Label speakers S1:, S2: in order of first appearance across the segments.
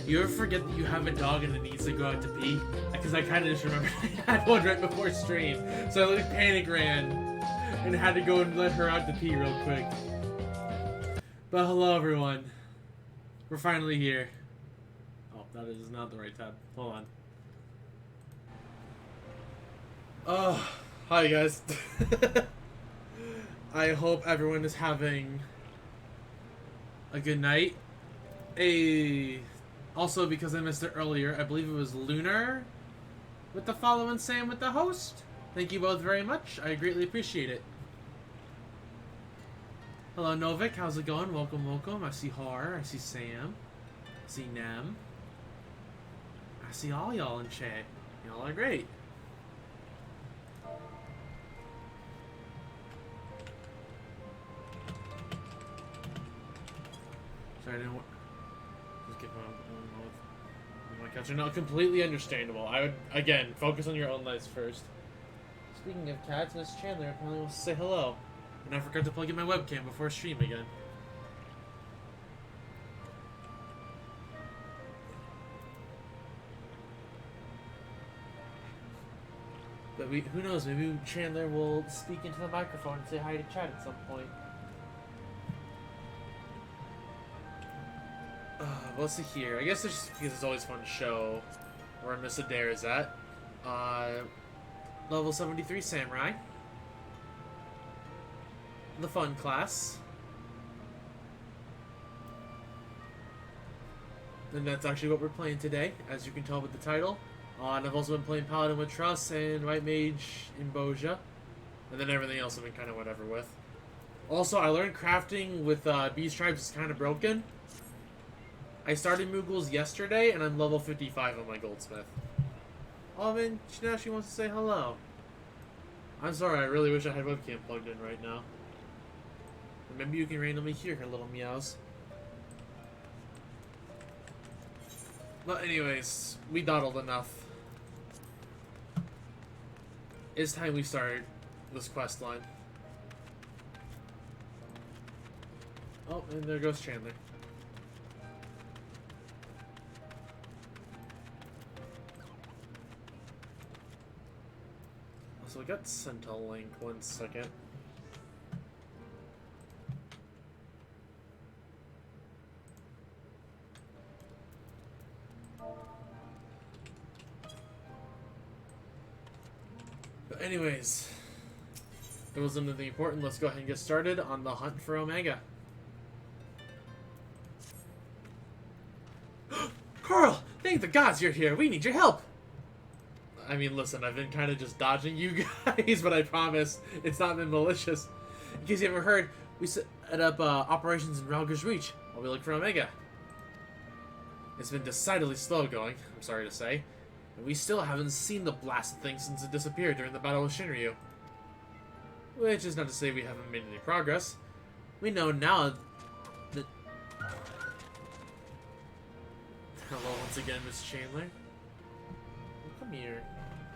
S1: You ever forget that you have a dog and it needs to go out to pee? Because I kind of just remembered I had one right before stream. So I like panic ran and had to go and let her out to pee real quick. But hello everyone. We're finally here. Oh, that is not the right tab. Hold on. Oh, hi guys. I hope everyone is having a good night. Also, because I missed it earlier, I believe it was Lunar with the follow and Sam with the host. Thank you both very much. I greatly appreciate it. Hello, Novik. How's it going? Welcome, welcome. I see Har. I see Sam. I see Nem. I see all y'all in chat. Y'all are great. Sorry, I didn't want... Just get my catcher. No, completely understandable. I would, again, focus on your own lives first. Speaking of cats, Miss Chandler apparently wants to say hello. And I forgot to plug in my webcam before stream again. But who knows, maybe Chandler will speak into the microphone and say hi to chat at some point. Let's see here. I guess it's just because it's always fun to show where Miss Adair is at. Level 73 Samurai. The fun class. And that's actually what we're playing today, as you can tell with the title. And I've also been playing Paladin with Truss and White Mage in Boja. And then everything else I've been kind of whatever with. Also, I learned crafting with Beast Tribes is kind of broken. I started Moogles yesterday, and I'm level 55 on my Goldsmith. Oh, man, now she wants to say hello. I'm sorry, I really wish I had webcam plugged in right now. Maybe you can randomly hear her little meows. But anyways, we dawdled enough. It's time we start this quest line. Oh, and there goes Chandler. So we got Sentinel Link, 1 second. But anyways, there wasn't anything important. Let's go ahead and get started on the hunt for Omega. Carl! Thank the gods you're here. We need your help! I mean, listen, I've been kind of just dodging you guys, but I promise it's not been malicious. In case you haven't heard, we set up operations in Ralger's Reach while we look for Omega. It's been decidedly slow going, I'm sorry to say, and we still haven't seen the blasted thing since it disappeared during the battle with Shinryu. Which is not to say we haven't made any progress. We know now that... Hello once again, Miss Chandler. Come here.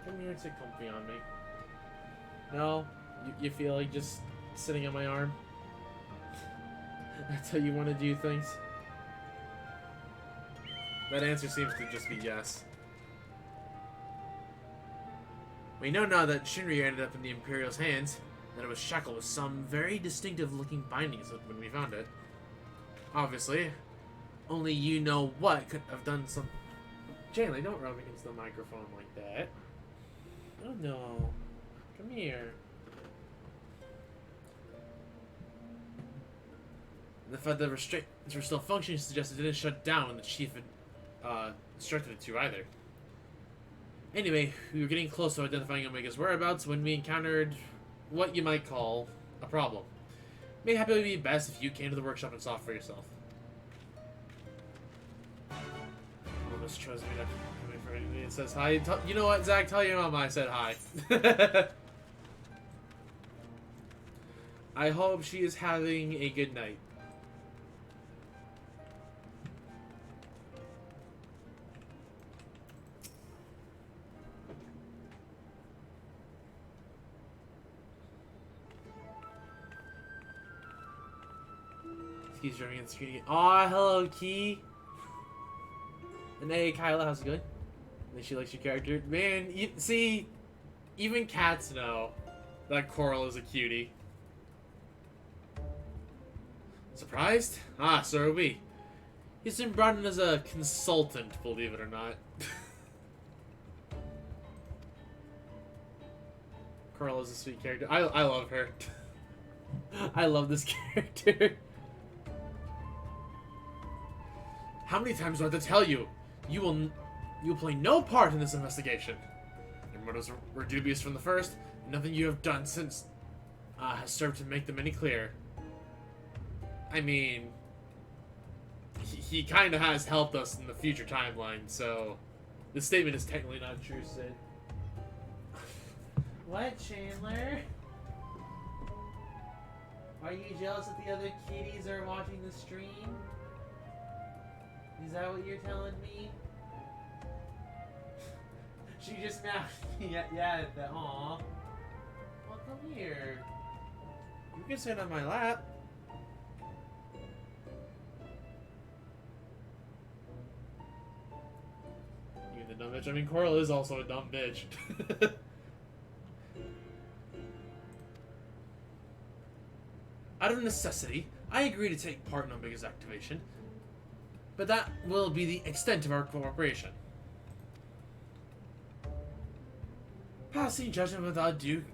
S1: Come here and sit comfy on me. No? You feel like just sitting on my arm? That's how you want to do things? That answer seems to just be yes. We know now that Shinryu ended up in the Imperial's hands, that it was shackled with some very distinctive looking bindings when we found it. Obviously, only you know what could have done some... Chandler, don't rub against the microphone like that. Oh no. Come here. The fact that restrictions were still functioning suggests it didn't shut down when the chief had instructed it to either. Anyway, we were getting close to identifying Omega's whereabouts when we encountered what you might call a problem. It may happily be best if you came to the workshop and saw it for yourself. Almost chose me to come in for anything. It says hi. You know what, Zach? Tell your mama I said hi. I hope she is having a good night. He's driving in the screen again. Aw, hello, Key. And hey, Kyla, how's it going? I think she likes your character. Man, you, see, even cats know that Coral is a cutie. Surprised? Ah, so are we. He's been brought in as a consultant, believe it or not. Coral is a sweet character. I love her. I love this character. How many times do I have to tell you? You will play no part in this investigation. Your motives were dubious from the first, and nothing you have done since has served to make them any clearer. I mean, he kind of has helped us in the future timeline, so this statement is technically not true, Sid. What, Chandler? Are you jealous that the other kitties are watching the stream? Is that what you're telling me? She just mouthed me at that. Aww. Well, come here. You can sit on my lap. You the dumb bitch. I mean, Coral is also a dumb bitch. Out of necessity, I agree to take part in Omega's activation, but that will be the extent of our cooperation. Passing judgment without due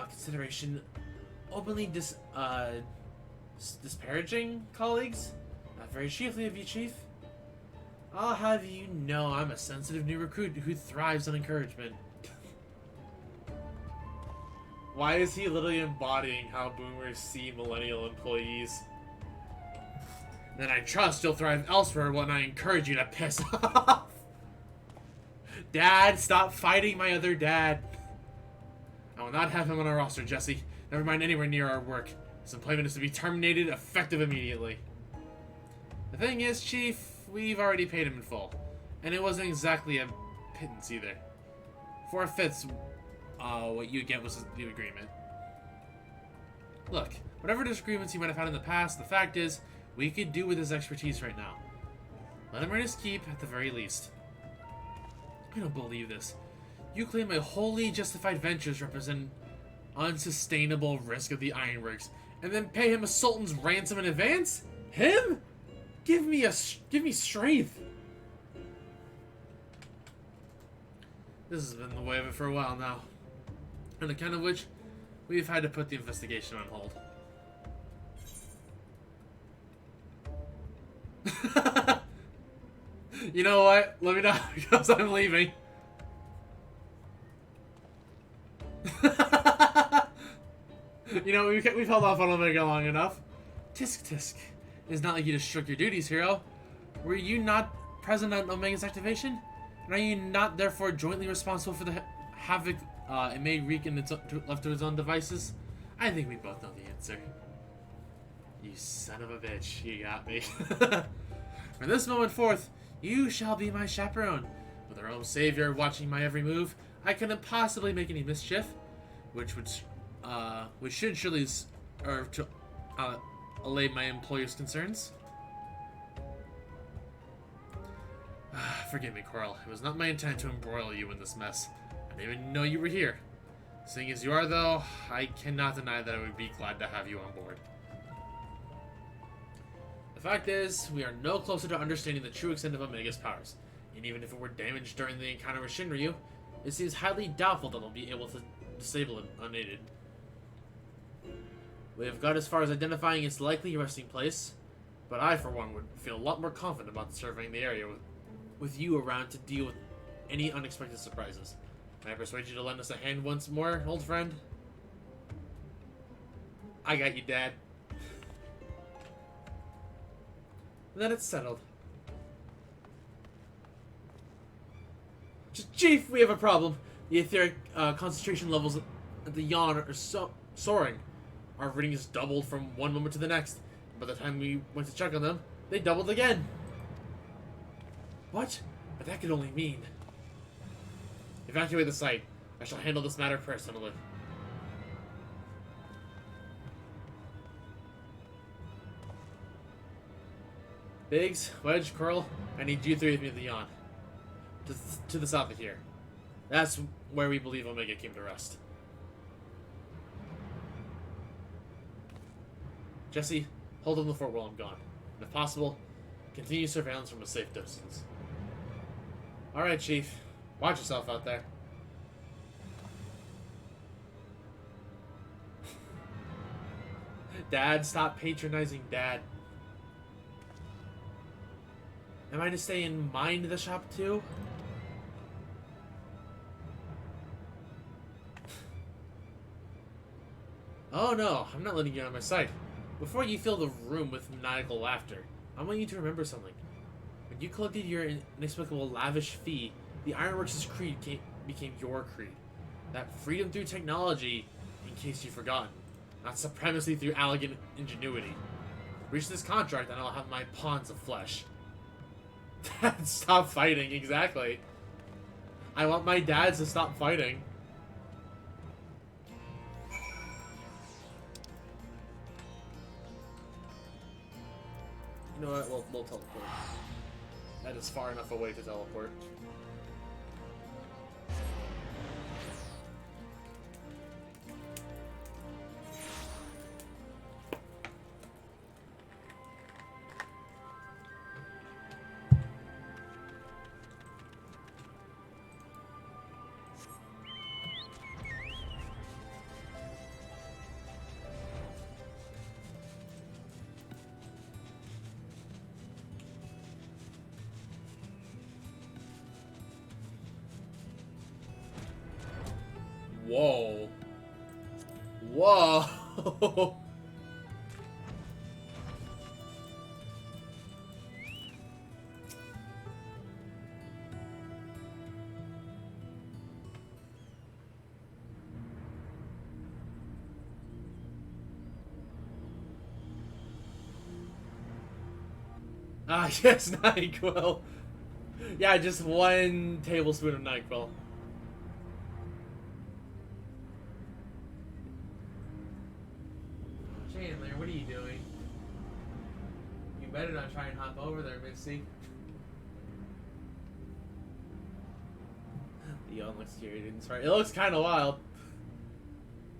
S1: consideration, openly disparaging colleagues? Not very chiefly of you, Chief. I'll have you know I'm a sensitive new recruit who thrives on encouragement. Why is he literally embodying how boomers see millennial employees? Then I trust you'll thrive elsewhere when I encourage you to piss off. Dad, stop fighting my other dad. I will not have him on our roster, Jesse. Never mind anywhere near our work. His employment is to be terminated, effective immediately. The thing is, Chief, we've already paid him in full. And it wasn't exactly a pittance either. 4/5 what you get was the agreement. Look, whatever disagreements he might have had in the past, the fact is, we could do with his expertise right now. Let him earn his keep, at the very least. I don't believe this. You claim my wholly justified ventures represent unsustainable risk of the ironworks, and then pay him a sultan's ransom in advance? Him? Give me strength. This has been the way of it for a while now. On account of which, we've had to put the investigation on hold. You know what? Let me know because I'm leaving. You know, we've held off on Omega long enough. Tisk tisk. It's not like you just shook your duties, hero. Were you not present at Omega's activation? And are you not therefore jointly responsible for the havoc it may wreak in left to its own devices? I think we both know the answer. You son of a bitch, you got me. From this moment forth, you shall be my chaperone. With our own savior watching my every move, I couldn't possibly make any mischief, which should surely serve to allay my employer's concerns. Forgive me, Coral. It was not my intent to embroil you in this mess. I didn't even know you were here. Seeing as you are, though, I cannot deny that I would be glad to have you on board. The fact is, we are no closer to understanding the true extent of Omega's powers, and even if it were damaged during the encounter with Shinryu, it seems highly doubtful that they'll be able to disable it unaided. We have got as far as identifying its likely resting place, but I, for one, would feel a lot more confident about surveying the area with you around to deal with any unexpected surprises. May I persuade you to lend us a hand once more, old friend? I got you, Dad. And then it's settled. Chief, we have a problem. The etheric concentration levels at the yawn are soaring. Our reading has doubled from one moment to the next. By the time we went to check on them, they doubled again. What? But that could only mean... Evacuate the site. I shall handle this matter personally. Biggs, Wedge, Coral, I need you three with me at the yawn. to the south of here. That's where we believe Omega came to rest. Jesse, hold on the fort while I'm gone. And if possible, continue surveillance from a safe distance. Alright, Chief. Watch yourself out there. Dad, stop patronizing Dad. Am I to stay and mind the shop too? Oh no, I'm not letting you out of my sight. Before you fill the room with maniacal laughter, I want you to remember something. When you collected your inexplicable lavish fee, the Ironworks' creed became your creed. That freedom through technology, in case you've forgotten. Not supremacy through elegant ingenuity. Reach this contract and I'll have my pawns of flesh. Dad, stop fighting, exactly. I want my dads to stop fighting. You know what, we'll teleport. That is far enough away to teleport. Whoa. Whoa. Ah, yes, NyQuil. Yeah, just 1 tablespoon of NyQuil. Chandler, what are you doing? You better not try and hop over there, Misty. Leon looks curious. It looks kind of wild.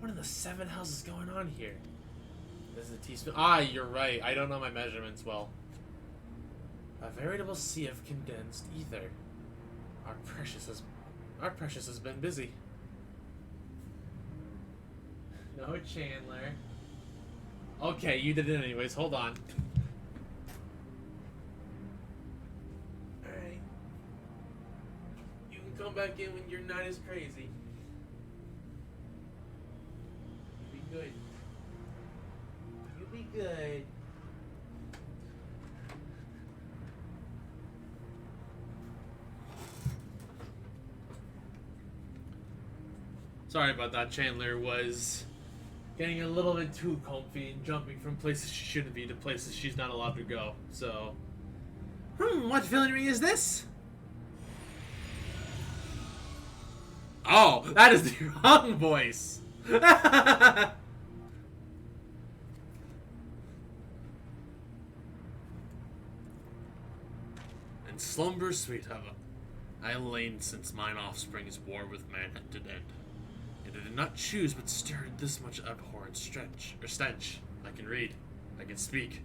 S1: What in the 7 hell's is going on here? This is a teaspoon. Ah, you're right. I don't know my measurements well. A veritable sea of condensed ether. Our precious has been busy. No, Chandler. Okay, you did it anyways. Hold on. Alright. You can come back in when you're not as crazy. You be good. You be good. Sorry about that. Chandler was getting a little bit too comfy and jumping from places she shouldn't be to places she's not allowed to go. So, what villainy is this? Oh, that is the wrong voice. And slumber, sweet Hava. I lain since mine offspring's war with man had to end. Yet I did not choose but stirred this much abhorrent stench. I can read, I can speak.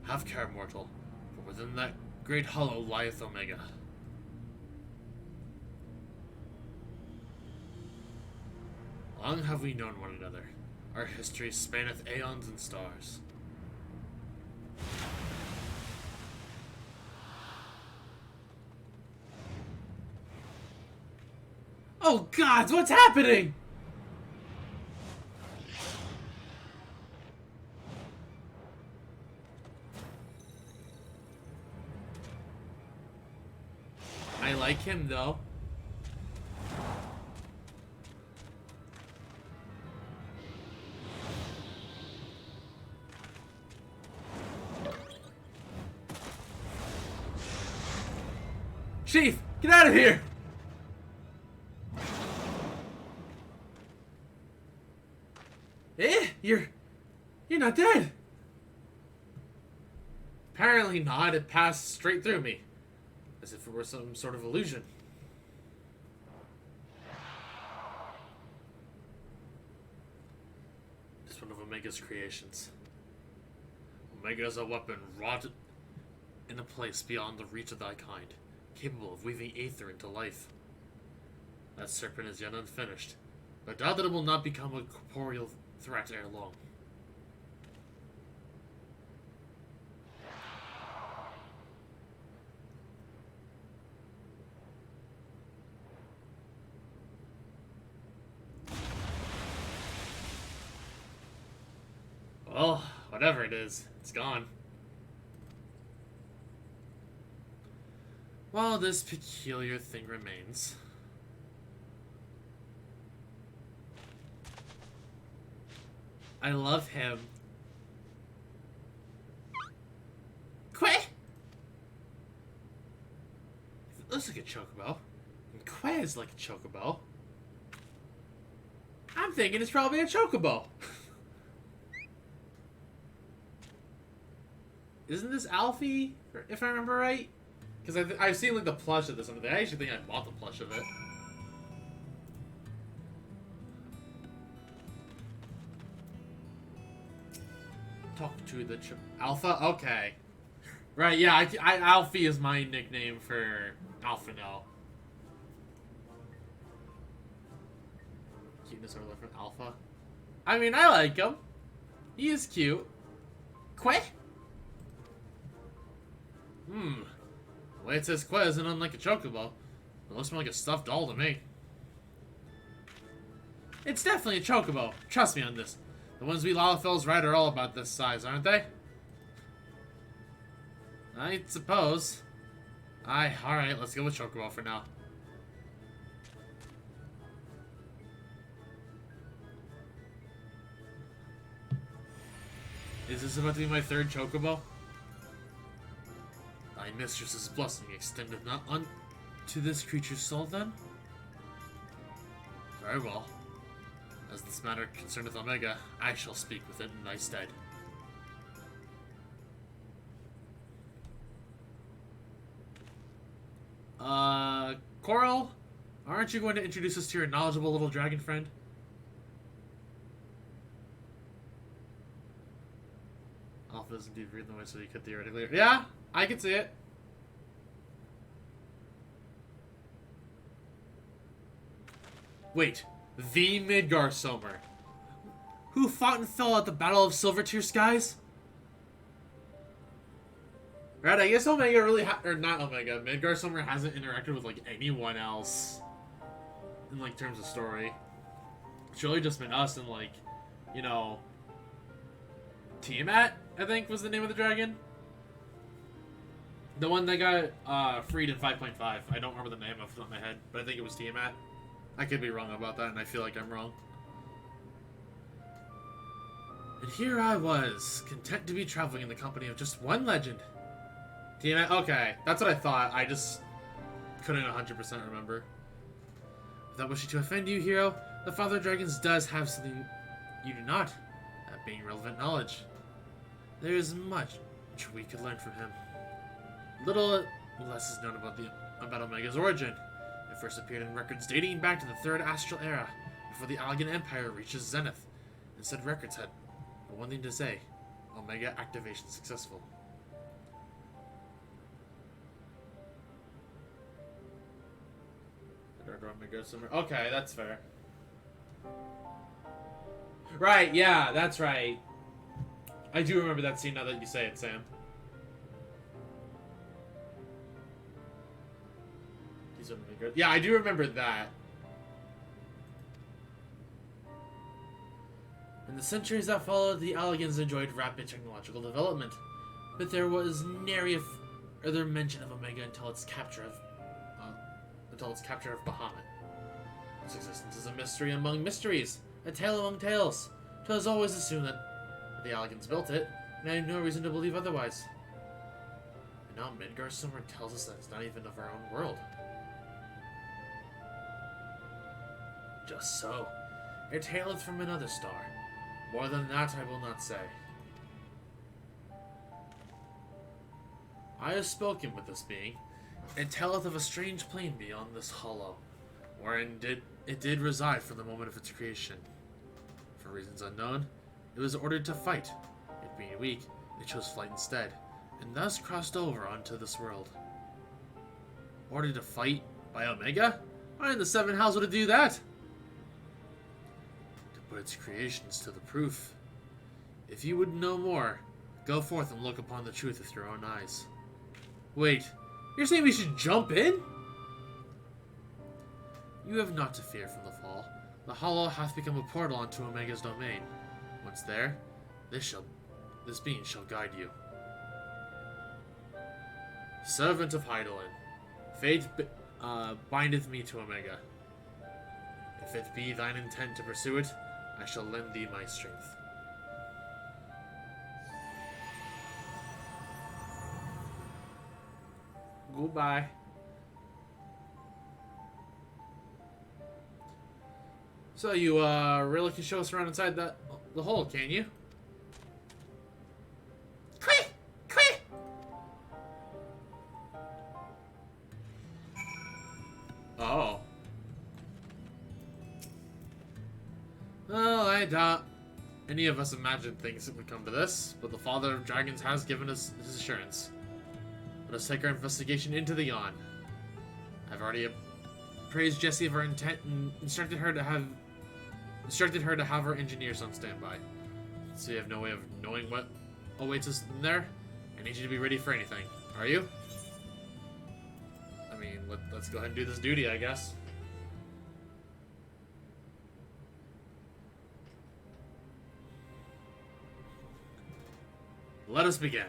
S1: Have care, mortal, for within that great hollow lieth Omega. Long have we known one another. Our history spanneth aeons and stars. Oh gods, what's happening? I like him though. Chief, get out of here! Eh? You're not dead. Apparently not. It passed straight through me. as if it were some sort of illusion. It's one of Omega's creations. Omega is a weapon wrought in a place beyond the reach of thy kind, capable of weaving aether into life. That serpent is yet unfinished, but I doubt that it will not become a corporeal threat ere long. Well, whatever it is, it's gone. While this peculiar thing remains, I love him. Quay! It looks like a chocobo, and Quay is like a chocobo. I'm thinking it's probably a chocobo. Isn't this Alfie, if I remember right? Because I've seen like the plush of this and I actually think I bought the plush of it. Talk to the Alpha? Okay. Right, yeah, Alfie is my nickname for Alpha now. Cuteness overlay from Alpha. I mean, I like him. He is cute. Quay? The way it says Quay isn't unlike a chocobo. It looks more like a stuffed doll to me. It's definitely a chocobo. Trust me on this. The ones we Lalafels ride are all about this size, aren't they? I suppose. Alright, let's go with chocobo for now. Is this about to be my third chocobo? Thy mistress's blessing extendeth not unto this creature's soul, then? Very well. As this matter concerneth Omega, I shall speak with it in thy stead. Coral? Aren't you going to introduce us to your knowledgeable little dragon friend? Alpha is indeed breathing away, so you could theoretically... Yeah, I can see it. Wait, the Midgar Somer, who fought and fell at the Battle of Silvertear Skies? Right, I guess Omega really or not Omega, Midgar Somer hasn't interacted with, like, anyone else in, like, terms of story. It's really just been us and, like, you know, Tiamat, I think, was the name of the dragon. The one that got freed in 5.5. I don't remember the name off the top of my head, but I think it was Tiamat. I could be wrong about that, and I feel like I'm wrong. And here I was, content to be traveling in the company of just one legend. Tiamat? Okay, that's what I thought. I just couldn't 100% remember. Without wishing to offend you, hero, the Father of Dragons does have something you do not, that being relevant knowledge. There is much we could learn from him. Little less is known about Omega's origin. It first appeared in records dating back to the Third Astral Era, before the Allegan Empire reaches zenith. And said records had one thing to say: Omega activation successful. Okay, that's fair. Right, yeah, that's right. I do remember that scene now that you say it, Sam. Yeah, I do remember that. In the centuries that followed, the Allegans enjoyed rapid technological development, but there was nary a further mention of Omega until its capture of Bahamut. Its existence is a mystery among mysteries, a tale among tales. It was always assumed that the Allegans built it, and I have no reason to believe otherwise. And now Midgar Somer tells us that it's not even of our own world. Just so. It haileth from another star. More than that I will not say. I have spoken with this being. It telleth of a strange plain beyond this hollow, wherein it did reside from the moment of its creation. For reasons unknown, it was ordered to fight. It being weak, it chose flight instead, and thus crossed over onto this world. Ordered to fight by Omega? Why in the seven hells would it do that? To put its creations to the proof. If you would know more, go forth and look upon the truth with your own eyes. Wait, you're saying we should jump in? You have not to fear from the fall. The hollow hath become a portal onto Omega's domain. Once there, this being shall guide you. Servant of Heidelin, fate bindeth me to Omega. If it be thine intent to pursue it, I shall lend thee my strength. Goodbye. So you really can show us around inside the hole, can you? Quick! Quick! Oh. Well, I doubt any of us imagined things would come to this, but the Father of Dragons has given us his assurance. Let us take our investigation into the yawn. I've already praised Jessie of her intent and instructed her to have her engineers on standby. So you have no way of knowing what awaits us in there. I need you to be ready for anything. Are you? I mean, let's go ahead and do this duty, I guess. Let us begin.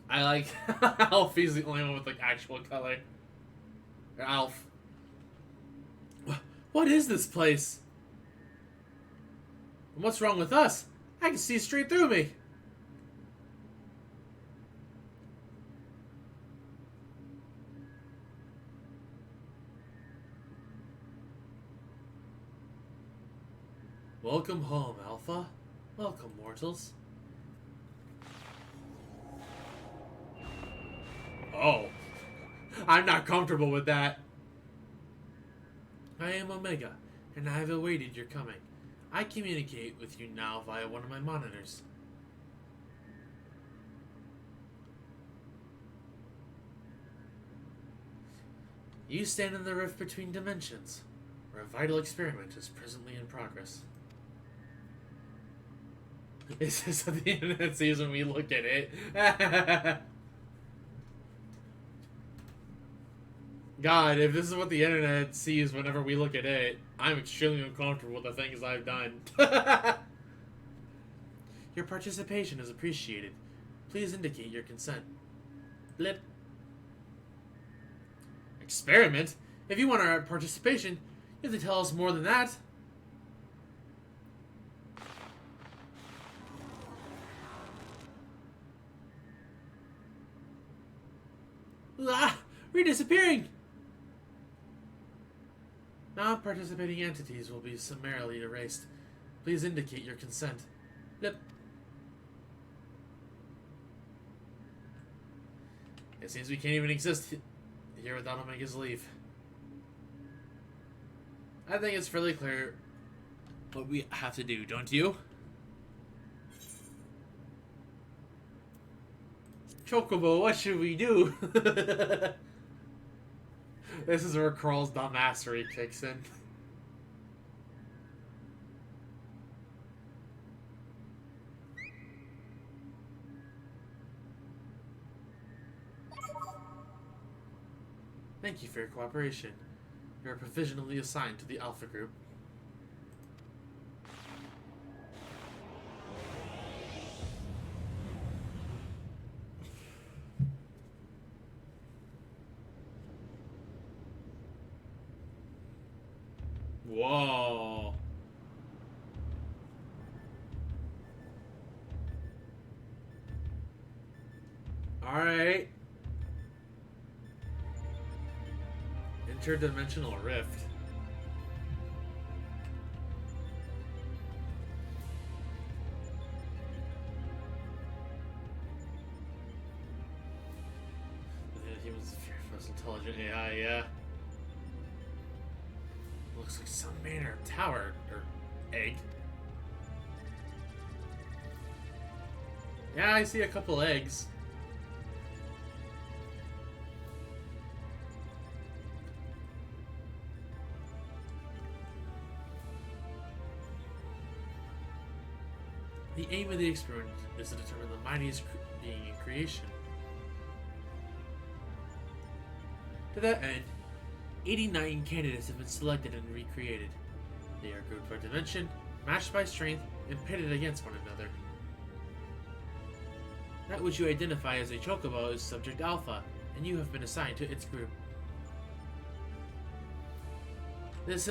S1: I like Alfie's the only one with like actual color. Or Alf. What is this place? And what's wrong with us? I can see straight through me. Welcome home, Alpha. Welcome, mortals. Oh. I'm not comfortable with that. I am Omega, and I have awaited your coming. I communicate with you now via one of my monitors. You stand in the rift between dimensions, where a vital experiment is presently in progress. Is this what the internet sees when we look at it? God, if this is what the internet sees whenever we look at it, I'm extremely uncomfortable with the things I've done. Your participation is appreciated. Please indicate your consent. Blip. Experiment? If you want our participation, you have to tell us more than that. Ah! We're disappearing! Non-participating entities will be summarily erased. Please indicate your consent. Yep. It seems we can't even exist here without Omega's leave. I think it's fairly clear what we have to do, don't you? Chocobo, what should we do? This is where Crawl's dumbassery kicks in. Thank you for your cooperation. You are provisionally assigned to the Alpha Group. Whoa. Alright. Interdimensional rift. He was the most intelligent AI, yeah. Looks like some manor tower or egg. Yeah, I see a couple eggs. The aim of the experiment is to determine the mightiest being in creation. To that end, 89 candidates have been selected and recreated. They are grouped by dimension, matched by strength, and pitted against one another. That which you identify as a chocobo is Subject Alpha, and you have been assigned to its group. This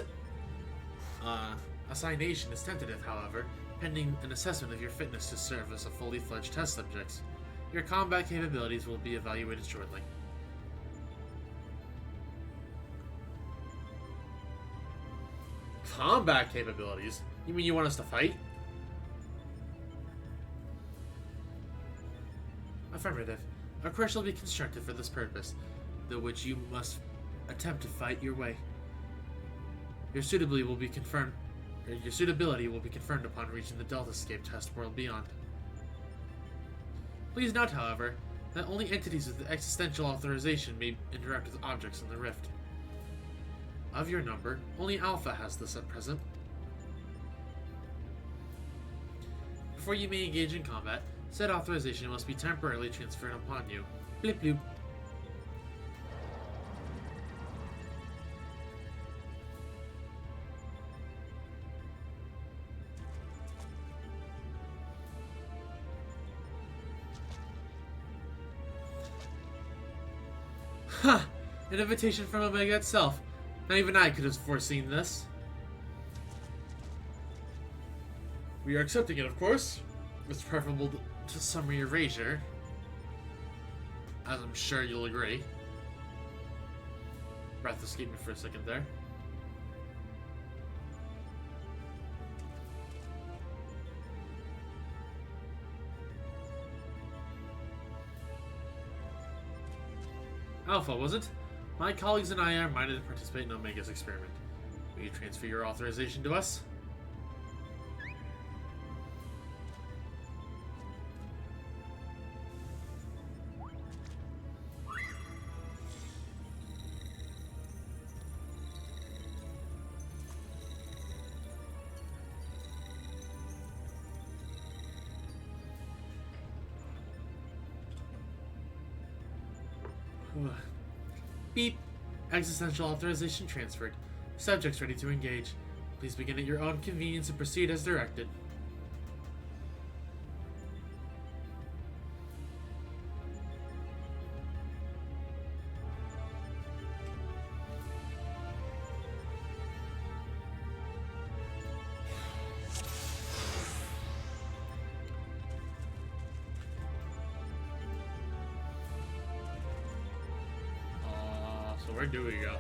S1: assignation is tentative, however, pending an assessment of your fitness to serve as a fully fledged test subjects. Your combat capabilities will be evaluated shortly. Combat capabilities? You mean you want us to fight? Affirmative. A course shall be constructed for this purpose, through which you must attempt to fight your way. Your suitability will be confirmed upon reaching the Deltascape test world beyond. Please note, however, that only entities with existential authorization may interact with objects in the rift. Of your number, only Alpha has this at present. Before you may engage in combat, said authorization must be temporarily transferred upon you. Blip bloop. Ha! An invitation from Omega itself. Not even I could have foreseen this. We are accepting it, of course. It's preferable to summary erasure, as I'm sure you'll agree. Breath escaped me for a second there. Alpha, was it? My colleagues and I are minded to participate in Omega's experiment. Will you transfer your authorization to us? Beep. Existential authorization transferred. Subjects ready to engage. Please begin at your own convenience and proceed as directed. So where do we go?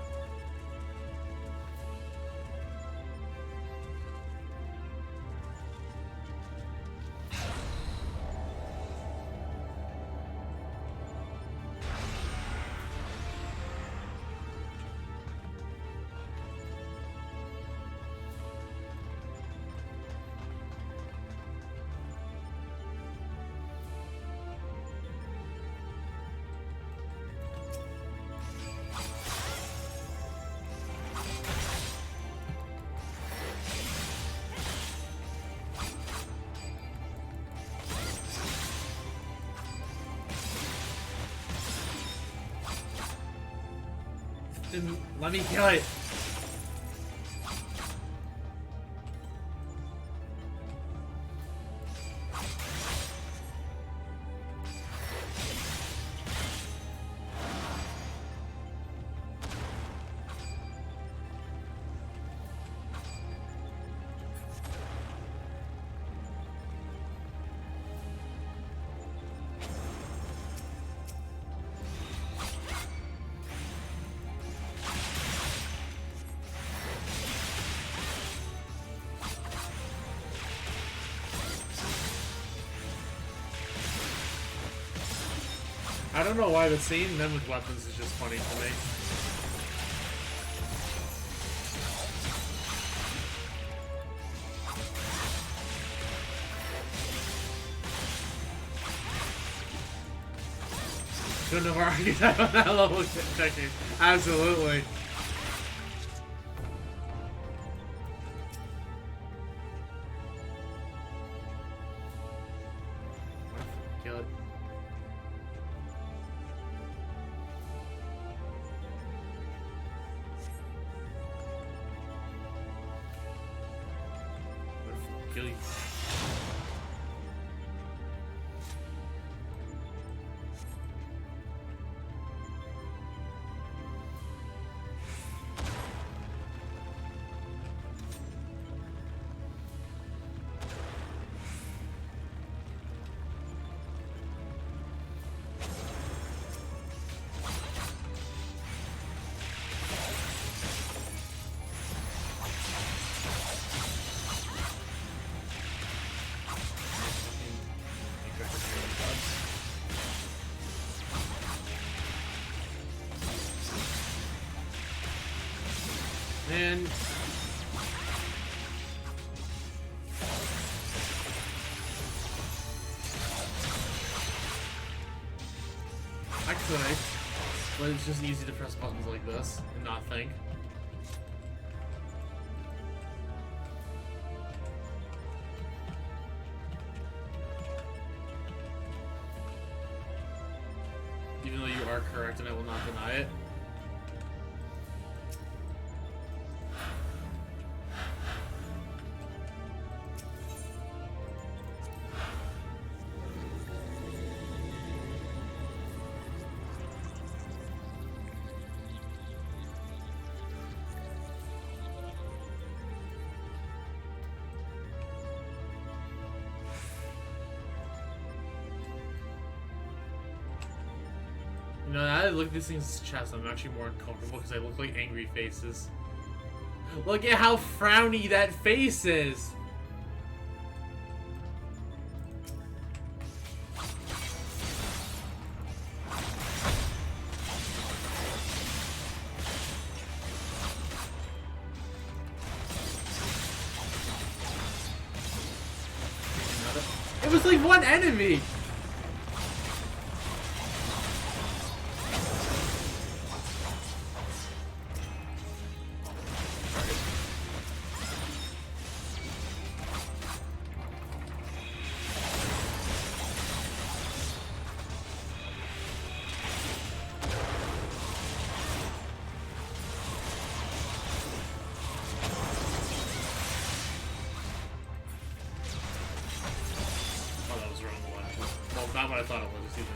S1: Then let me kill it. I don't know why, but seeing them with weapons is just funny to me. Couldn't have argued that on that level checking. Absolutely. Kill it. Kill you. And I could, but it's just easy to press buttons like this and not think. Even though you are correct and I will not deny it. You know, now that I look at these things' chest, I'm actually more uncomfortable because they look like angry faces. Look at how frowny that face is! It was like one enemy! Not what I thought it was, either.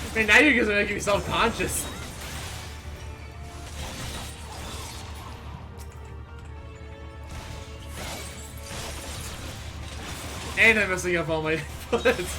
S1: I mean, now you're just making me self-conscious. And I'm messing up all my bullets.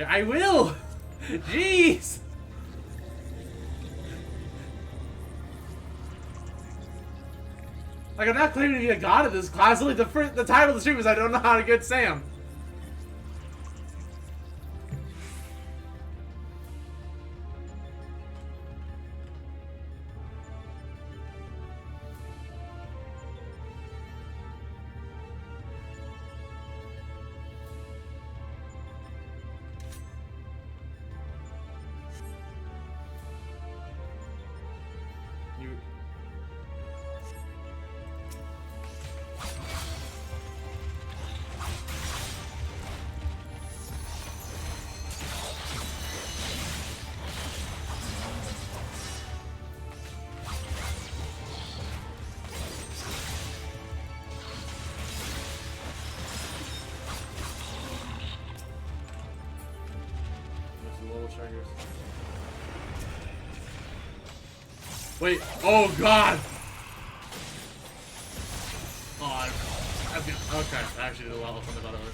S1: I will! Jeez! Like, I'm not claiming to be a god of this class, only the title of the stream is I don't know how to get Sam. try yours. Wait, oh god! Oh, okay, I actually did a lot less than I thought I would.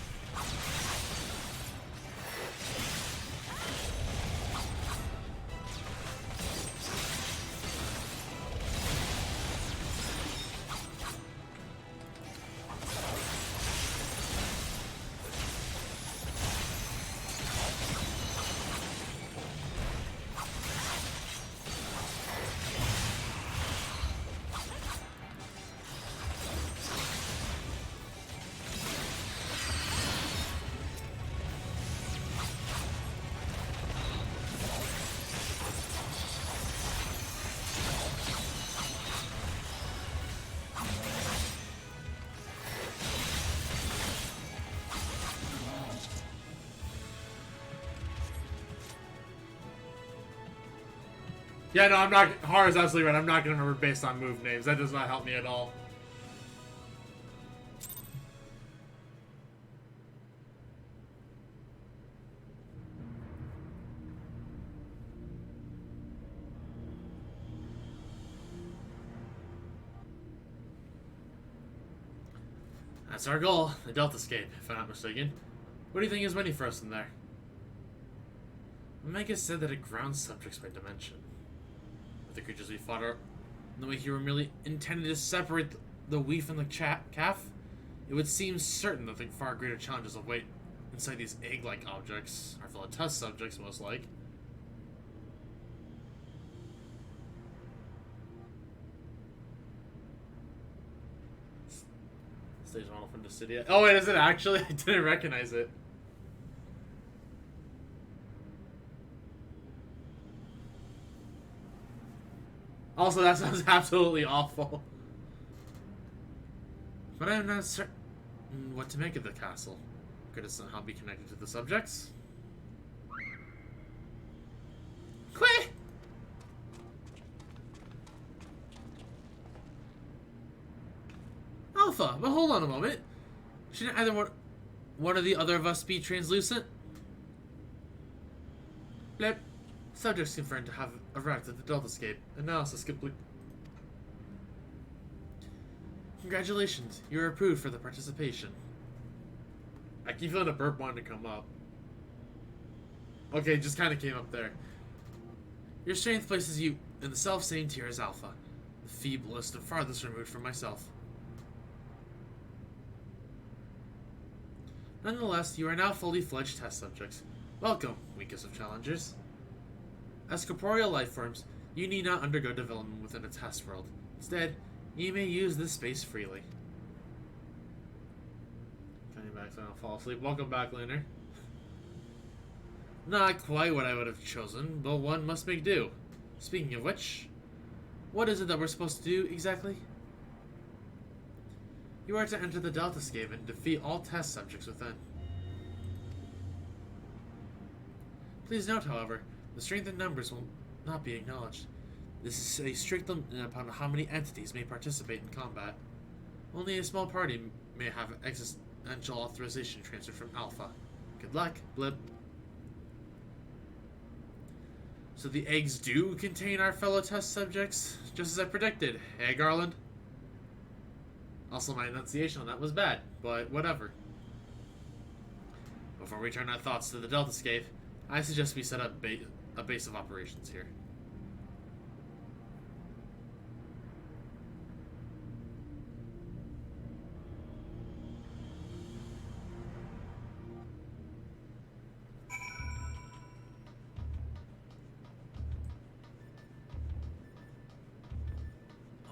S1: Yeah, no, I'm not. Hara's absolutely right. I'm not going to remember based on move names. That does not help me at all. That's our goal, the Deltascape, if I'm not mistaken. What do you think is waiting for us in there? Omega said that it grounds subjects by dimension. With the creatures we fought are the way he were merely intended to separate the we from the calf, it would seem certain that far greater challenges await inside these egg-like objects, our fellow test subjects most like. Stage model from the city. Oh wait, is it actually? I didn't recognize it. Also, that sounds absolutely awful. But I'm not certain what to make of the castle. Could it somehow be connected to the subjects? Quit! Alpha, but hold on a moment. Shouldn't either one or the other of us be translucent? Blip. Subjects confirmed to have arrived at the Deltascape. Analysis complete. Congratulations, you are approved for the participation. I keep feeling a burp wanting to come up. Okay, it just kind of came up there. Your strength places you in the self-same tier as Alpha, the feeblest and farthest removed from myself. Nonetheless, you are now fully fledged test subjects. Welcome, weakest of challengers. As corporeal life forms, you need not undergo development within a test world. Instead, you may use this space freely. Coming back so I don't fall asleep. Welcome back, Lunar. Not quite what I would have chosen, but one must make do. Speaking of which, what is it that we're supposed to do exactly? You are to enter the Deltascape and defeat all test subjects within. Please note, however, the strength in numbers will not be acknowledged. This is a strict limit upon how many entities may participate in combat. Only a small party may have existential authorization transferred from Alpha. Good luck, Blip. So the eggs do contain our fellow test subjects, just as I predicted. Hey, Garland? Also, my enunciation on that was bad, but whatever. Before we turn our thoughts to the Deltascape, I suggest we set up a base of operations here.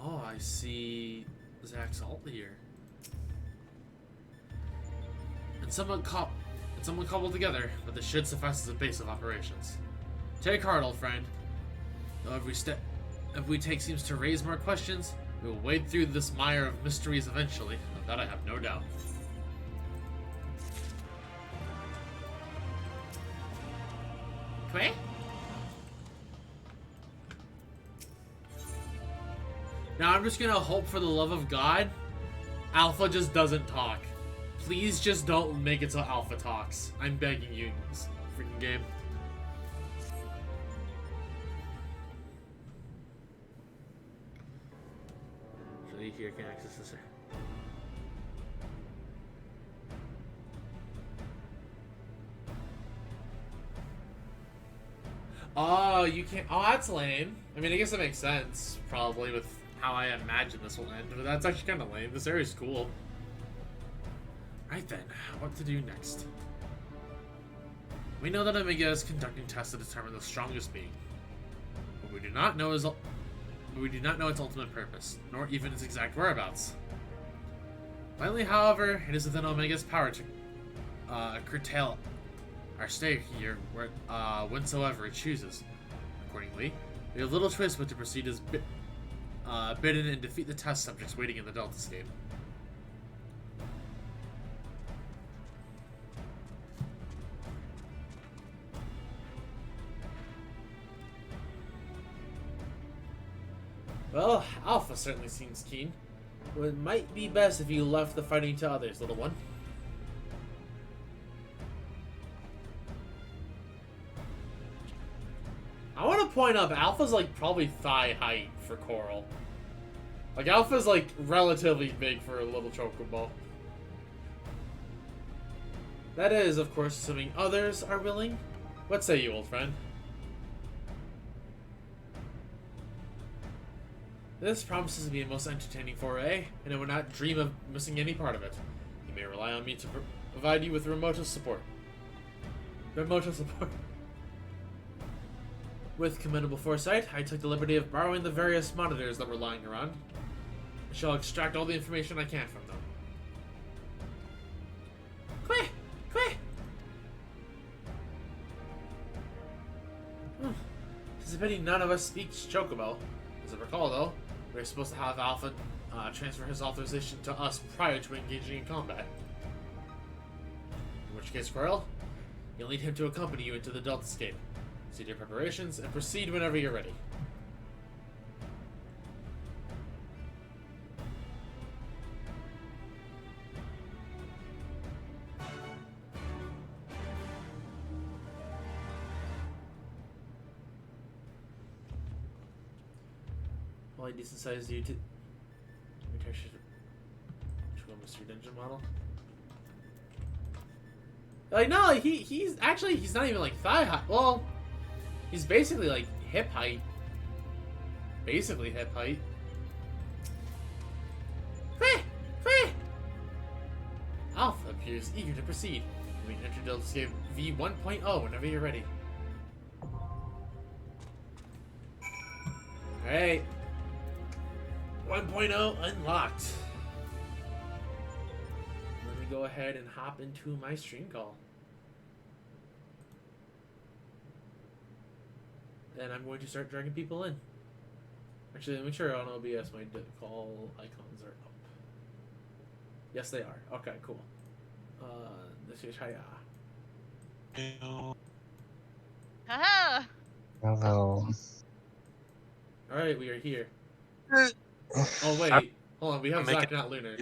S1: Oh, I see Zach's alt here. And someone cobbled together, but this should suffice as a base of operations. Take heart, old friend. Though every take seems to raise more questions, we will wade through this mire of mysteries eventually. Of that I have no doubt. Okay? Now I'm just gonna hope for the love of God, Alpha just doesn't talk. Please just don't make it so Alpha talks. I'm begging you, this freaking game. here can access this. Oh, you can't. Oh, that's lame. I mean, I guess that makes sense, probably, with how I imagine this will end. But that's actually kind of lame. This area's cool. Right then, what to do next? We know that Omega is conducting tests to determine the strongest being. What we do not know is. We do not know its ultimate purpose, nor even its exact whereabouts. Finally, however, it is within Omega's power to curtail our stay here whensoever it chooses. Accordingly, we have little choice but to proceed as bidden and defeat the test subjects waiting in the Deltascape. Well, Alpha certainly seems keen. Well, it might be best if you left the fighting to others, little one. I want to point out Alpha's like probably thigh height for Coral. Like Alpha's like relatively big for a little chocobo. That is, of course, assuming others are willing. What say you, old friend? This promises to be a most entertaining foray, and I would not dream of missing any part of it. You may rely on me to provide you with remote support. With commendable foresight, I took the liberty of borrowing the various monitors that were lying around. I shall extract all the information I can from them. Quick! Quick! It's a pity none of us speaks Chocobo. As I recall, though, we were supposed to have Alpha transfer his authorization to us prior to engaging in combat. In which case, Coral, you'll need him to accompany you into the Deltascape. See your preparations and proceed whenever you're ready. Well, decent sized dude. Mystery Dungeon model. Like no, like he's not even like thigh height. Well, he's basically like hip height. Basically hip height. Alpha appears eager to proceed. We enter Deltascape V 1.0 whenever you're ready. Alright. 1.0 unlocked. Let me go ahead and hop into my stream call. And I'm going to start dragging people in. Actually, make sure on OBS my call icons are up. Yes, they are. Okay, cool. This is Haya.
S2: Hello.
S3: Haha!
S4: Hello.
S1: Alright, we are here. Oh, wait. Hold on, we have Zach, not Lunar.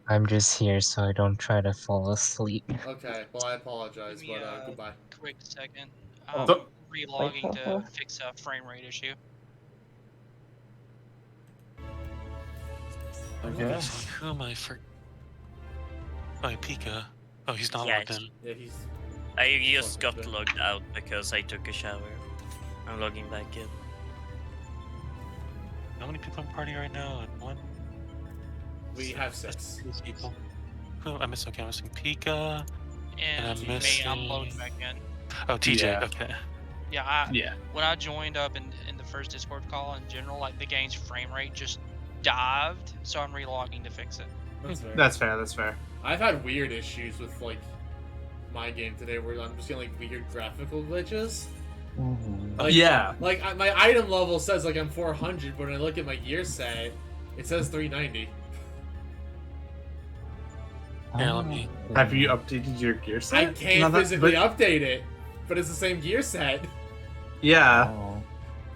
S4: I'm just here so I don't try to fall asleep.
S1: Okay, well, I apologize,
S2: Give me
S1: but
S2: a
S1: goodbye.
S2: quick second.
S4: Oh.
S2: Relogging to fix a frame rate issue.
S5: Okay.
S2: Who am I for? Oh, Pika. Oh, he's not
S3: Yeah,
S2: logged in.
S1: Yeah, he's...
S3: I just
S1: Fucking
S3: got
S1: good.
S3: logged out because I took a shower. I'm logging back in.
S2: How many people in party right now? One?
S1: We have 6.
S2: 6 people. Oh, I missed. Okay, I'm missing Pika.
S6: And
S2: I'm
S6: me,
S2: missing.
S6: I'm loading back in.
S2: Oh, TJ.
S5: Yeah.
S2: Okay.
S6: Yeah, when I joined up in the first Discord call in general, like the game's frame rate just dived, so I'm relogging to fix it.
S1: That's fair.
S5: That's fair, that's fair.
S1: I've had weird issues with, like, my game today where I'm just getting, like, weird graphical glitches. Like,
S5: Yeah.
S1: Like, my item level says, like, I'm 400, but when I look at my gear set, it says 390.
S2: Yeah, let me.
S5: Have you updated your gear set?
S1: I can't
S5: No, that-
S1: physically
S5: but-
S1: update it, but it's the same gear set.
S5: Yeah.
S4: Oh.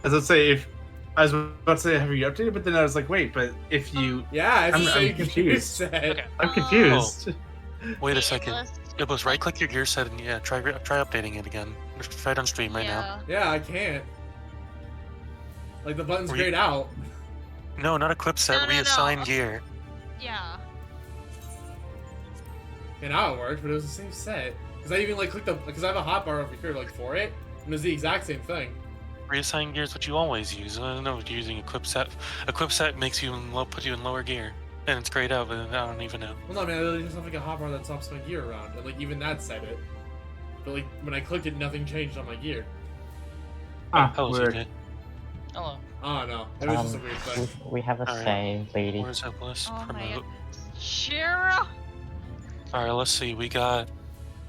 S5: As I say, if I was about to say, have you updated? But then I was like, wait, but if you,
S1: Yeah, it's the
S5: I'm
S1: same gear
S5: confused.
S1: set.
S6: Okay.
S5: I'm confused.
S2: Wait a second. It was right click your gear set and yeah, try updating it again. Just try it on stream right now.
S1: Yeah, I can't. Like, the button's
S2: Were you-
S1: grayed out.
S2: No, not equip set.
S7: No, no,
S2: Reassign
S7: no.
S2: gear.
S7: Yeah.
S1: And how it worked, but it was the same set. Because I even like clicked the because I have a hotbar over here like for it, and it's the exact same thing.
S2: Reassign gear is what you always use. I don't know if you're using equip set. Equip set makes you put you in lower gear, and it's grayed out, but I don't even know.
S1: Well, no, man, I literally just have like a hotbar that swaps my gear around, and like even that said it. But like when I clicked it, nothing changed on my gear.
S5: Ah,
S2: Hello,
S5: weird.
S2: CJ.
S6: Hello.
S1: I don't know. It was just a weird thing.
S4: We have a
S2: Alright.
S4: say, lady.
S2: Where's Hopeless?
S7: Oh my
S2: Promote.
S7: goodness. Shira.
S2: Alright, let's see. We got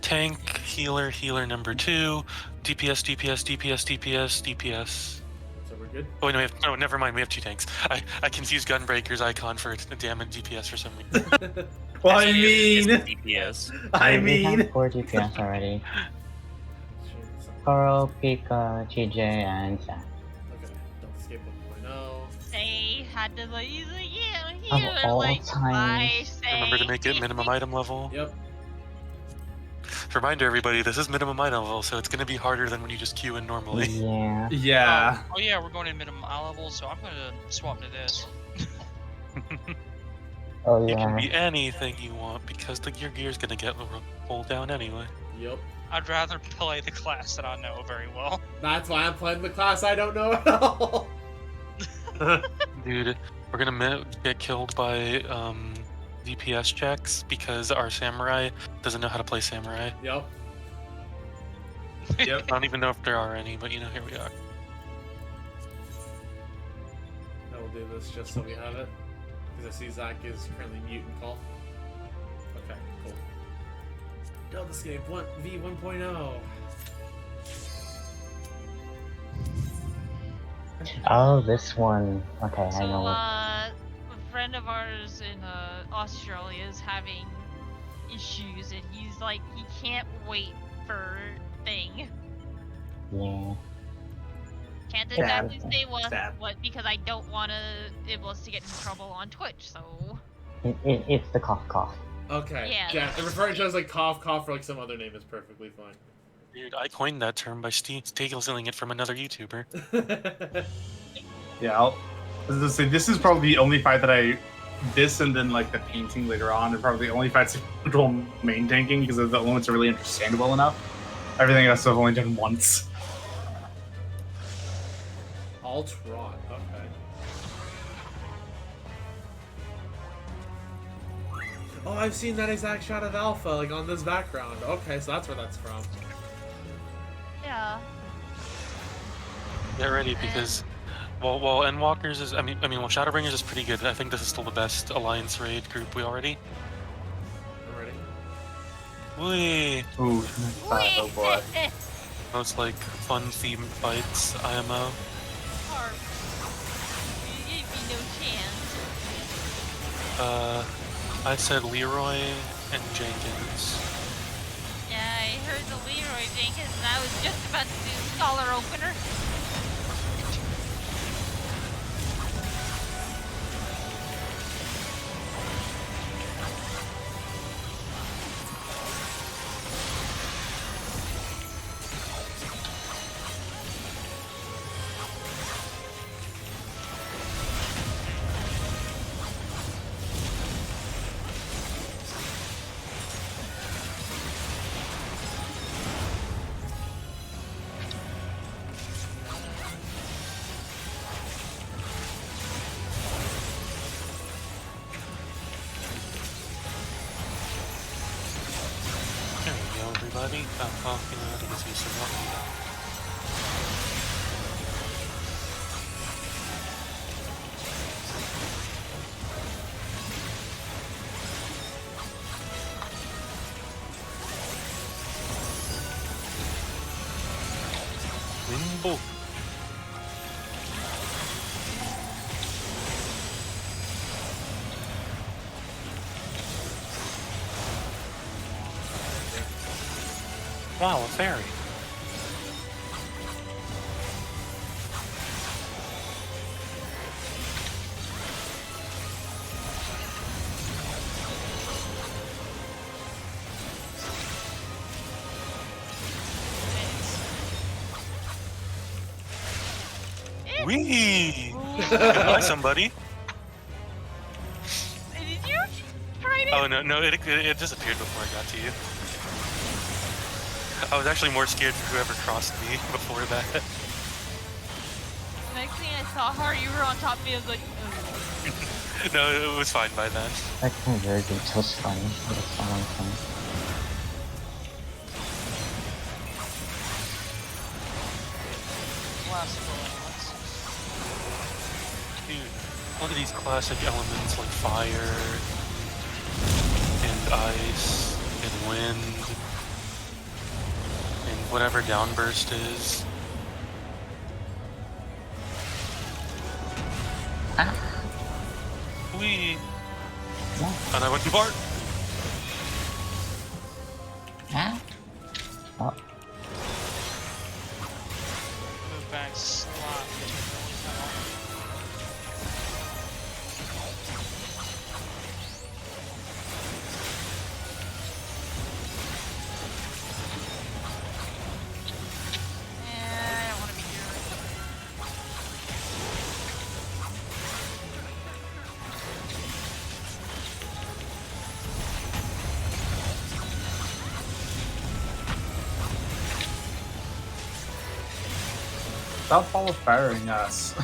S2: tank, healer, healer number 2, DPS, DPS, DPS, DPS, DPS.
S1: So we're good.
S2: Oh, no, no, never mind. We have 2 tanks. I confused Gunbreaker's icon for the damage DPS for some reason.
S5: Well, I
S3: It's
S5: mean,
S3: DPS.
S5: I
S4: We have
S5: mean,
S4: 4 DPS already. Coral, Pika, TJ, and Sam.
S1: Okay, Deltascape 1.0.
S7: They had to like, he's like, yeah,
S4: Of
S7: here,
S4: all
S7: like,
S4: times.
S7: I say.
S2: Remember to make it minimum item level.
S1: Yep.
S2: Reminder everybody, this is minimum item level, so it's going to be harder than when you just queue in normally.
S4: Yeah.
S5: yeah.
S6: Oh yeah, we're going in minimum eye level, so I'm gonna swap to this.
S4: Oh
S2: You can
S4: yeah.
S2: be anything you want because your gear's going to get pulled down anyway.
S1: Yep.
S6: I'd rather play the class that I know very well.
S1: That's why I'm playing the class I don't know at all.
S2: Dude, we're gonna get killed by DPS checks because our samurai doesn't know how to play samurai.
S1: Yep.
S5: Yep.
S2: I don't even know if there are any, but you know, here we are.
S1: I will do this just so we have it. Because I see Zach is currently mute and call. Okay, cool. Deltascape V1.0.
S4: Oh, this one. Okay,
S7: So,
S4: I know.
S7: a friend of ours in Australia is having issues, and he's like, he can't wait for thing.
S4: Yeah.
S7: Can't
S5: Sad.
S7: exactly say
S5: Sad.
S7: what because I don't want to able us to get in trouble on Twitch. So
S4: It's the cough cough.
S1: Okay.
S7: Yeah,
S1: Yeah, and referring to it as like cough or like some other name is perfectly fine.
S2: Dude, I coined that term by stealing it from another YouTuber.
S5: Yeah. I was gonna say, this is probably the only fight that this and then like the painting later on are probably the only fights that control main tanking because they're the only ones that really understandable enough. Everything else I've only done once.
S1: Alt Rot, okay. Oh, I've seen that exact shot of Alpha, like on this background. Okay, so that's where that's from.
S7: yeah.
S2: Get ready because, well, Endwalkers is, I mean, Shadowbringers is pretty good. I think this is still the best Alliance raid group we already.
S1: I'm ready.
S2: Whee!
S5: Ooh, oh boy.
S2: Most like fun themed fights, IMO.
S7: Harp. You gave me no chance.
S2: I said Leroy and Jenkins.
S7: Yeah, I heard the Leroy Jenkins, and I was just about to do Scholar Opener.
S2: There we go, everybody. Oh, you know, I guess use some more. Limbo. Wow, a fairy. Wee! Goodbye, somebody. Oh no, it disappeared before I got to you. I was actually more scared for whoever crossed me before that.
S7: Next thing I saw her, you were on top of me. I was like, oh.
S2: No, it was fine by then.
S4: That convergence was funny. That's all I'm saying.
S6: Classical elements.
S2: Dude, look at these classic elements like fire, and ice, and wind, and whatever downburst is.
S4: Ah.
S2: Whee!
S4: Yeah.
S2: And I went too far!
S4: Ah. Oh.
S6: Move back slightly.
S7: I don't want to be here.
S5: Stop follow firing us.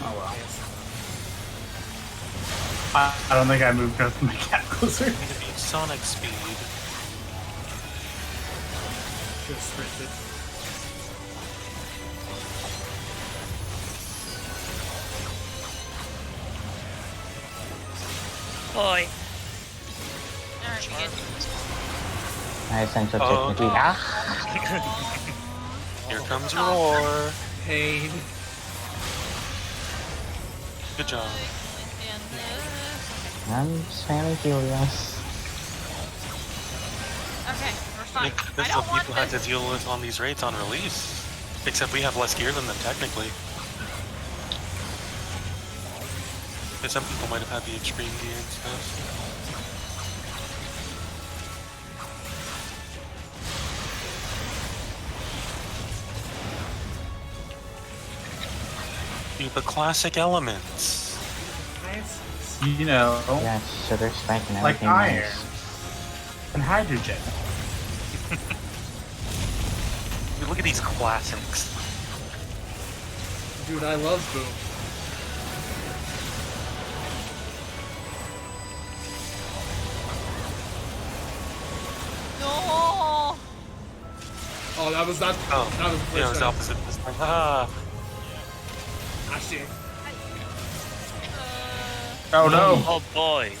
S5: Oh well. I don't think I moved enough to my cat closer.
S2: Need to be sonic speed.
S1: Should have sprinted.
S3: Boy.
S7: Alright, we good.
S4: I essentially
S2: Oh.
S4: technically. Ah.
S2: Here comes roar.
S1: Pain.
S2: Good job.
S7: And this.
S4: I'm spamming Helios.
S7: Okay, we're fine.
S2: This
S7: I
S2: is
S7: don't
S2: what
S7: want
S2: people had to
S7: this.
S2: deal with on these raids on release. Except we have less gear than them, technically. But some people might have had the extreme gear and stuff. Dude, the classic elements.
S5: You know,
S4: Yeah, sugar spike and
S5: like
S4: everything.
S5: iron
S4: else.
S5: and hydrogen.
S2: Dude, look at these classics.
S1: Dude, I love Boom.
S7: No.
S1: Oh, that was not.
S2: Oh,
S1: that was the
S2: yeah, it
S1: first
S2: was
S1: time.
S2: opposite this time. Ah,
S1: Ah, shit.
S5: Oh no!
S3: Oh boy.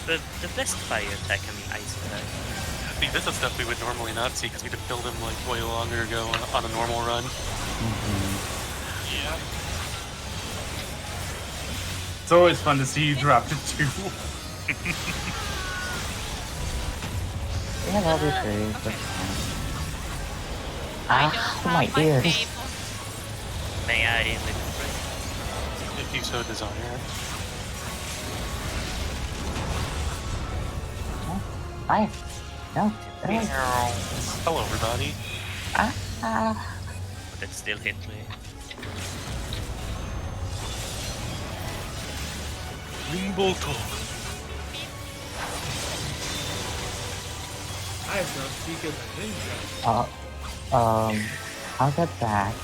S3: The best fire attack and ice attack.
S2: see, this is stuff we would normally not see because we'd have killed him like way longer ago on a normal run.
S6: Yeah.
S5: It's always fun to see you drop to 2.
S4: We have all these theories, but
S7: I don't
S4: ah,
S7: have
S4: my ears.
S7: favorite.
S3: May I live
S2: If you so desire.
S4: Hi. No.
S2: Hello, everybody.
S4: Ah.
S3: but it still hit me.
S2: Rainbow talk.
S1: I have no speak as a ninja.
S4: I'll get back.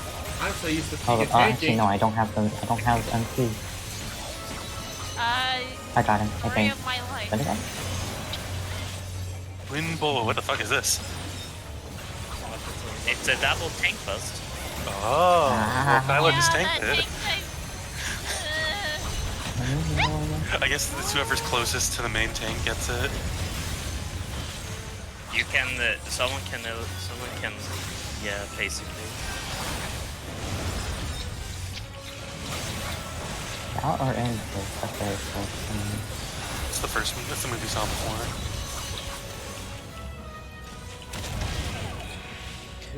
S1: I'm so used to speak
S4: Oh,
S1: as
S4: actually
S1: tanking.
S4: no, I don't have them. I don't have MP. I got him. I
S7: Story
S4: think.
S7: of my life.
S4: What is that?
S2: Rainbow, what the fuck is this?
S3: It's a double tank bust.
S2: Oh, well, Kyla
S7: Yeah,
S2: just
S7: that
S2: tanked it.
S7: tank
S2: I guess it's whoever's closest to the main tank gets it.
S3: You can, someone can, yeah, basically.
S4: Out or in? Okay, so.
S2: It's the first one. That's the movie we saw before.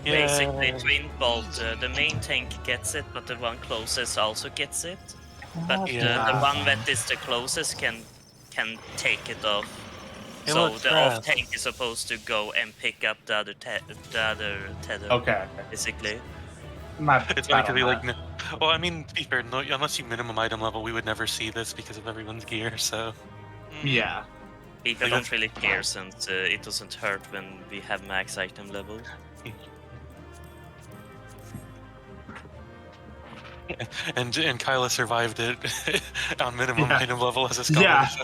S3: Basically, twin bolt. The main tank gets it, but the one closest also gets it. But
S2: Yeah.
S3: the one that is the closest can take it off.
S2: Hey,
S3: So
S2: look,
S3: the
S2: grass.
S3: off tank is supposed to go and pick up the other tether,
S5: Okay.
S3: basically.
S5: Not
S2: It's funny
S5: bad
S2: because
S5: on
S2: we
S5: that.
S2: well, I mean, to be fair, no, unless you minimum item level, we would never see this because of everyone's gear. So
S6: Mhm.
S5: Yeah.
S3: People
S2: Like,
S3: don't
S2: that's-
S3: really care since it doesn't hurt when we have max item levels.
S2: and Kyla survived it on minimum
S5: Yeah.
S2: item level as a scholar.
S5: Yeah.
S2: So.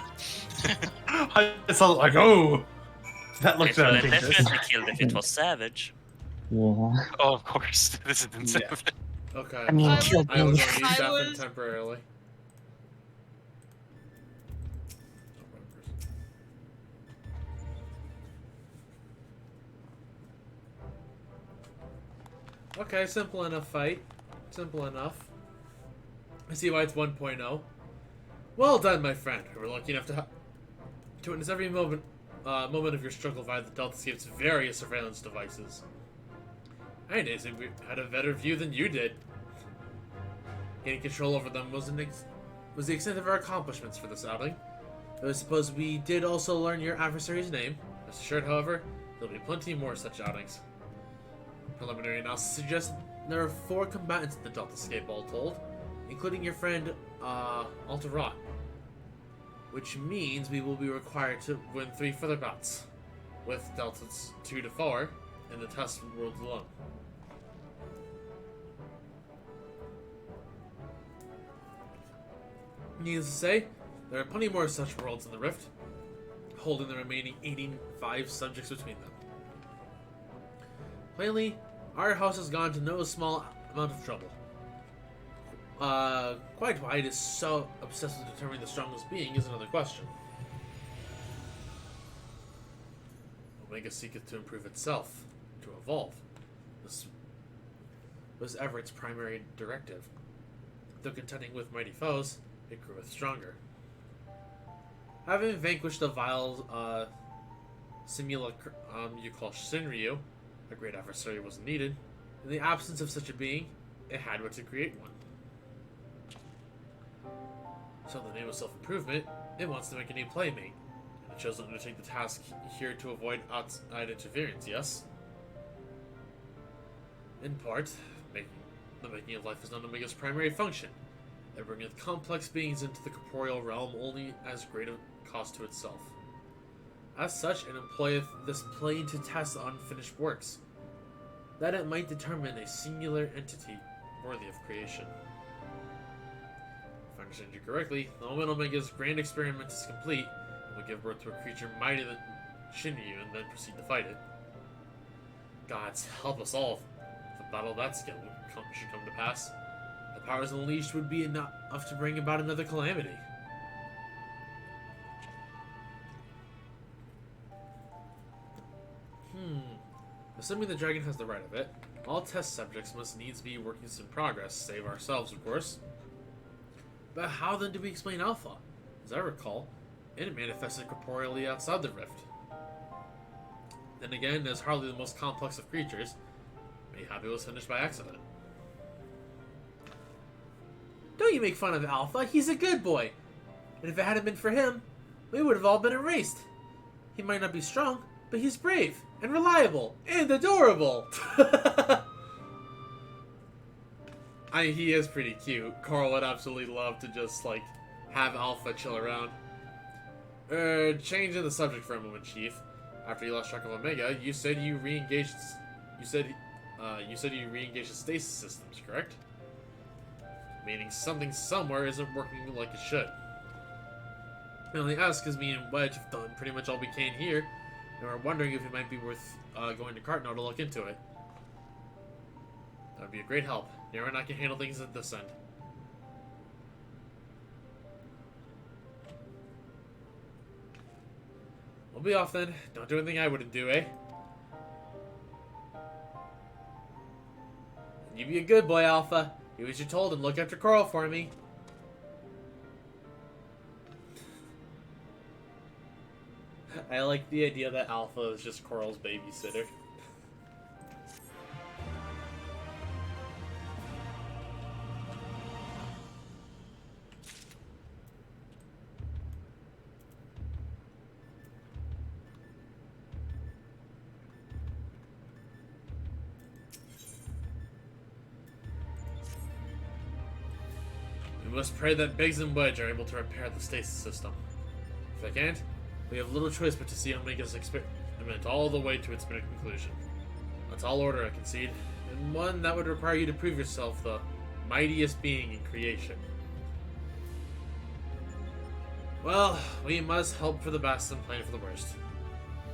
S5: It's all like, oh, that looks
S3: It would have
S5: dangerous.
S3: definitely killed if it was savage.
S4: Yeah.
S2: Oh, of course, this is insane.
S5: Yeah.
S1: Okay.
S4: I mean,
S7: I
S4: kill
S7: was-
S1: I was
S4: me.
S1: only
S7: I
S1: Stefan
S7: was-
S1: temporarily. Okay, simple enough fight. Simple enough. I see why it's 1.0. Well done, my friend. We're lucky enough to witness every moment of your struggle via the Deltascape's various surveillance devices. I didn't think we had a better view than you did. Gaining control over them was the extent of our accomplishments for this outing. Though I suppose we did also learn your adversary's name. Rest assured, however, there'll be plenty more such outings. Preliminary analysis suggests there are 4 combatants in the Deltascape all told, including your friend, Alterot. Which means we will be required to win 3 further bouts, with deltas 2 to 4 in the test worlds alone. Needless to say, there are plenty more such worlds in the Rift, holding the remaining 85 subjects between them. Plainly, our house has gone to no small amount of trouble. Quite why it is so obsessed with determining the strongest being is another question. Omega seeketh to improve itself, to evolve. This was ever its primary directive. Though contending with mighty foes, it groweth stronger. Having vanquished the vile, simulacrum you call Shinryu, a great adversary was needed. In the absence of such a being, it had but to create one. So in the name of self-improvement, it wants to make a new playmate. And it chose to undertake the task here to avoid outside interference, yes? In part, the making of life is not Omega's primary function. It bringeth complex beings into the corporeal realm only as great a cost to itself. As such, it employeth this plane to test unfinished works, that it might determine a singular entity worthy of creation. If I understand you correctly, the moment Omega's grand experiment is complete, it will give birth to a creature mightier than Shinryu and then proceed to fight it. Gods, help us all if a battle of that scale should come to pass. The powers unleashed would be enough to bring about another calamity. Assuming the dragon has the right of it, all test subjects must needs be works in progress, save ourselves, of course. But how then do we explain Alpha? As I recall, it manifested corporeally outside the rift. Then again, as hardly the most complex of creatures, mayhap it was finished by accident. Don't you make fun of Alpha, he's a good boy! And if it hadn't been for him, we would have all been erased. He might not be strong, but he's brave, and reliable, and adorable! He is pretty cute. Carl would absolutely love to just, like, have Alpha chill around. Changing the subject for a moment, Chief. After you lost track of Omega, you said you re-engaged... You said you re-engaged the stasis systems, correct? Meaning something somewhere isn't working like it should. I only ask because me and Wedge have done pretty much all we can here, and we're wondering if it might be worth going to Cardinal to look into it. That would be a great help. Nero and I can handle things at this end. We'll be off then. Don't do anything I wouldn't do, eh? You be a good boy, Alpha. Do what you're told and look after Coral for me. I like the idea that Alpha is just Coral's babysitter. We must pray that Biggs and Wedge are able to repair the stasis system. If they can't, we have little choice but to see Omega's experiment all the way to its conclusion. A tall order, I concede, and one that would require you to prove yourself the mightiest being in creation. Well, we must hope for the best and plan for the worst,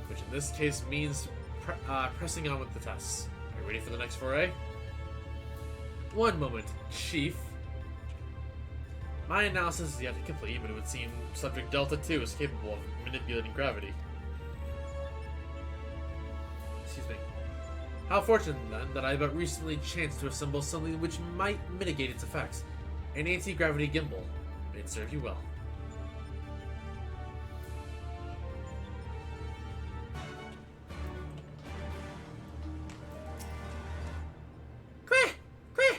S1: which in this case means pressing on with the tests. Are you ready for the next foray? One moment, Chief. My analysis is yet to complete, but it would seem Subject Delta 2 is capable of manipulating gravity. Excuse me. How fortunate, then, that I but recently chanced to assemble something which might mitigate its effects. An anti-gravity gimbal. May it serve you well. Quah! Quah!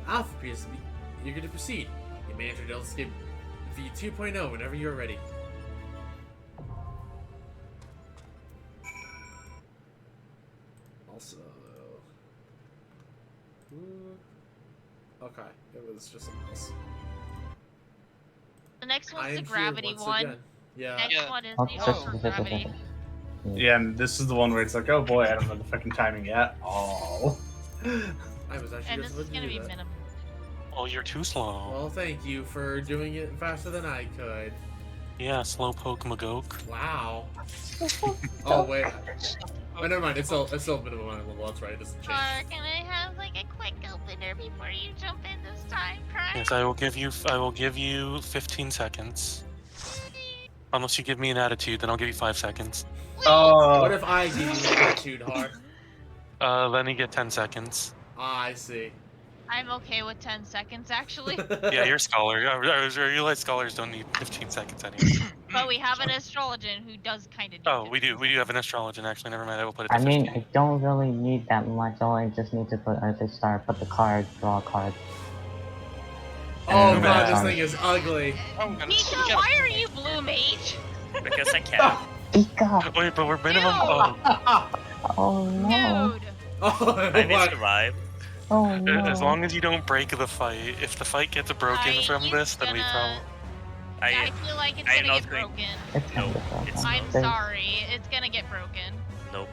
S1: Alpha appears to be eager to proceed. You may enter Deltascape V2.0 whenever you are ready. Also... Okay, it was just something else.
S7: The next
S1: I
S7: one's the
S1: am
S7: gravity
S1: here once
S7: one.
S1: again. Yeah.
S7: Next
S6: Yeah.
S7: one is
S4: Oh,
S7: the
S4: just-
S7: ultra-gravity.
S5: Yeah, and this is the one where it's like, oh boy, I don't know the fucking timing at all.
S1: I was actually
S7: And
S1: just
S7: this is
S1: about to
S7: gonna
S1: do
S7: be
S1: that.
S7: minimum.
S2: Oh, you're too slow.
S1: Well, thank you for doing it faster than I could.
S2: Yeah, slowpoke Magoke.
S1: Wow. Oh, wait. Oh, never mind. It's still minimum level. That's right. It doesn't change.
S7: Or can I have like a quick opener before you jump in this time, Cry?
S2: Yes, I will give you 15 seconds. Unless you give me an attitude, then I'll give you 5 seconds.
S5: Oh,
S1: What if I give you an attitude, Har?
S2: Then you get 10 seconds.
S1: Ah, I see.
S7: I'm okay with 10 seconds actually.
S2: Yeah, you're a scholar. I realize scholars don't need 15 seconds anyway.
S7: But we have an astrologian who does kind of.
S2: Oh, we do have an astrologian actually. Never mind, I will put it to
S4: I mean,
S2: 15.
S4: I don't really need that much. All I just need to put put the card, draw a card.
S1: Oh
S4: And
S1: god,
S4: then
S1: this
S4: on.
S1: thing is ugly.
S6: Oh, I'm gonna
S7: Pika, why are you blue mage?
S3: Because I can.
S4: Pika!
S2: Wait, but we're minimum.
S7: Ew.
S2: Oh,
S4: Oh no!
S7: Dude.
S1: Oh,
S3: I may
S1: what?
S3: survive.
S4: Oh no!
S2: as long as you don't break the fight. If the fight gets broken from
S7: It's
S2: this, then we
S7: gonna-
S2: probably.
S7: I feel like it's
S3: I'm
S7: gonna
S3: not
S7: get
S3: going-
S7: broken.
S4: It's
S3: No,
S4: gonna get broken.
S3: it's
S7: I'm
S4: There's-
S7: sorry, it's gonna get broken.
S3: Nope.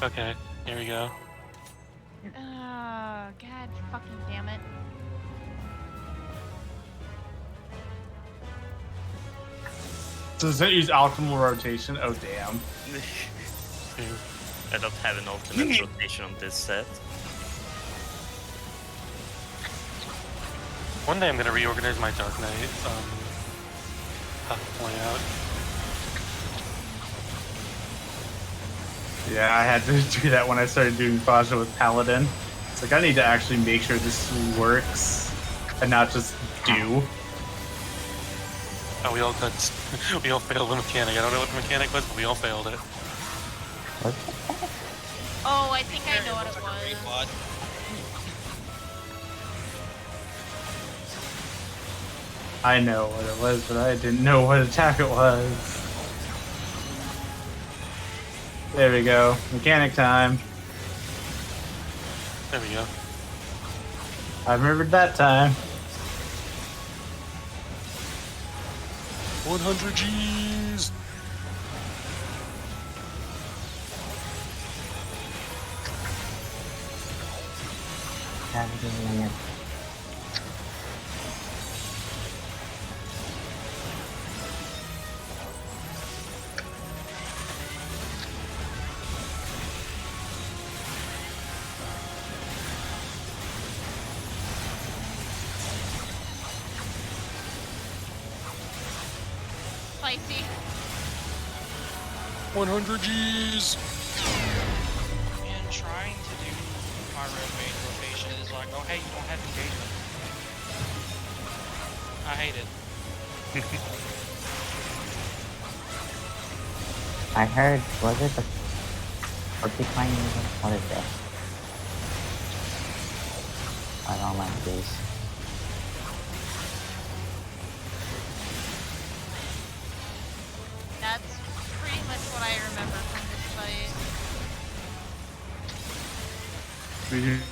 S2: Okay, here we go.
S7: Oh, god fucking damn it.
S5: does it use optimal rotation? Oh damn.
S3: I don't have an ultimate rotation on this set.
S2: One day I'm gonna reorganize my Dark Knight layout.
S5: Yeah, I had to do that when I started doing Faja with Paladin. It's like I need to actually make sure this works and not just do.
S2: Oh, we all failed the mechanic. I don't know what the mechanic was, but we all failed it.
S7: Oh, I think I know what it
S6: Great
S7: was.
S6: blood.
S5: I know what it was, but I didn't know what attack it was. There we go. Mechanic time.
S2: There we go.
S5: I remembered that time.
S2: 100 G's.
S4: Gravity limit.
S7: Spicy.
S2: 100 G's.
S6: And trying to do my red mage rotation is like, oh hey, you don't have engagement. I hate it.
S4: I heard, was it the porcupine needle? What is it? I don't like this.
S7: That's pretty much what I remember from this fight.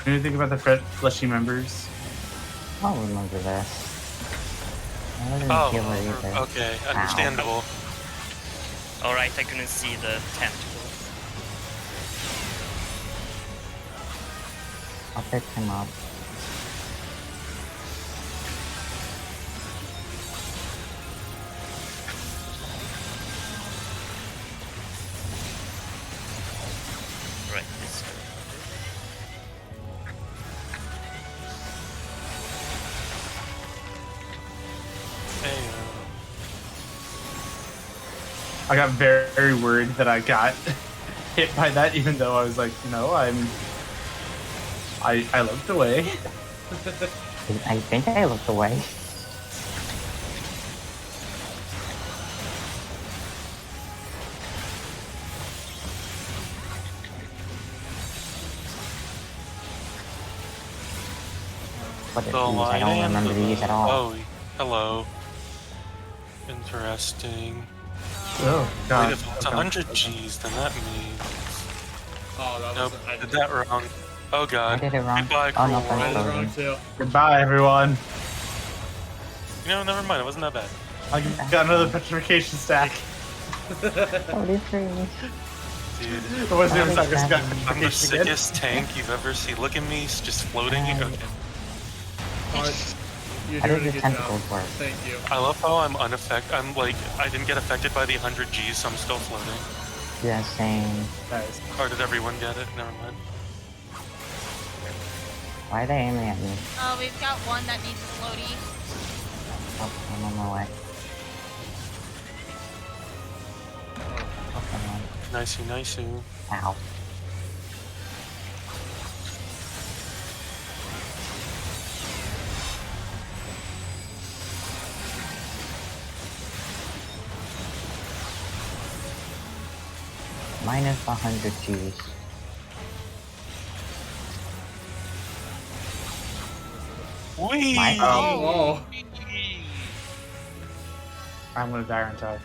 S5: Do you think about the fleshy members?
S4: I'll remember this. I didn't
S2: Oh,
S4: feel it either.
S2: okay, understandable.
S3: Alright, I couldn't see the tentacle.
S4: I'll pick him up.
S3: Right, this way.
S2: Hey,
S5: I got very, very worried that I got hit by that, even though I was like, no, I looked away.
S4: I think I looked away. But
S2: the
S4: these, I don't
S2: lighting.
S4: remember these at all.
S2: Oh, hello. Interesting.
S5: Oh,
S2: Wait,
S5: God.
S2: if it's
S5: Okay.
S2: 100 Gs, then that means.
S1: Oh, that
S2: Nope,
S1: was. I
S2: did that wrong. Oh
S4: I
S2: god.
S4: did it wrong.
S2: Goodbye,
S4: Oh, no,
S2: cruel
S1: I
S4: thank
S1: was
S2: world.
S1: wrong too.
S5: Goodbye, everyone.
S2: You know, never mind, it wasn't that bad.
S5: I got another petrification stack.
S4: 43.
S2: Dude,
S5: It wasn't even stuck, I just got
S2: I'm the
S5: petrification again.
S2: sickest tank you've ever seen. Look at me, just floating. Okay.
S1: Alright, you're
S4: How
S1: doing
S4: did
S1: a
S4: the
S1: good job.
S4: tentacles work?
S1: Thank you.
S2: I love how I'm unaffected. I'm like, I didn't get affected by the 100 Gs, so I'm still floating.
S4: Yeah, same.
S5: Nice.
S2: Or did everyone get it? Never mind.
S4: Why are they aiming at me?
S7: We've got one that needs a floaty.
S4: Oh, I'm on my way. Oh, come on.
S2: Nicey, nicey.
S4: Ow. Minus 100 Gs.
S2: Whee!
S4: My-
S1: Oh,
S5: I'm gonna die, aren't I?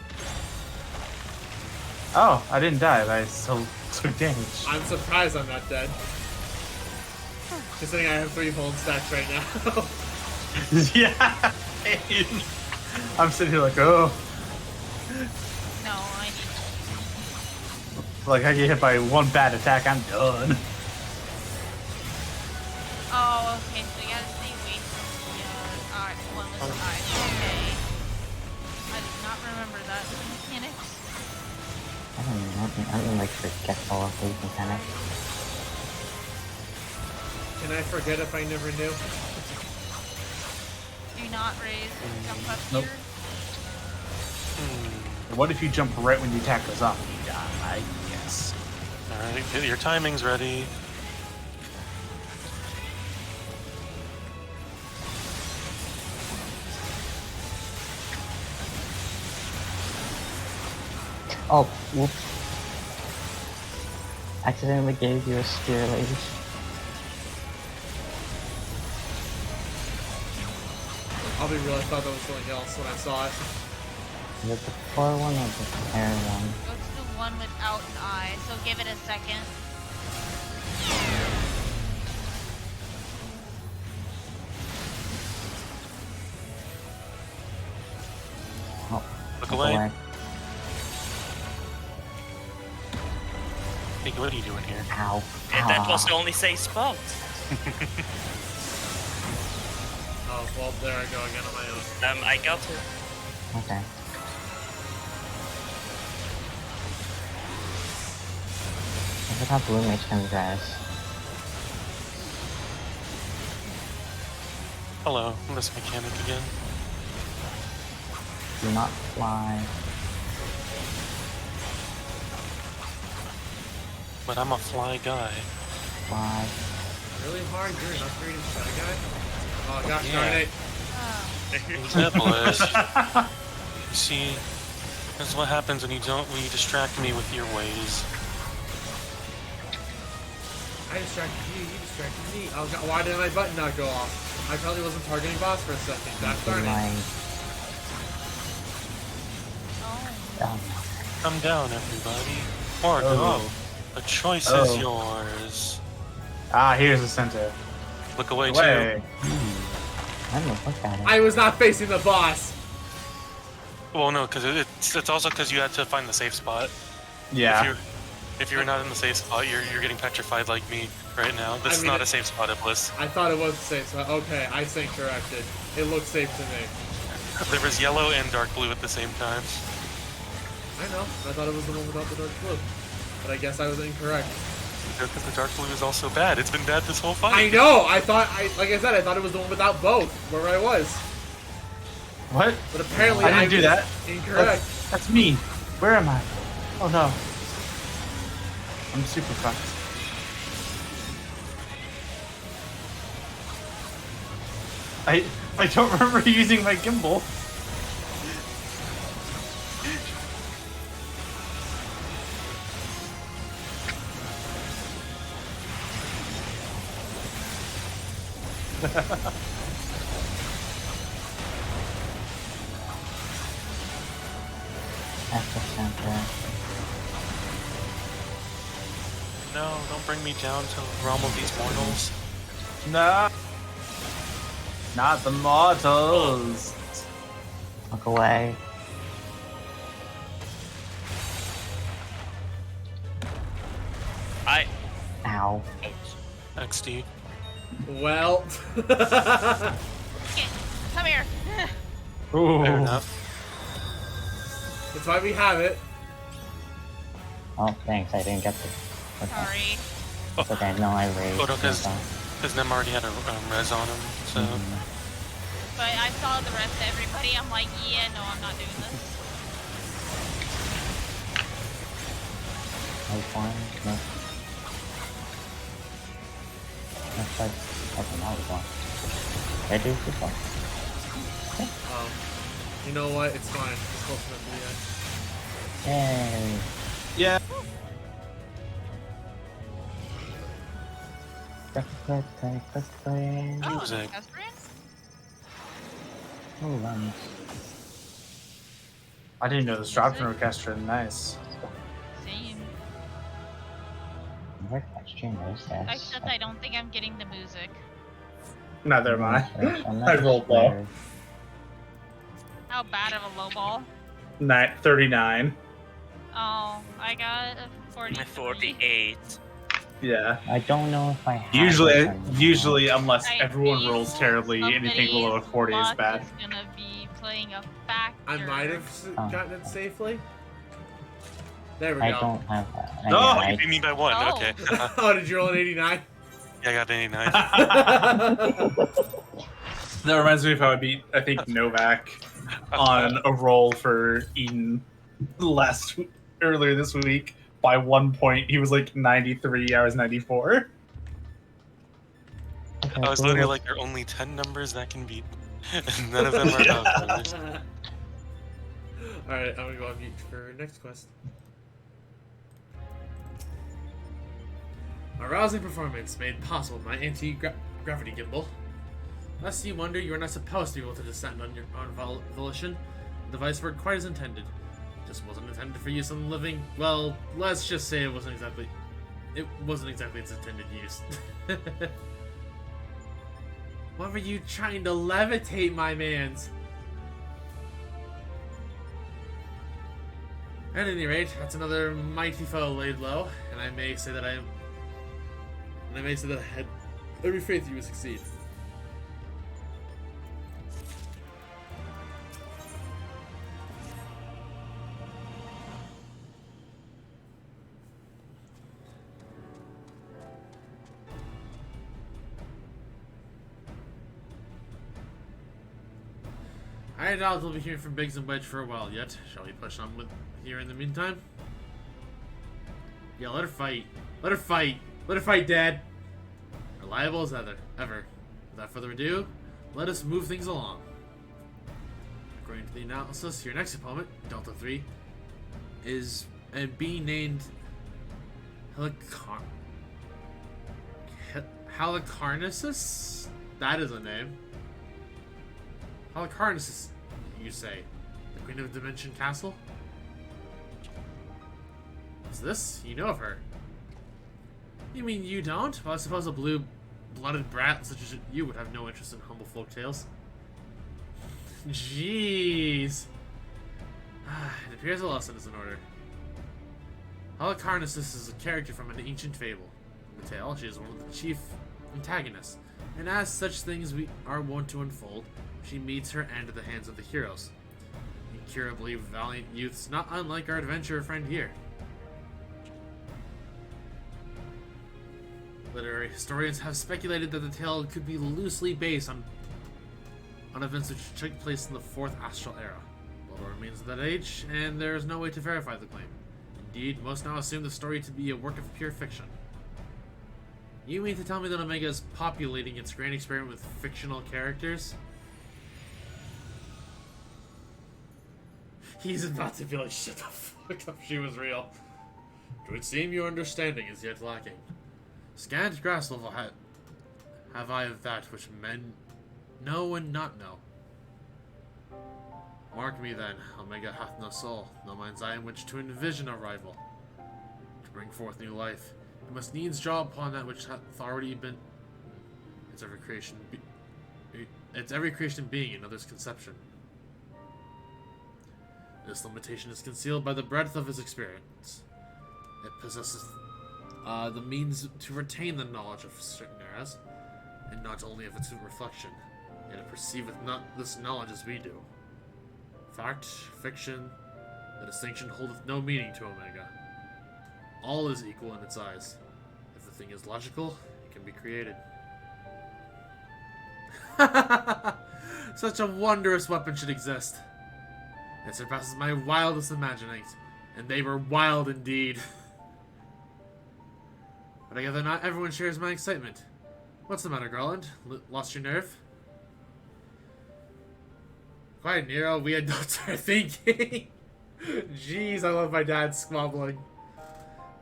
S5: Oh, I didn't die, but I still took damage.
S1: I'm surprised I'm not dead. Considering I have 3 hold stacks right now.
S5: Yeah. I'm sitting here like, oh.
S7: No, I need.
S5: Like, I get hit by one bad attack, I'm done.
S7: Oh, okay, so you gotta stay away from the, alright, one with the eyes. Okay. I did not remember that mechanics.
S4: I don't like forgetful of these mechanics.
S1: Can I forget if I never knew?
S7: Do not raise and jump up
S5: Nope.
S7: here.
S5: What if you jump right when the attack goes off? You die, yes.
S2: Alright, get your timing's ready.
S4: Oh, whoops. Accidentally gave you a spear lady.
S1: I'll be real, I thought that was something else when I saw it.
S4: Is it the floor one or the air one?
S7: Go to the one without an eye, so give it a second.
S4: Oh,
S2: Look
S4: look
S2: away. Hey, what are you doing here?
S4: Ow.
S3: And that was the
S4: Ow.
S3: only safe spot.
S1: Oh, well, there I go again on my own.
S3: I got it.
S4: Okay. Look how blue mage can dress.
S2: Hello, I'm this mechanic again.
S4: Do not fly.
S2: But I'm a fly guy.
S4: Fly.
S1: Really hard, you're an upgraded shy guy? Oh gosh
S2: Yeah.
S1: darn it.
S2: Example is, you see, this is what happens when you distract me with your ways.
S1: I distracted you, you distracted me. Oh god, why did my button not go off? I probably wasn't targeting boss for a second. Gosh darn it.
S4: Flying.
S7: Oh.
S4: Oh
S2: Come down, everybody. Or
S5: Oh.
S2: go. The choice
S5: Oh.
S2: is yours.
S5: Ah, here's the center.
S2: Look away,
S5: Away.
S2: too.
S4: I'm gonna look at it.
S1: I was not facing the boss.
S2: Well, no, because it's also because you had to find the safe spot.
S5: Yeah.
S2: If you're not in the safe spot, you're getting petrified like me right now. This is not a safe spot, Iblis.
S1: I thought it was safe, so okay, I stand corrected. It looked safe to me.
S2: There was yellow and dark blue at the same time.
S1: I know. I thought it was the one without the dark blue. But I guess I was incorrect.
S2: Because the dark blue is also bad. It's been bad this whole fight.
S1: I know! Like I said, I thought it was the one without both, where I was.
S5: What?
S1: But apparently
S5: I didn't do
S1: was
S5: that.
S1: Incorrect.
S5: That's me. Where am I? Oh no. I'm super fucked. I don't remember using my gimbal.
S4: That's the center.
S2: No, don't bring me down to the realm of these mortals.
S5: No. Not the mortals.
S4: Look away. Ow.
S2: XD.
S1: Well.
S7: Okay, come here.
S5: Ooh.
S2: Fair enough.
S1: That's why we have it.
S4: Oh, thanks. I didn't get the. Okay.
S7: Sorry.
S4: It's okay. No, I raised.
S2: Oh, no, because
S4: so-
S2: Nem already had a res on him, so...
S4: Mhm.
S7: But I saw the rest of everybody. I'm like, yeah, no, I'm not doing this.
S4: No fine. No. That's like. Okay, now we're going. Ready? This one.
S1: You know what? It's fine. It's close enough to the end.
S4: Yay.
S5: Yeah.
S7: Oh,
S2: Music.
S7: Catherine?
S4: Oh, runs.
S5: I didn't know this dropped from Orchestra. Nice.
S7: Same.
S4: What question is this?
S7: Except I don't think I'm getting the music.
S5: Neither am I.
S4: I'm
S5: I
S4: not
S5: rolled low.
S4: sure.
S7: How bad of a low ball?
S5: 39.
S7: Oh, I got a 40.
S3: 48.
S5: Yeah.
S4: I don't know if I have
S5: Usually,
S4: this anymore.
S5: unless
S7: I
S5: everyone
S7: think
S5: rolls terribly, anything below a 40 is
S7: luck
S5: bad.
S7: Is gonna be playing a factor.
S1: I might have gotten it safely. There we
S4: I
S1: go.
S4: don't have that.
S5: No,
S2: Oh,
S4: I,
S2: you beat me by one,
S7: Oh.
S2: okay.
S1: Oh, did you roll an 89?
S2: Yeah, I got an 89.
S5: That reminds me of how I beat, I think, Novak on a roll for Eden earlier this week by 1 point. He was like 93, I was 94.
S4: okay,
S2: I was
S4: who
S2: literally
S4: was-
S2: like, there are only 10 numbers that can beat. And none of them are numbers.
S1: Alright, I'm gonna go on mute for next quest. A rousing performance made possible by anti-gravity gimbal. Lest you wonder, you are not supposed to be able to descend on your own volition. The device worked quite as intended. Just wasn't intended for use on living. Well, let's just say it wasn't exactly its intended use. What were you trying to levitate, my mans? At any rate, that's another mighty foe laid low, and I may say that I had every faith you would succeed. I doubt we'll be hearing from Biggs and Wedge for a while yet. Shall we push on with here in the meantime? Yeah, let her fight. Let her fight. Let her fight, Dad. Reliable as ever. Without further ado, let us move things along. According to the analysis, your next opponent, Delta 3, is a being named Halicarnassus? That is a name. Halicarnassus, you say? The Queen of Dimension Castle? What's this? You know of her. You mean you don't? Well, I suppose a blue-blooded brat such as you would have no interest in humble folk tales. Jeez. It appears a lesson is in order. Halicarnassus is a character from an ancient fable. In the tale, she is one of the chief antagonists, and as such things we are wont to unfold, she meets her end at the hands of the heroes. Incurably valiant youths, not unlike our adventurer friend here. Literary historians have speculated that the tale could be loosely based on events which took place in the 4th Astral Era. Little remains of that age, and there is no way to verify the claim. Indeed, most now assume the story to be a work of pure fiction. You mean to tell me that Omega is populating its grand experiment with fictional characters? He's about to be like, shut the fuck up, she was real. It would seem your understanding is yet lacking. Scant grasp level have I of that which men know and not know. Mark me then, Omega hath no soul, no mind's eye in which to envision a rival. To bring forth new life, it must needs draw upon that which hath already been its every creation being in others' conception. This limitation is concealed by the breadth of his experience. It possesses the means to retain the knowledge of certain eras, and not only of its reflection, yet it perceiveth not this knowledge as we do. Fact, fiction, the distinction holdeth no meaning to Omega. All is equal in its eyes. If the thing is logical, it can be created. Such a wondrous weapon should exist. It surpasses my wildest imaginings, and they were wild indeed. But I gather not everyone shares my excitement. What's the matter, Garland? Lost your nerve? Quiet, Nero, we adults are thinking. Jeez, I love my dad squabbling.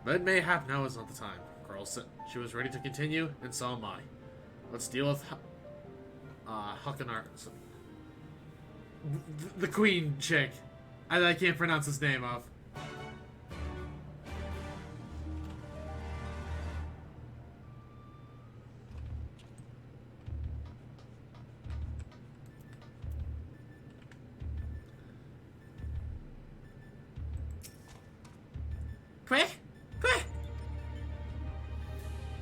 S1: But mayhap now is not the time. Carl said she was ready to continue, and so am I. Let's deal with Huckanar. The queen chick. I can't pronounce his name of. Quick!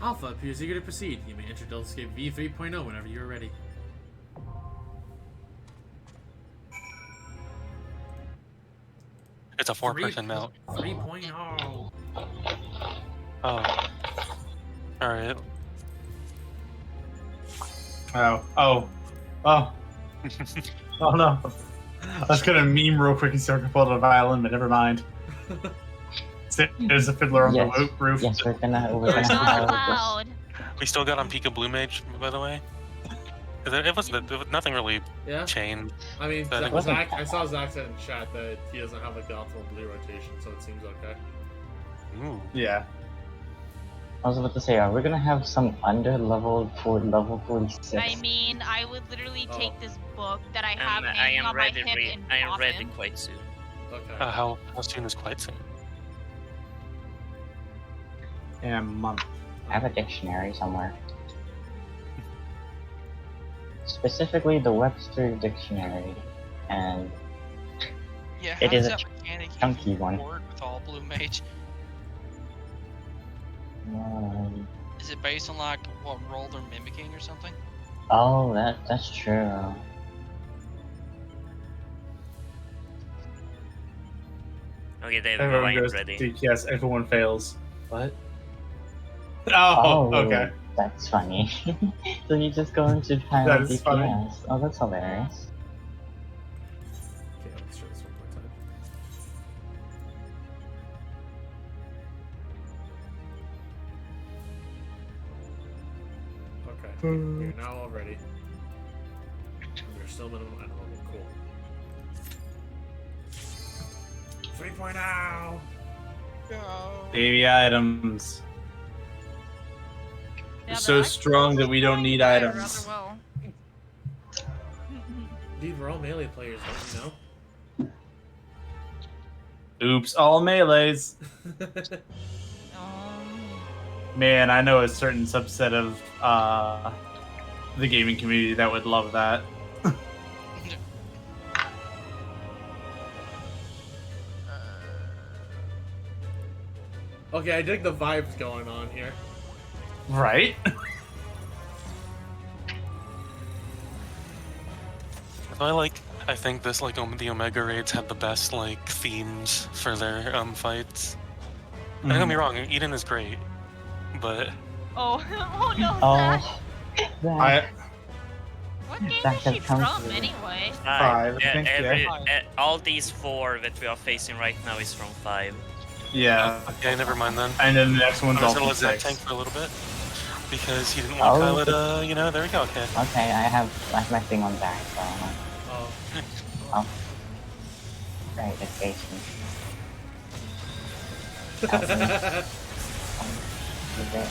S1: Alpha appears eager to proceed. You may enter Deltascape V3.0 whenever you are ready.
S2: It's a 4-person mount.
S1: 3.0.
S2: Oh. Alright.
S5: Oh no. I was gonna meme real quick and start to pull out a violin, but never mind. There's a fiddler on the roof.
S4: Yes, we're gonna
S7: You're
S4: have
S7: not allowed.
S2: We still got on Pika Blue Mage, by the way. It was nothing really
S1: Yeah?
S2: chained.
S1: I mean,
S2: That
S1: Zach,
S2: it
S4: wasn't-
S1: I saw Zach said in chat that he doesn't have like the optimal blue rotation, so it seems okay.
S2: Ooh.
S5: Yeah.
S4: I was about to say, are we gonna have some under level 46?
S7: I mean, I would literally take this book that I have
S3: I
S7: hanging
S3: am
S7: on my
S3: ready.
S7: hip and
S3: I am
S7: pop
S3: ready
S7: him.
S3: quite soon.
S1: Okay.
S2: How soon is quite soon?
S5: In a month.
S4: I have a dictionary somewhere. Specifically the Webster Dictionary, and
S6: Yeah, how
S4: It
S6: does
S4: is a
S6: that mechanic
S4: chunky
S6: even
S4: one.
S6: work with all blue mage? Is it based on like what role they're mimicking or something?
S4: oh, that's true.
S3: Okay, there we go. I
S5: Everyone
S3: am
S5: goes to
S3: ready.
S5: DPS, everyone fails. What?
S4: Oh,
S5: Okay.
S4: That's funny. So you just go into time
S5: That
S4: of
S5: is funny.
S4: DPS. Oh, that's hilarious.
S1: Okay, let's try this one more time. Okay, you're now all ready. And you're still minimum and level. Cool. 3.0!
S6: Go.
S5: Baby items.
S7: Yeah,
S5: So
S7: they're
S5: strong that we don't need
S7: actually
S5: items.
S7: rather well.
S1: Dude, we're all melee players, don't you
S5: Oops, all melees.
S1: know?
S5: Man, I know a certain subset of the gaming community that would love that.
S1: Okay, I dig the vibes going on here.
S5: Right?
S2: I think this the Omega raids had the best themes for their fights. Don't get me wrong, Eden is great, but
S7: Oh, oh no, Zach.
S4: Oh, that.
S5: I
S7: What game
S4: Zach
S7: is she
S4: has come
S7: from
S4: through.
S7: anyway?
S5: Five, I
S3: Yeah,
S5: think, yeah.
S3: all these 4 that we are facing right now is from 5.
S5: yeah.
S2: okay, never mind then.
S5: And then the next one's
S2: I'm just
S5: all
S2: gonna
S5: from
S2: let Zach
S5: 6.
S2: tank for a little bit because he didn't want to
S4: Oh.
S2: pilot. There we go. Okay.
S4: Okay, I have my thing on back, so
S1: Oh.
S4: great, it's facing. Rip it.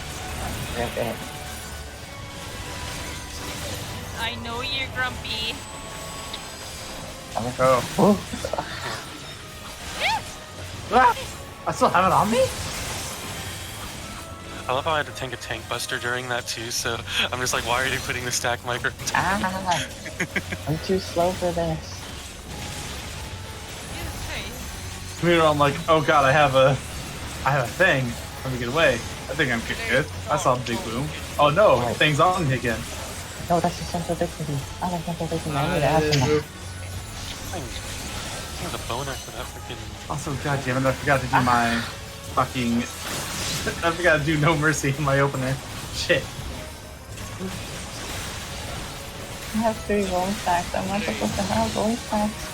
S4: Rip it.
S7: I know you're grumpy.
S5: Oh.
S4: Ooh.
S5: Ah! I still have it on me?
S2: I love how I had to tank a tank buster during that too. So I'm just like, why are you putting the stack micro?
S4: Ah! I'm too slow for this.
S7: Jesus Christ.
S5: Meanwhile, I'm like, oh god, I have a thing. Let me get away. I think I'm good. I saw a big boom. Oh no,
S4: Right.
S5: thing's on me again.
S4: No, that's the central dignity. I like central dignity. I need to
S1: Ah,
S4: have some.
S2: The boner for that freaking.
S5: Also, god damn it, I forgot to do my fucking... I forgot to do No Mercy in my opener. Shit.
S4: I have 3 rolling stacks. I'm not supposed to have rolling stacks.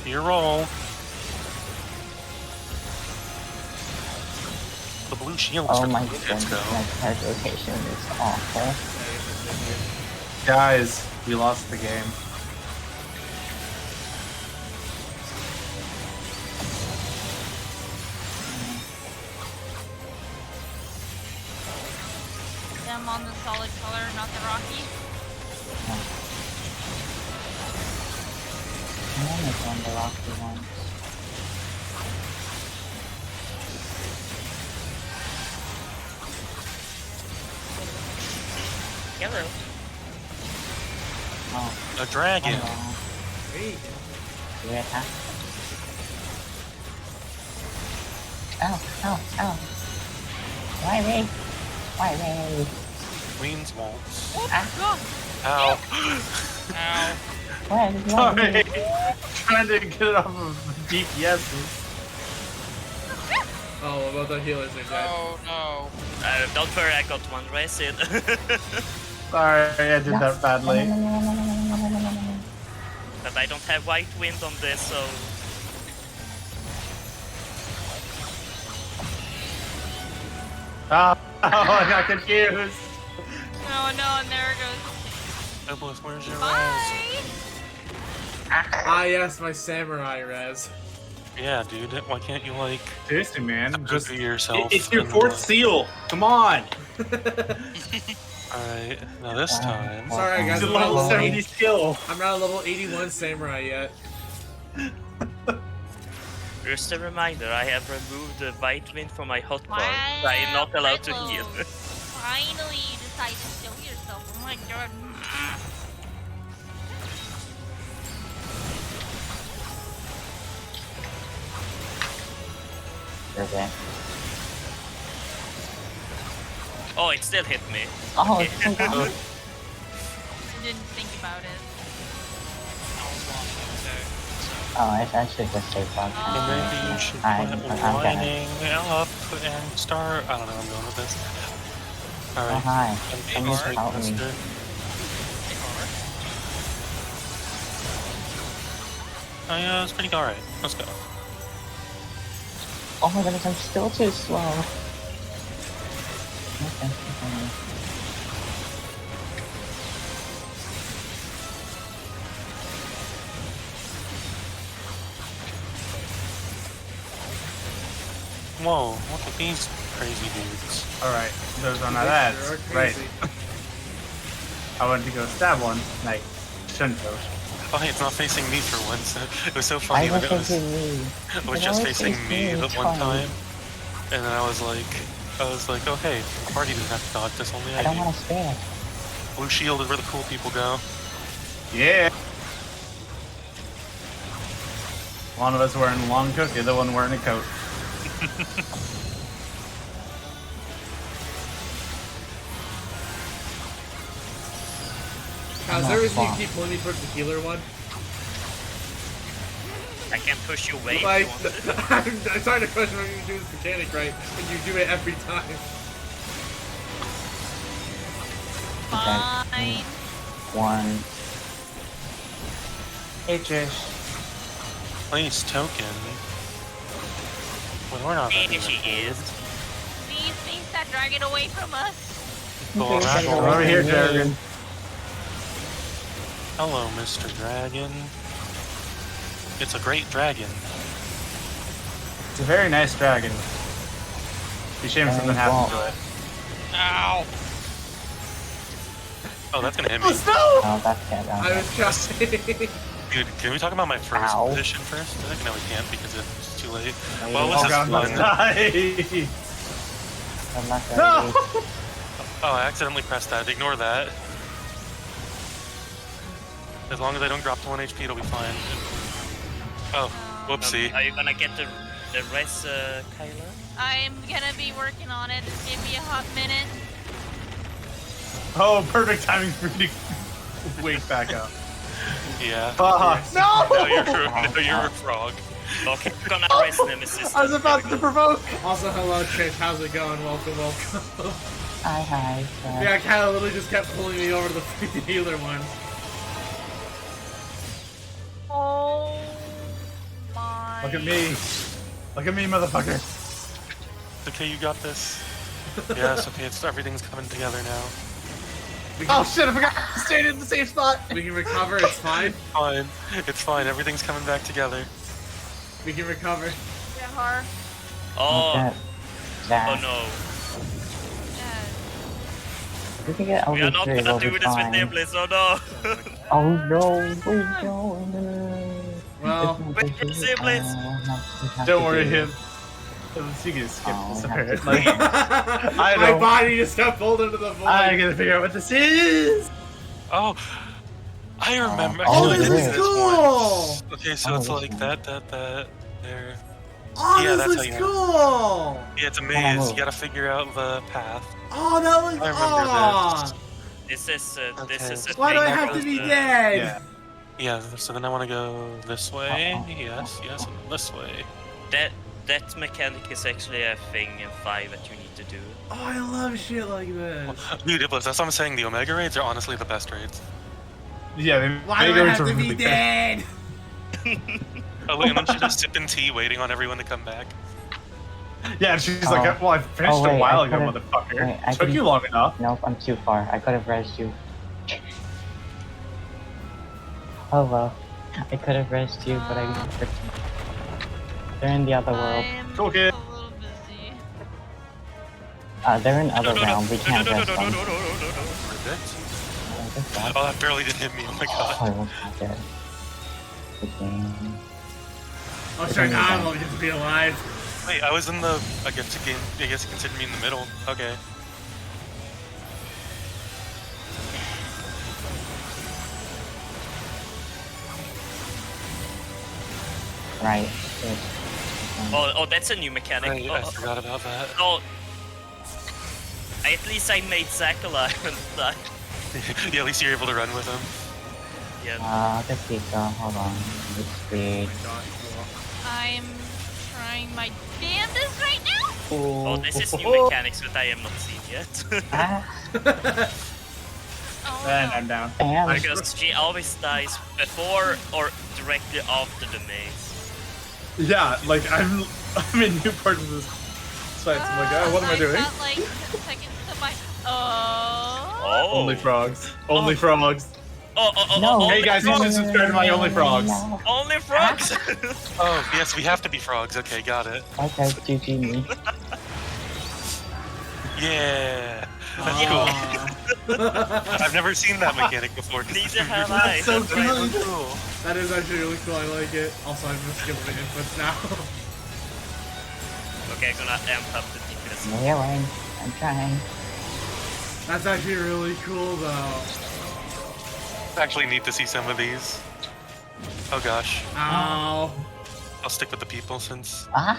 S2: Your roll. The blue shield.
S4: Oh my
S2: Let's
S4: goodness,
S2: go.
S4: my card rotation is awful.
S5: Guys, we lost the game.
S7: Them on the solid color, not the rocky.
S4: I want to on the rocky one.
S3: Hello.
S4: Oh,
S2: A dragon.
S4: hello.
S1: Hey.
S4: Do we attack? Ow, ow, ow. Why me? Why me?
S2: Queen's waltz.
S7: Oh,
S2: Ow.
S6: Ow.
S4: Why
S5: Sorry.
S4: me?
S5: Trying to get it off of DPSs.
S1: Oh, what about the healers are dead?
S6: Oh no.
S3: Don't worry, I got one race in.
S5: Sorry, I did that badly.
S4: No.
S3: But I don't have white wind on this, so...
S5: Oh, I got confused.
S7: no, no, and there it goes.
S2: Obelisk, where's your res?
S7: Bye!
S1: Ah, yes, my samurai res.
S2: Yeah, dude. Why can't you
S5: Seriously, man. Just
S2: be yourself?
S5: It's your
S2: and,
S5: 4th seal. Come on.
S2: Alright, now this time.
S1: Sorry, guys.
S5: It's a
S1: I'm not,
S5: level
S1: level
S5: 70
S1: 8,
S5: skill.
S1: I'm not a level 81 samurai yet.
S3: Just a reminder, I have removed the white wind from my hotbar.
S7: Wow,
S3: I am not allowed to
S7: Michael.
S3: heal.
S7: Finally, you decided to show yourself. Oh my god.
S4: Okay.
S3: Oh, it still hit me.
S4: Oh,
S3: Okay.
S4: it's so good.
S7: Didn't think about it.
S6: I was walking too. So.
S4: Oh, I should just say fuck.
S2: Well, maybe you should
S4: I'm
S2: put
S4: gonna-
S2: lining up and start. I don't know. I'm going with this.
S4: Oh,
S2: Alright.
S4: hi.
S2: I'm
S4: Someone help me.
S2: Oh yeah, it's pretty alright. Let's go.
S4: Oh my goodness, I'm still too slow. Okay.
S2: Whoa, look at these crazy dudes.
S5: Alright, those are not
S1: They
S5: ads.
S1: sure are
S5: Right.
S1: crazy.
S5: I wanted to go stab one. Like, shouldn't have.
S2: Oh hey, it's not facing me for once. It was so
S4: I
S2: funny
S4: was
S2: when it was,
S4: thinking me.
S2: it was
S4: It
S2: just
S4: always
S2: facing
S4: faces
S2: me
S4: me,
S2: the
S4: it's
S2: one
S4: fine.
S2: time. And then I was like, oh hey, the party didn't have to dodge this, only
S4: I don't
S2: do.
S4: want to spare.
S2: Blue shield is where the cool people go.
S5: Yeah. One of us wearing a long coat, the other one wearing a coat.
S1: Kyle, is there a reason you keep pulling me towards the healer one?
S3: I can push you away
S1: Like,
S3: if you want to.
S1: I'm trying to question whether you do this mechanic right, and you do it every time.
S7: Fine.
S4: One. Hey Trish.
S2: Place token. Well, we're not that
S3: Here she is.
S7: Please, please, that dragon away from us.
S2: Go around.
S5: Come over here, Dragon.
S2: Hello, Mr. Dragon. It's a great dragon.
S5: It's a very nice dragon. Be shame if something happened to it.
S6: Ow!
S2: Oh, that's gonna hit me.
S4: Oh, that's good.
S1: I was just
S2: Dude, can we talk about my first
S4: Ow.
S2: position first? I think no, we can't because it's too late.
S4: Oh,
S2: Well,
S5: Oh
S2: this is
S5: god, let's
S2: fun.
S5: die!
S4: I'm not
S5: No!
S4: ready.
S2: Oh, I accidentally pressed that. Ignore that. As long as I don't drop to 1 HP, it'll be fine. Oh, whoopsie.
S3: Are you gonna get the res, Kyla?
S7: I'm gonna be working on it. Just give me a hot minute.
S5: Oh, perfect timing for me to wake back up.
S2: Yeah.
S5: No!
S2: Now you're a frog.
S3: Okay, we're gonna res Nemesis.
S5: I was about to provoke!
S1: Also, hello, Trish. How's it going? Welcome, welcome.
S4: Hi.
S1: Yeah, Kyle literally just kept pulling me over to the freaking healer one.
S7: Oh my.
S5: Look at me. Look at me, motherfucker.
S2: Okay, you got this. Yes, okay, everything's coming together now.
S5: Oh shit, I forgot to stay in the same spot!
S1: We can recover. It's fine.
S2: Fine. It's fine. Everything's coming back together.
S1: We can recover.
S7: Jahar.
S3: Oh,
S4: That.
S3: oh no.
S7: Yeah.
S4: We can get
S3: We
S4: over
S3: are not
S4: 3,
S3: gonna
S4: we'll
S3: do
S4: be
S3: this with
S4: fine.
S3: Nimblis, oh no.
S4: Oh no, we don't.
S1: Well,
S3: wait for the Siblings.
S5: Don't worry, him. You can skip
S4: Oh,
S5: this
S4: we have
S5: apparently.
S4: to-
S5: I
S1: my
S5: know.
S1: body just got pulled into the void.
S5: I gotta figure out what this is!
S2: Oh, I remember.
S4: Oh,
S2: actually, I
S1: this
S2: did
S1: is
S2: this
S1: cool!
S2: once. Okay, so
S4: Oh,
S2: it's
S4: this
S2: like
S4: one.
S2: that, there.
S1: Oh,
S2: Yeah,
S1: this
S2: that's
S1: looks
S2: how you-
S1: cool!
S2: Yeah, it's a
S4: Oh.
S2: maze. You gotta figure out the path.
S1: Oh, that looks
S2: I remember
S1: awesome!
S3: This is a
S1: Why do I have to
S3: thing
S1: be
S3: called,
S1: dead?
S5: Yeah.
S2: Yeah, so then I want to go this way.
S4: Uh-oh.
S2: Yes, and this way.
S3: That mechanic is actually a thing in 5 that you need to do.
S1: Oh, I love shit like this.
S2: Dude, that's what I'm saying. The Omega raids are honestly the best raids.
S5: Yeah, they
S1: Why do I
S5: go
S1: have
S5: into
S1: to be
S5: really
S1: dead?
S2: Oh, wait, and then she just sipping tea, waiting on everyone to come back.
S5: Yeah, and she's
S4: Oh.
S5: like, well, I finished
S4: Oh, wait,
S5: a while
S4: I
S5: ago,
S4: could've-
S5: motherfucker.
S4: wait, I
S5: Took
S4: could've-
S5: you long enough.
S4: Nope, I'm too far. I could have rezzed you. Oh well. I could have rezzed you, but I didn't. They're in the other world.
S7: I'm
S5: Cool kid.
S7: a little busy.
S4: They're in other realm. We can't rest them.
S2: Predict?
S4: Oh, this sucks.
S2: Oh, that barely did hit me. Oh my
S4: Oh,
S2: god.
S4: I was not dead. Good game.
S1: Oh, sure, now I'm going to be alive.
S2: Wait, I was in the. I guess you consider me in the middle. Okay.
S4: Right.
S3: Oh, that's a new mechanic.
S2: I forgot about that.
S3: Oh, at least I made Zack alive and died.
S2: Yeah, at least you're able to run with him.
S3: Yeah.
S4: Let's see, hold on. Let's see.
S7: I'm trying my damnedest right now.
S3: Oh, this is new mechanics that I have not seen yet.
S4: Ah,
S7: Oh,
S5: And
S7: no.
S5: I'm down.
S4: damn.
S3: Because she always dies before or directly after the maze.
S5: Yeah, like, I'm in new parts of this fight, so I'm like, oh, what am I doing?
S7: got like 10 seconds to my. Oh.
S3: Oh.
S5: Only frogs. Only frogs.
S3: Oh,
S4: No.
S5: Hey guys, you should subscribe to my Only Frogs.
S4: No.
S3: Only frogs!
S2: Oh, yes, we have to be frogs. Okay, got it.
S4: Okay, GG me.
S2: Yeah. That's cool. I've never seen that mechanic before. 'cause
S3: Neither have I.
S1: so
S3: That's why
S1: cool.
S3: it's
S2: cool.
S1: That is actually really cool. I like it. Also, I'm just skipping the inputs now.
S3: Okay, I'm gonna amp up the thickness.
S4: I'm healing. I'm trying.
S1: That's actually really cool, though.
S2: It's actually neat to see some of these. Oh gosh.
S1: Ow.
S2: I'll stick with the people since.
S4: Ah!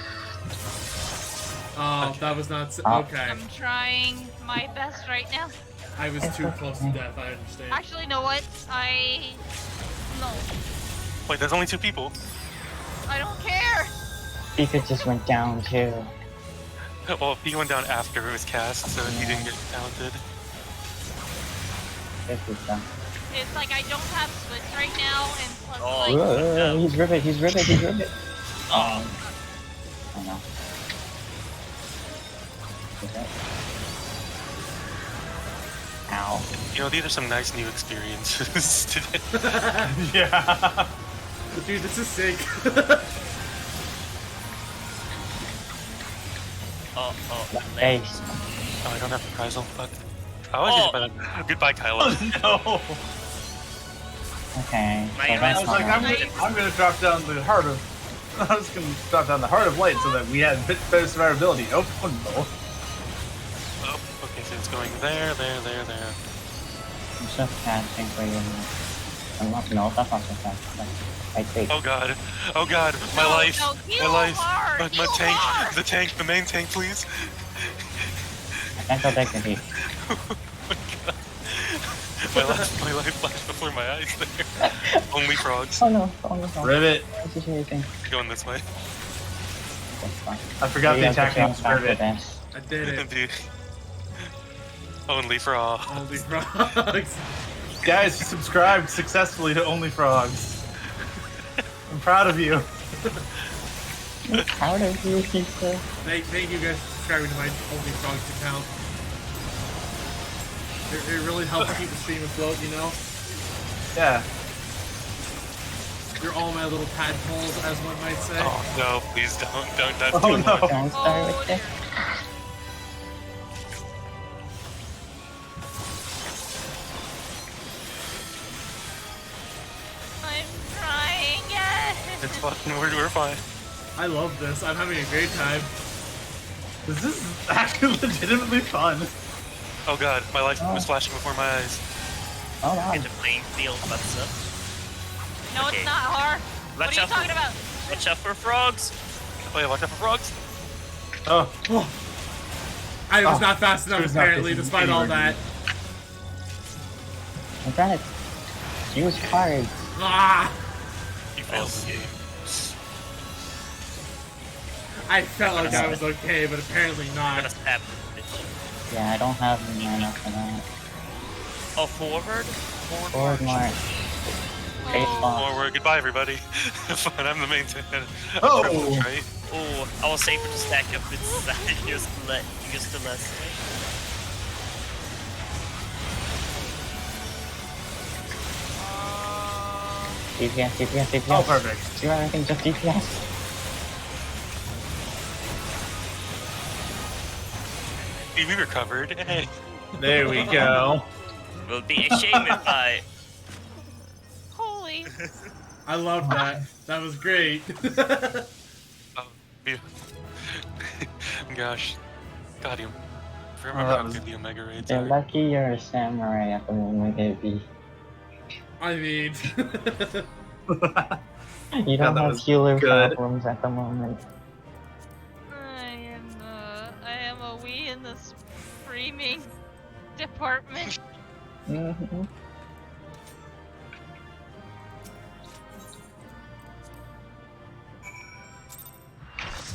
S1: Oh,
S2: Okay.
S1: that was not
S4: Oh.
S1: okay.
S7: I'm trying my best right now.
S1: I was
S4: It's
S1: too close to
S4: okay.
S1: death. I understand.
S7: Actually, you know what? No,
S2: Wait, there's only 2 people.
S7: I don't care.
S4: Pika just went down too.
S2: Well, he went down after it was cast, so he didn't get counted.
S4: This is done.
S7: It's like I don't have splits right now, and plus,
S3: Oh.
S7: like,
S3: no.
S4: He's ribbit, he's ribbit, he's ribbit.
S3: Oh.
S4: Oh no. Okay. Ow.
S2: You know, these are some nice new experiences today.
S5: Yeah.
S1: Dude, this is sick.
S3: Oh,
S4: Hey.
S2: Oh, I don't have reprisal. Fuck. I was just about to... Goodbye, Kylo.
S5: No.
S4: Okay.
S3: My
S4: so
S3: eyes
S4: that's
S5: I was like,
S4: not
S5: I'm gonna drop down the heart of. I was gonna drop down the heart of light so that we had a bit better survivability. Oh no.
S2: Oh, okay, so it's going there.
S4: I'm just casting for you. I'm not, no, that's not so fast. I think.
S2: Oh god. Oh god. My
S7: No,
S2: life.
S7: no,
S2: My
S7: heal
S2: life.
S7: hard,
S2: My
S7: heal
S2: tank.
S7: hard.
S2: The tank. The main tank, please.
S4: Mental dignity.
S2: Oh my god. My life flashed before my eyes there. Only frogs.
S4: Oh no, oh no, no.
S5: Rivet.
S4: This is anything.
S2: Going this way.
S4: That's fine.
S5: I forgot the attack name was Rivet.
S1: I did it.
S2: Indeed. Only frogs.
S1: Only frogs.
S5: Guys, you subscribed successfully to Only Frogs. I'm proud of you.
S4: I'm proud of you, Pika.
S1: Thank you guys for subscribing to my Only Frogs account. It really helps keep the stream afloat, you know?
S5: Yeah.
S1: You're all my little tadpoles, as one might say.
S2: Oh no, please don't. That's
S5: Oh,
S2: too
S5: no.
S2: much.
S4: Don't start
S7: Oh,
S4: with this.
S7: I'm trying. Yes.
S2: It's fucking we're fine.
S1: I love this. I'm having a great time.
S5: This is actually legitimately fun.
S2: Oh god, my life
S4: Oh.
S2: was flashing before my eyes.
S4: Oh
S3: Get
S4: wow.
S3: the playing field, what's up?
S7: No,
S3: Okay.
S7: it's not hard. What
S3: Watch
S7: are you
S3: out for-
S7: talking about?
S3: Watch out for frogs!
S2: Oh yeah, watch out for frogs.
S5: Oh,
S1: Oh. I was
S5: Oh,
S1: not fast enough,
S5: she was not
S1: apparently,
S5: facing
S1: despite all
S5: anywhere
S1: that.
S4: I'm trying to use cards.
S1: Ah!
S2: You failed the game.
S1: I felt like I was okay, but apparently
S3: I'm
S1: not.
S3: gonna stab this bitch.
S4: Yeah, I don't have any mana for that.
S3: Oh, forward?
S4: Forward march. Face
S7: Oh.
S4: bomb.
S2: Forward. Goodbye, everybody. Fine, I'm the main tank.
S5: Oh.
S2: Triple, right?
S3: Oh, I was able to stack up with use the less.
S4: DPS, DPS, DPS.
S5: oh, perfect.
S4: Do everything, just DPS.
S2: We recovered. Hey.
S5: There we go.
S3: Will be a shame if I.
S7: Holy.
S1: I love that. That was great.
S2: Oh, yeah. Gosh. Got him.
S5: Oh,
S2: Remember
S5: that
S2: how
S5: was-
S2: good the Omega raids
S4: You're
S2: are.
S4: lucky you're a samurai at the moment, baby.
S1: I mean,
S4: You don't
S5: that
S4: have
S5: was
S4: healer
S5: good.
S4: problems at the moment.
S7: I am a wee in the screaming department.
S4: Mm-hmm.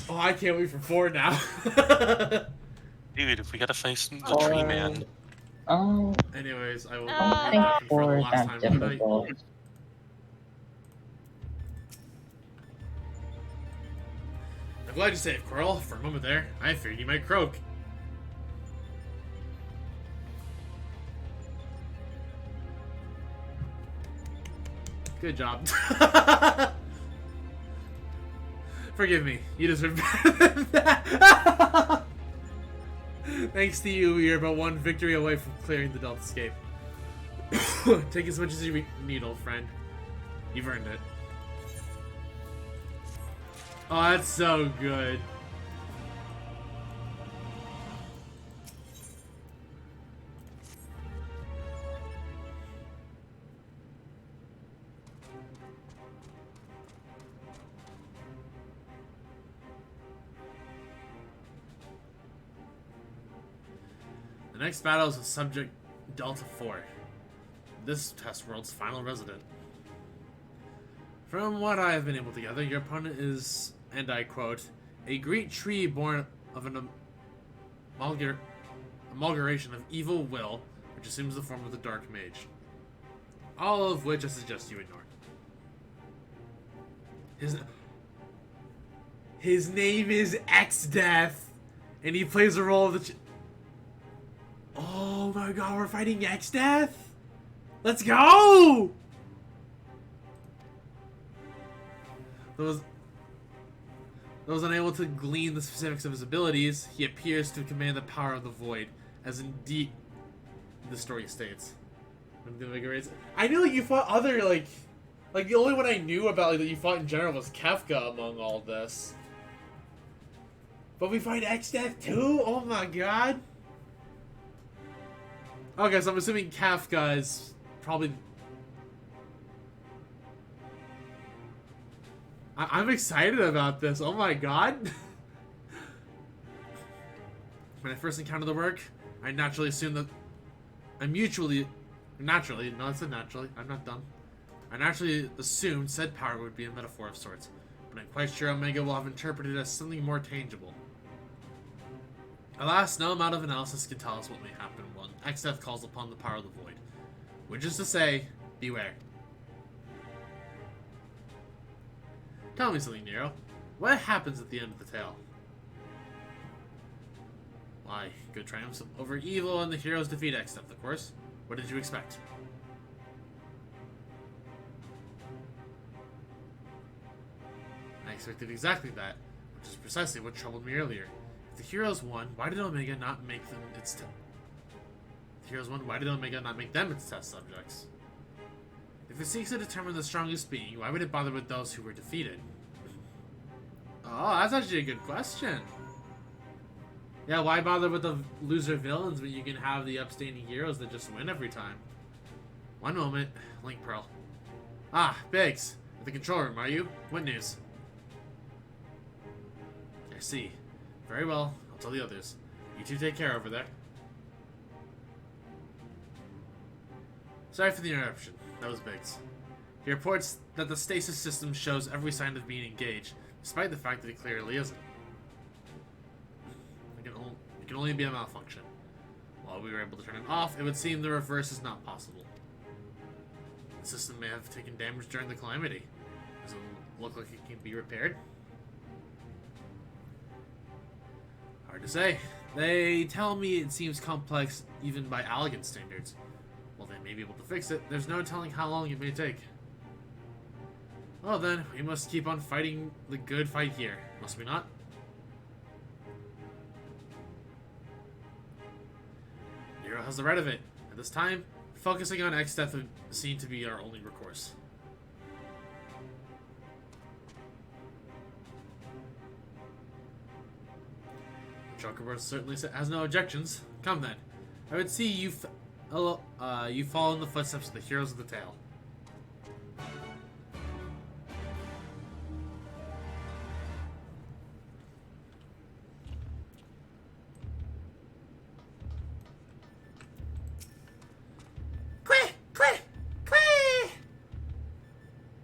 S1: oh, I can't wait for 4 now.
S2: Dude, if we gotta face the
S4: Oh.
S2: tree man.
S1: Anyways, I will
S7: I
S4: I
S7: don't
S4: don't
S1: be
S4: think
S1: back for the
S4: 4 is
S1: last
S4: that
S1: time tonight.
S4: difficult.
S1: I'm glad you saved Quirrell. For a moment there, I feared you might croak. Good job. Forgive me. You deserve better than that. Thanks to you, you're about 1 victory away from clearing the Deltascape. Take as much as you need, old friend. You've earned it. Oh, that's so good. The next battle is with subject Delta 4, this test world's final resident. From what I have been able to gather, your opponent is, and I quote, a great tree born of an amalgamation of evil will, which assumes the form of the Dark Mage. All of which I suggest you ignore. His name is XIV, and he plays the role of the. Oh my god, we're fighting XIV? Let's go! Those unable to glean the specifics of his abilities, he appears to command the power of the void, as indeed the story states. I knew like you fought other like the only one I knew about that you fought in general was Kefka among all this. But we fight XIV too? Oh my god. Okay, so I'm assuming Kefka is probably. I'm excited about this. Oh my god. When I first encountered the work, I naturally assumed that I'm not dumb. I naturally assumed said power would be a metaphor of sorts, but I'm quite sure Omega will have interpreted it as something more tangible. Alas, no amount of analysis can tell us what may happen when XF calls upon the power of the void. Which is to say, beware. Tell me something, Nero. What happens at the end of the tale? Why, good triumphs over evil and the heroes defeat XF, of course. What did you expect? I expected exactly that, which is precisely what troubled me earlier. If the heroes won, why did Omega not make them its test subjects? If it seeks to determine the strongest being, why would it bother with those who were defeated? Oh, that's actually a good question. Yeah, why bother with the loser villains when you can have the upstanding heroes that just win every time? One moment, Link Pearl. Ah, Biggs, at the control room, are you? What news? I see. Very well, I'll tell the others. You two take care over there. Sorry for the interruption. That was Biggs. He reports that the stasis system shows every sign of being engaged, despite the fact that it clearly isn't. It can only be a malfunction. While we were able to turn it off, it would seem the reverse is not possible. The system may have taken damage during the calamity. Does it look like it can be repaired? Hard to say. They tell me it seems complex even by Allegan standards. While they may be able to fix it, there's no telling how long it may take. Well then, we must keep on fighting the good fight here, must we not? Nero has the right of it. At this time, focusing on XDeath would seem to be our only recourse. The Chocobo certainly has no objections. Come then. I would see you you follow in the footsteps of the heroes of the tale.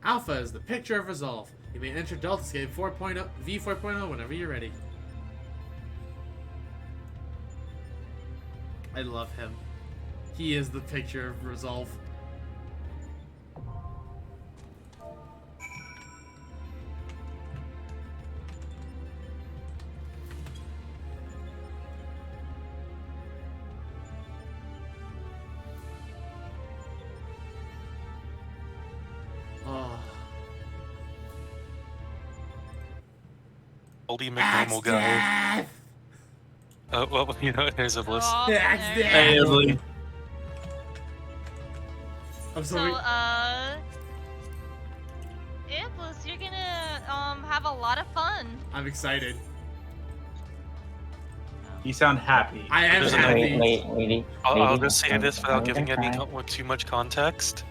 S1: Alpha is the picture of resolve. You may enter Deltascape 4.0 V4.0 whenever you're ready. I love him. He is the picture of resolve.
S2: Oldie McNormal guy. Well, you know, there's a bliss.
S7: Oh,
S5: Hey, Emily.
S1: I'm sorry.
S7: So, Iblis, you're gonna have a lot of fun.
S1: I'm excited.
S5: You sound happy.
S1: I am
S2: There's a-
S1: happy.
S2: I'll just say this without giving too much context.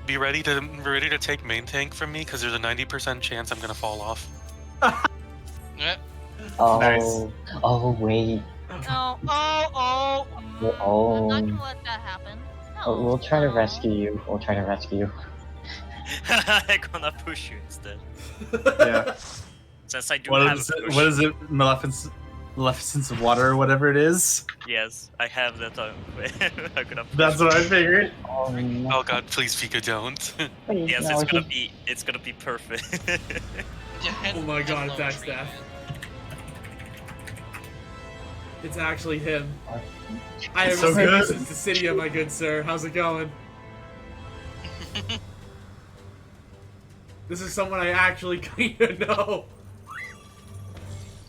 S2: Be ready to take main tank from me, because there's a 90% chance I'm gonna fall off.
S6: Yep.
S4: Oh,
S5: Nice.
S4: oh wait.
S7: Oh.
S4: Oh,
S7: I'm not gonna let that happen. No.
S4: we'll try to
S7: no.
S4: rescue you. We'll try to rescue you.
S3: I'm gonna push you instead.
S5: Yeah.
S3: Since I do
S5: What
S3: have
S5: is
S3: a
S5: it?
S3: push.
S5: What is it? Maleficence of water or whatever it is.
S3: Yes, I have that on. I'm gonna push.
S5: That's what I figured.
S4: Oh, no.
S2: Oh god, please Pika don't.
S4: Please,
S3: Yes,
S4: no,
S3: it's gonna be perfect.
S1: Oh my god,
S6: Hello,
S1: attack staff. It's actually him. I haven't
S5: So
S1: seen you
S5: good.
S1: since the city, my good sir. How's it going? This is someone I actually kinda know.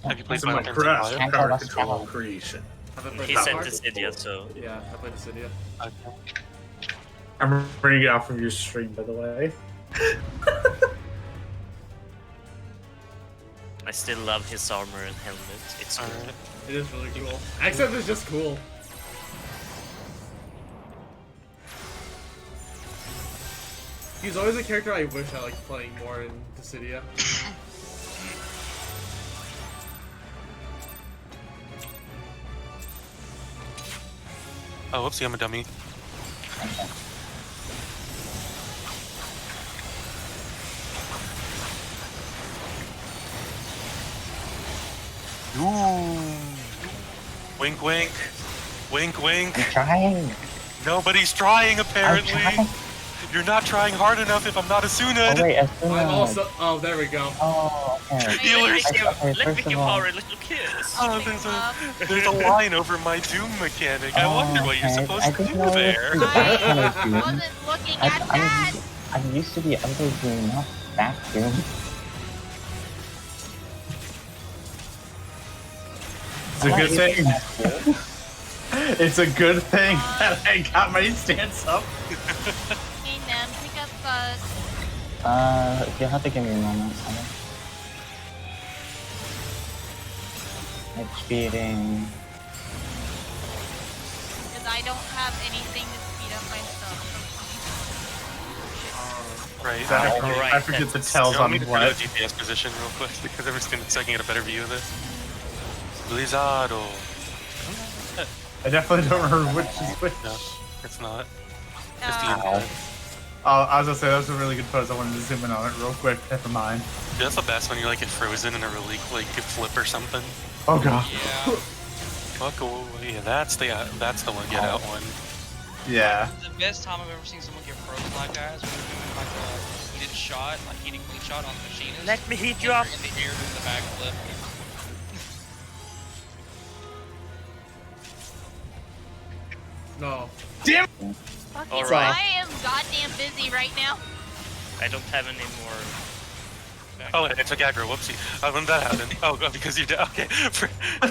S2: Have you played
S5: It's in my
S2: Final Fantasy
S5: crash
S2: V?
S4: Can't
S5: card
S4: tell us
S5: control
S4: how.
S5: creation.
S1: Have I played
S3: He
S1: that
S3: sent
S1: part?
S3: this idiot, so
S1: Yeah, I played Dissidia.
S2: Okay.
S5: I'm bringing it off of your stream, by the way.
S3: I still love his armor and helmet. It's good.
S2: Alright.
S1: It is really cool. XIV is just cool. He's always a character I wish I liked playing more in Dissidia.
S2: Oh, whoopsie, I'm a dummy. Ooh. Wink, wink. Wink, wink.
S4: I'm trying.
S2: Nobody's trying,
S4: I'm
S2: apparently.
S4: trying.
S2: You're not trying hard enough if I'm not a
S4: Oh
S2: Sunad.
S4: wait, as soon
S1: I'm
S4: as.
S1: also. Oh, there we go.
S4: Oh, okay.
S2: Healers.
S3: Let me give,
S4: Okay,
S3: let me
S4: first
S3: give
S4: of all-
S3: Ari a little kiss.
S2: Oh, there's a line over my Doom mechanic. I wonder what you're
S4: okay.
S2: supposed
S4: I
S2: to
S4: didn't
S2: do
S4: know it
S2: there.
S4: was that kind of
S7: I
S4: Doom.
S7: wasn't looking at
S4: I'm,
S7: that.
S4: I'm used to the other Doom, not that Doom.
S5: It's a good thing. It's a good thing that I got my stance up.
S7: Hey, Nan, pick up
S4: You'll have to give me a moment. It's speeding.
S7: because I don't have anything to speed up my stuff.
S2: Right.
S3: Alright,
S5: I forget the tells
S2: You want
S5: on
S2: me to
S5: what.
S2: go to DPS position real quick because I'm just gonna so I can get a better view of this. Blizzardo.
S5: I definitely don't remember which is which.
S2: No, it's not. It's
S7: Uh,
S2: the
S5: I was gonna say that was a really good pose. I wanted to zoom in on it real quick. Never mind.
S2: That's the best when you like get frozen in a really like flip or something.
S5: Oh god.
S6: Yeah.
S2: Fuck away. Yeah, that's the one get out one.
S5: Yeah.
S6: The best time I've ever seen someone get frozen like that is when they're doing like a heated shot, like heating clean shot on the machinist.
S3: Let me heat
S6: and
S3: you up.
S6: they're in the air doing the backflip.
S1: No.
S5: Damn.
S7: fucking
S3: Alright.
S7: I am goddamn busy right now.
S3: I don't have any more.
S2: Oh, it's a aggro. Whoopsie. When did that happen? Oh, because you did. Okay.
S7: I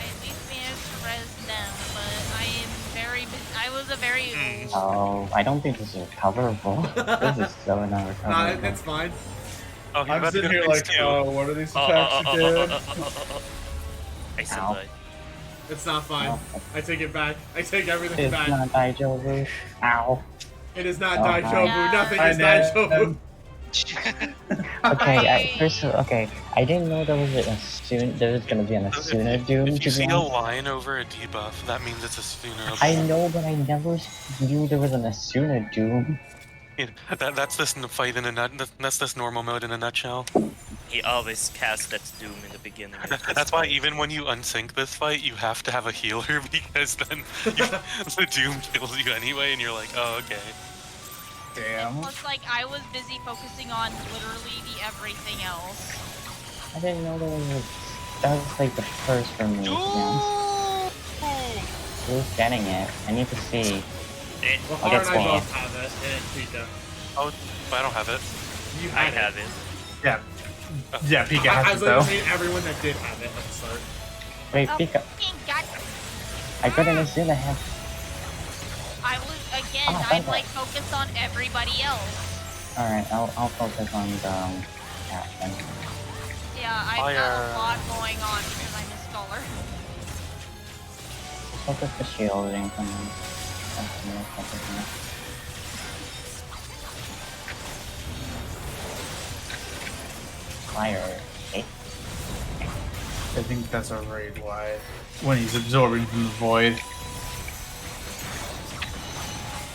S7: at least managed to res down, but I am very busy. I was a very.
S4: Oh, I don't think this is recoverable. This is so not
S1: Nah,
S4: recoverable.
S1: it's fine.
S2: Oh, he's
S5: I'm
S2: about to
S5: sitting
S2: get
S5: here
S2: fixed
S5: like,
S2: too.
S5: what are these
S3: Oh,
S5: attacks again?
S3: I still
S4: Ow.
S3: died.
S1: It's not fine.
S4: Oh,
S1: I take it back. I take everything
S4: it's
S1: back.
S4: not Daijobu. Ow.
S1: It is not
S4: Oh,
S1: Daijoubu.
S7: hi.
S1: Nothing
S5: Hi,
S1: is
S5: Nan.
S1: Daijoubu.
S4: Okay, I didn't know there was there was gonna be an Asuna Doom,
S2: If
S4: to
S2: you
S4: be
S2: see a
S4: honest.
S2: line over a debuff, that means it's a Sooner.
S4: I know, but I never knew there was an Asuna Doom.
S2: That's this fight in a nut. That's this normal mode in a nutshell.
S3: He always cast that Doom in the beginning. of this
S2: That's why
S3: fight.
S2: even when you unsync this fight, you have to have a healer because then the Doom kills you anyway, and you're like, oh okay.
S5: Damn.
S7: Plus, like, I was busy focusing on literally the everything else.
S4: I didn't know there was that was like the first for me, to be honest. Who's getting it? I need to see.
S3: Eh,
S1: Well,
S4: I'll
S1: Har
S4: get
S1: and I
S4: Spawn.
S1: both have it, and Pika.
S2: Oh, but I don't have it.
S1: You
S3: I
S1: have
S3: have it.
S5: Yeah. Yeah, Pika
S1: I
S5: has
S1: was
S5: it
S1: like
S5: though.
S1: saying everyone that did have it at the start.
S4: Wait,
S7: Oh,
S4: Pika.
S7: fucking god.
S4: I got an Asuna hat.
S7: I was, again,
S4: Oh,
S7: I'm
S4: thank
S7: like focused on everybody else.
S4: Alright, I'll focus on the cat then.
S7: Yeah, I've got
S2: Fire.
S7: a lot going on because I'm a scholar.
S4: Just focus the shielding from them. Fire. Okay.
S5: I think that's a raid wide. When he's absorbing from the void.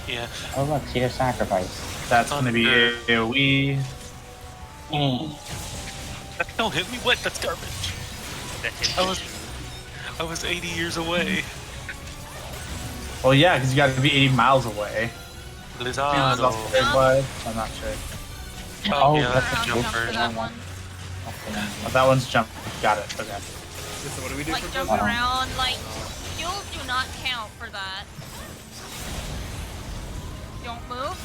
S2: Yeah.
S4: Oh look, see the sacrifice.
S5: That's gonna be AoE.
S2: That don't hit me. What? That's garbage.
S3: That hit
S2: I was 80 years away.
S5: Well, yeah, because you got to be 80 miles away.
S2: Blizzard.
S5: Raid wide. I'm not sure.
S2: Oh, yeah,
S4: that's
S2: that's a
S7: Jump
S2: jumper.
S7: for that one.
S5: Oh, that one's jump. Got it. Okay.
S1: So what do we do
S7: Like
S1: for
S7: jump
S1: jump?
S7: around, like skills do not count for that. Don't move.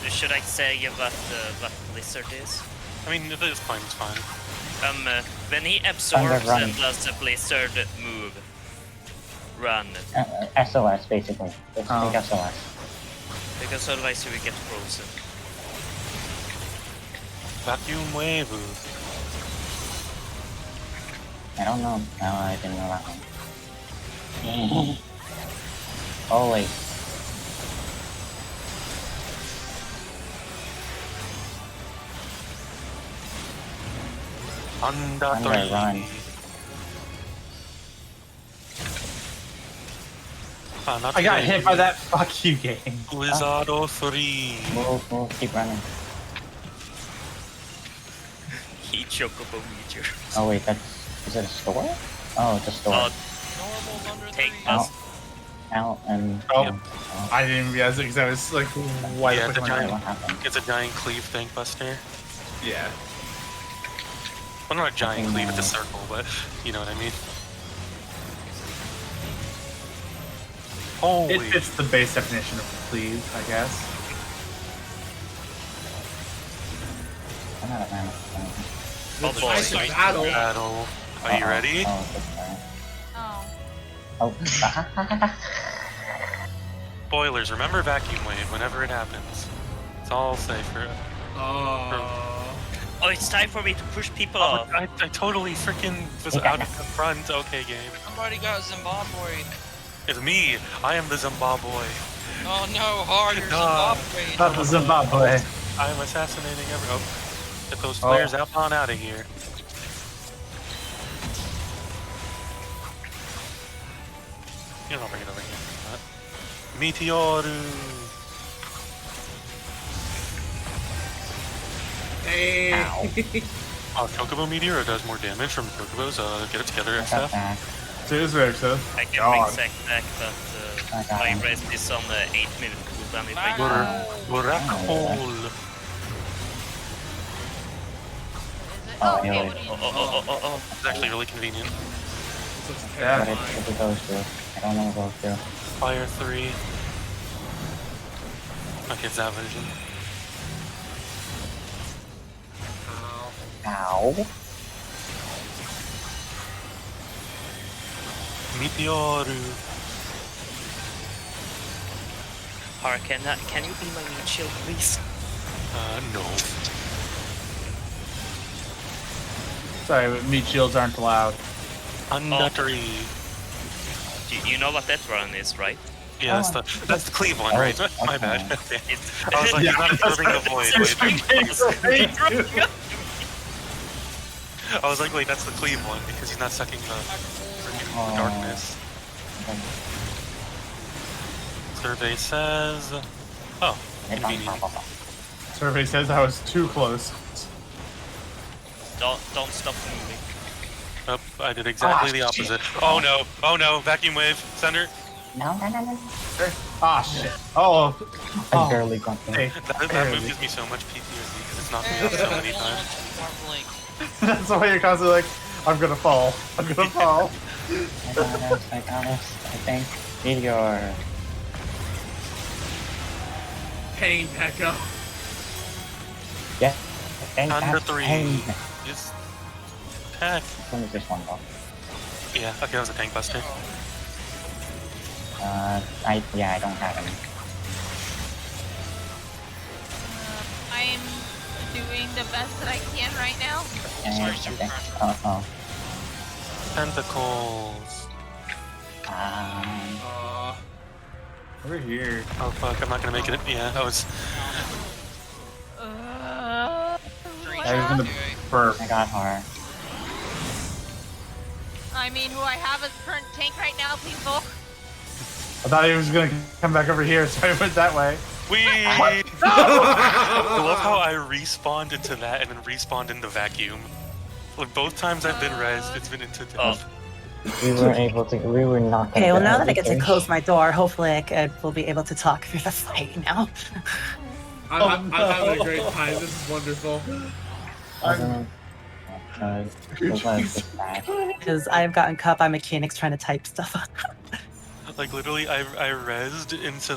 S3: Should I say what Blizzard is?
S2: I mean, it's fine. It's fine.
S3: When he absorbs
S4: run.
S3: and does the Blizzard move, run.
S4: SOS basically. Just
S5: Oh.
S4: take SOS.
S3: Because otherwise you will get frozen.
S2: Vacuum wave.
S4: I don't know. No, I didn't know that one. Holy.
S2: Under
S4: Under run.
S5: I got hit by that. Fuck you game.
S2: Blizzard 3.
S4: Move, keep running.
S3: Heat chocobo meteor.
S4: Oh wait, is it a store? Oh, it's a store.
S6: Normals under
S3: Take
S6: 3.
S3: us.
S4: Out and...
S5: Oh.
S2: Yep.
S5: I didn't realize it because I was like, why
S2: Yeah,
S5: the
S2: the
S5: fuck am I
S2: giant-
S4: What happened?
S2: It's a giant cleave tank buster.
S5: Yeah.
S2: Well, not a giant
S4: Fucking,
S2: cleave, it's a circle, but you know what I mean. Holy.
S5: It fits the base definition of cleave, I guess.
S4: I'm out of ammo.
S3: Oh boy.
S1: Nice battle.
S2: Battle. Are you ready?
S4: Oh, good
S7: Oh.
S4: start. Oh.
S2: Spoilers, remember vacuum wave whenever it happens. It's all safe for
S3: Oh, it's time for me to push people
S2: Oh,
S3: off.
S2: I totally freaking was out of the front. Okay, game.
S6: Somebody got Zimbabwe.
S2: It's me. I am the Zimbabwe.
S6: Oh no, hard, you're
S2: Nah.
S6: Zimbabwe.
S5: Not the Zimbabwe.
S2: I am assassinating every. Oh, get those flares out on out of here. You know, I'll bring it over here. Meteoru.
S1: Hey.
S2: Chocobo Meteor does more damage from Chocobos. Get it together,
S4: I got
S2: stuff.
S4: back.
S5: Seriously, so.
S3: I can
S5: God.
S3: bring Zack back, but
S4: I got
S3: my
S4: him.
S3: rest is on 8-minute cooldown if I
S6: Back.
S3: do.
S2: Black hole.
S7: Is it?
S4: Oh,
S7: Oh, okay,
S4: anyway.
S7: what do you
S3: Oh.
S2: It's actually really convenient.
S5: Yeah.
S4: What it goes to. I don't know what it goes to.
S2: Fire 3. Okay, it's that version.
S4: Ow.
S2: Meteoru.
S3: Har, can you be my meat shield, please?
S2: No.
S5: Sorry, but meat shields aren't allowed.
S2: Under 3.
S3: You know what that run is, right?
S2: Yeah, that's the cleave one, right? My bad.
S3: It's
S2: I was like,
S5: Yeah,
S2: he's not absorbing the void. Wait. I was like, wait, that's the cleave one because he's not sucking the darkness. Survey says. Oh,
S4: It's on
S2: convenient.
S4: top of us.
S5: Survey says I was too close.
S3: don't stop moving.
S2: Nope, I did exactly the opposite. Oh no, vacuum wave, sender.
S4: No.
S5: Ah, shit. Oh,
S4: I barely got them.
S5: hey.
S2: That move gives me so much PTSD because it's knocked me out so many times.
S5: That's why you're constantly like, I'm gonna fall. I'm gonna fall.
S4: I got us. I think. Meteor.
S1: Pain, Pekka.
S4: Yeah. Thank
S2: Under
S4: God.
S2: 3.
S4: Hey.
S2: Just heck.
S4: Only just one ball.
S2: Yeah, okay, that was a tank buster.
S4: I don't have any.
S7: I'm doing the best that I can right now.
S6: Sorry, Super Crush.
S4: Uh-oh.
S2: Tentacles.
S5: Over here.
S2: Oh fuck, I'm not gonna make it. Yeah, I was.
S7: Uh, what?
S5: I was gonna
S6: Okay.
S5: burp.
S4: I got her.
S7: I mean, who I have as current tank right now, please Volk.
S5: I thought he was gonna come back over here, so I went that way.
S2: Wee! I love how I respawned into that and then respawned into vacuum. Like both times I've been rezzed, it's been into death.
S4: We weren't able to. We were not.
S8: Okay, well now that I get to
S4: close.
S8: close my door, hopefully we'll be able to talk through the fight now.
S1: I'm having a great time. This is wonderful.
S8: Because I've gotten caught by mechanics trying to type stuff up.
S2: Like literally, I rezzed into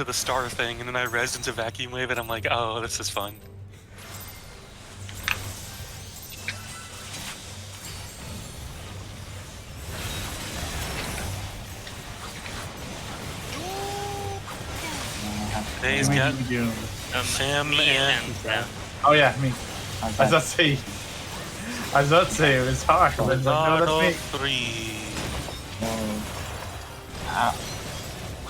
S2: the star thing, and then I rezzed into vacuum wave, and I'm like, oh, this is fun. Today's got Sam
S3: me
S2: and
S5: Oh yeah, me. I was about to say it was hard, but it's like, no,
S2: Leonardo
S5: that's me.
S2: 3.
S4: Ow.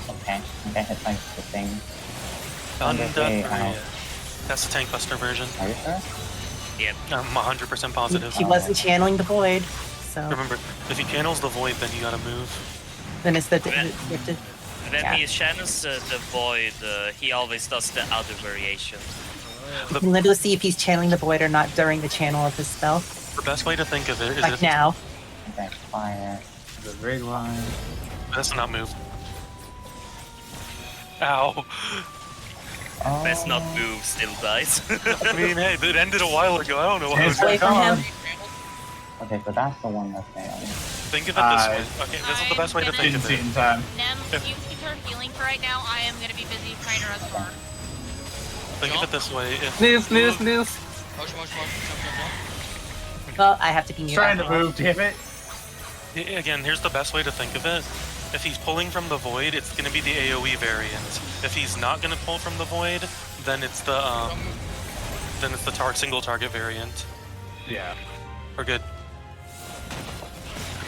S4: Okay, I got hit by the thing.
S2: Thunder
S4: Okay,
S2: 3. That's the tank buster version.
S4: Are you sure?
S3: Yep.
S2: I'm 100% positive.
S8: He wasn't channeling the void, so
S2: Remember, if he channels the void, then you gotta move.
S8: then it's the
S3: When
S8: Yeah.
S3: he channels the void, he always does the other variation.
S8: you can literally see if he's channeling the void or not during the channel of his spell.
S2: The best way to think of it is
S8: Like
S2: if
S8: now.
S4: Okay, fire.
S5: The red line.
S2: Let's not move. Ow.
S4: Oh.
S3: Best not move, still dies.
S2: I mean, hey, it ended a while ago. I don't know what I was
S8: Away from him.
S4: Okay, so that's the one that's failing.
S2: Think of it this way. Okay, this is the best way to think
S5: Didn't
S2: of
S5: see
S2: it.
S5: it in time.
S7: Nem, you keep her healing for right now. I am gonna be busy trying to restore.
S2: Think of it this way. If
S8: Move.
S6: Motion, jump.
S8: Well, I have to be near.
S5: Trying to
S8: that wall.
S5: move, damn it.
S2: Again, here's the best way to think of it. If he's pulling from the void, it's going to be the AoE variant. If he's not going to pull from the void, then it's the single target variant.
S5: Yeah.
S2: We're good.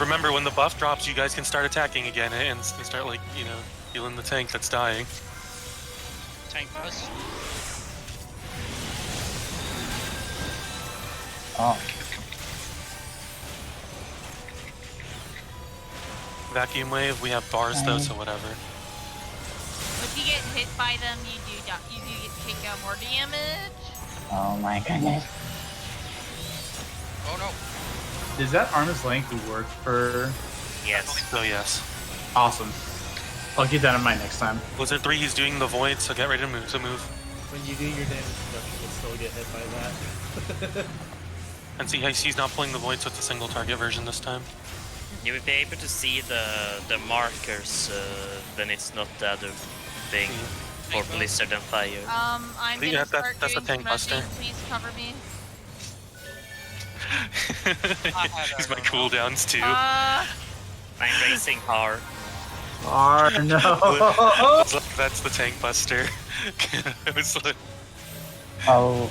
S2: Remember, when the buff drops, you guys can start attacking again and start, like, you know, healing the tank that's dying.
S6: Tank bus.
S4: Oh,
S2: Vacuum wave, we have bars though, so whatever.
S7: If you get hit by them, you do get to take out more damage.
S4: oh my goodness.
S6: Oh no.
S5: Does that arm's length work for?
S3: Yes.
S2: So yes.
S5: Awesome. I'll get that in mind next time.
S2: Blizzard 3, he's doing the void, so get ready to move.
S1: When you do your damage reduction, you'll still get hit by that.
S2: And see how he's not pulling the void, so it's a single target version this time.
S3: You will be able to see the markers when it's not the other thing for Blizzard and Fire.
S7: I'm
S2: Yeah,
S7: gonna start
S2: that's a
S7: doing
S2: tank
S7: some
S2: buster.
S7: resting. Please cover me.
S2: He's my cooldowns too.
S3: I'm racing hard.
S5: No.
S2: It's like, that's the tank buster. It was like,
S4: Oh,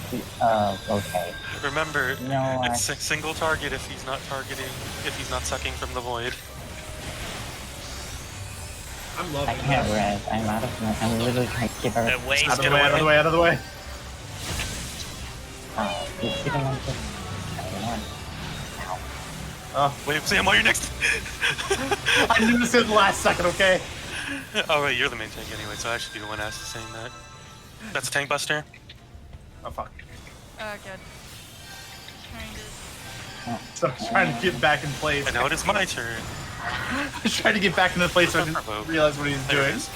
S4: okay.
S2: remember,
S4: No,
S2: it's a single target if he's not targeting, if he's not sucking from the void.
S1: I'm
S4: I
S1: loving
S4: can't
S1: this.
S4: res. I'm out of my. I'm literally trying to keep everything.
S3: The waste
S5: Out of the way, out of the way, out of the way.
S4: Oh, you don't want to. Ow.
S5: Oh,
S2: Wait, Sam, while you're next.
S5: I knew this in the last second, okay?
S2: Oh wait, you're the main tank anyway, so I should be the one asked saying that. That's a tank buster.
S5: Oh, fuck.
S7: Good. Trying to.
S5: So I was trying to get back in place.
S2: And now it is my turn.
S5: I was trying to get back into place so I didn't realize what he was
S2: There it
S5: doing.
S2: is.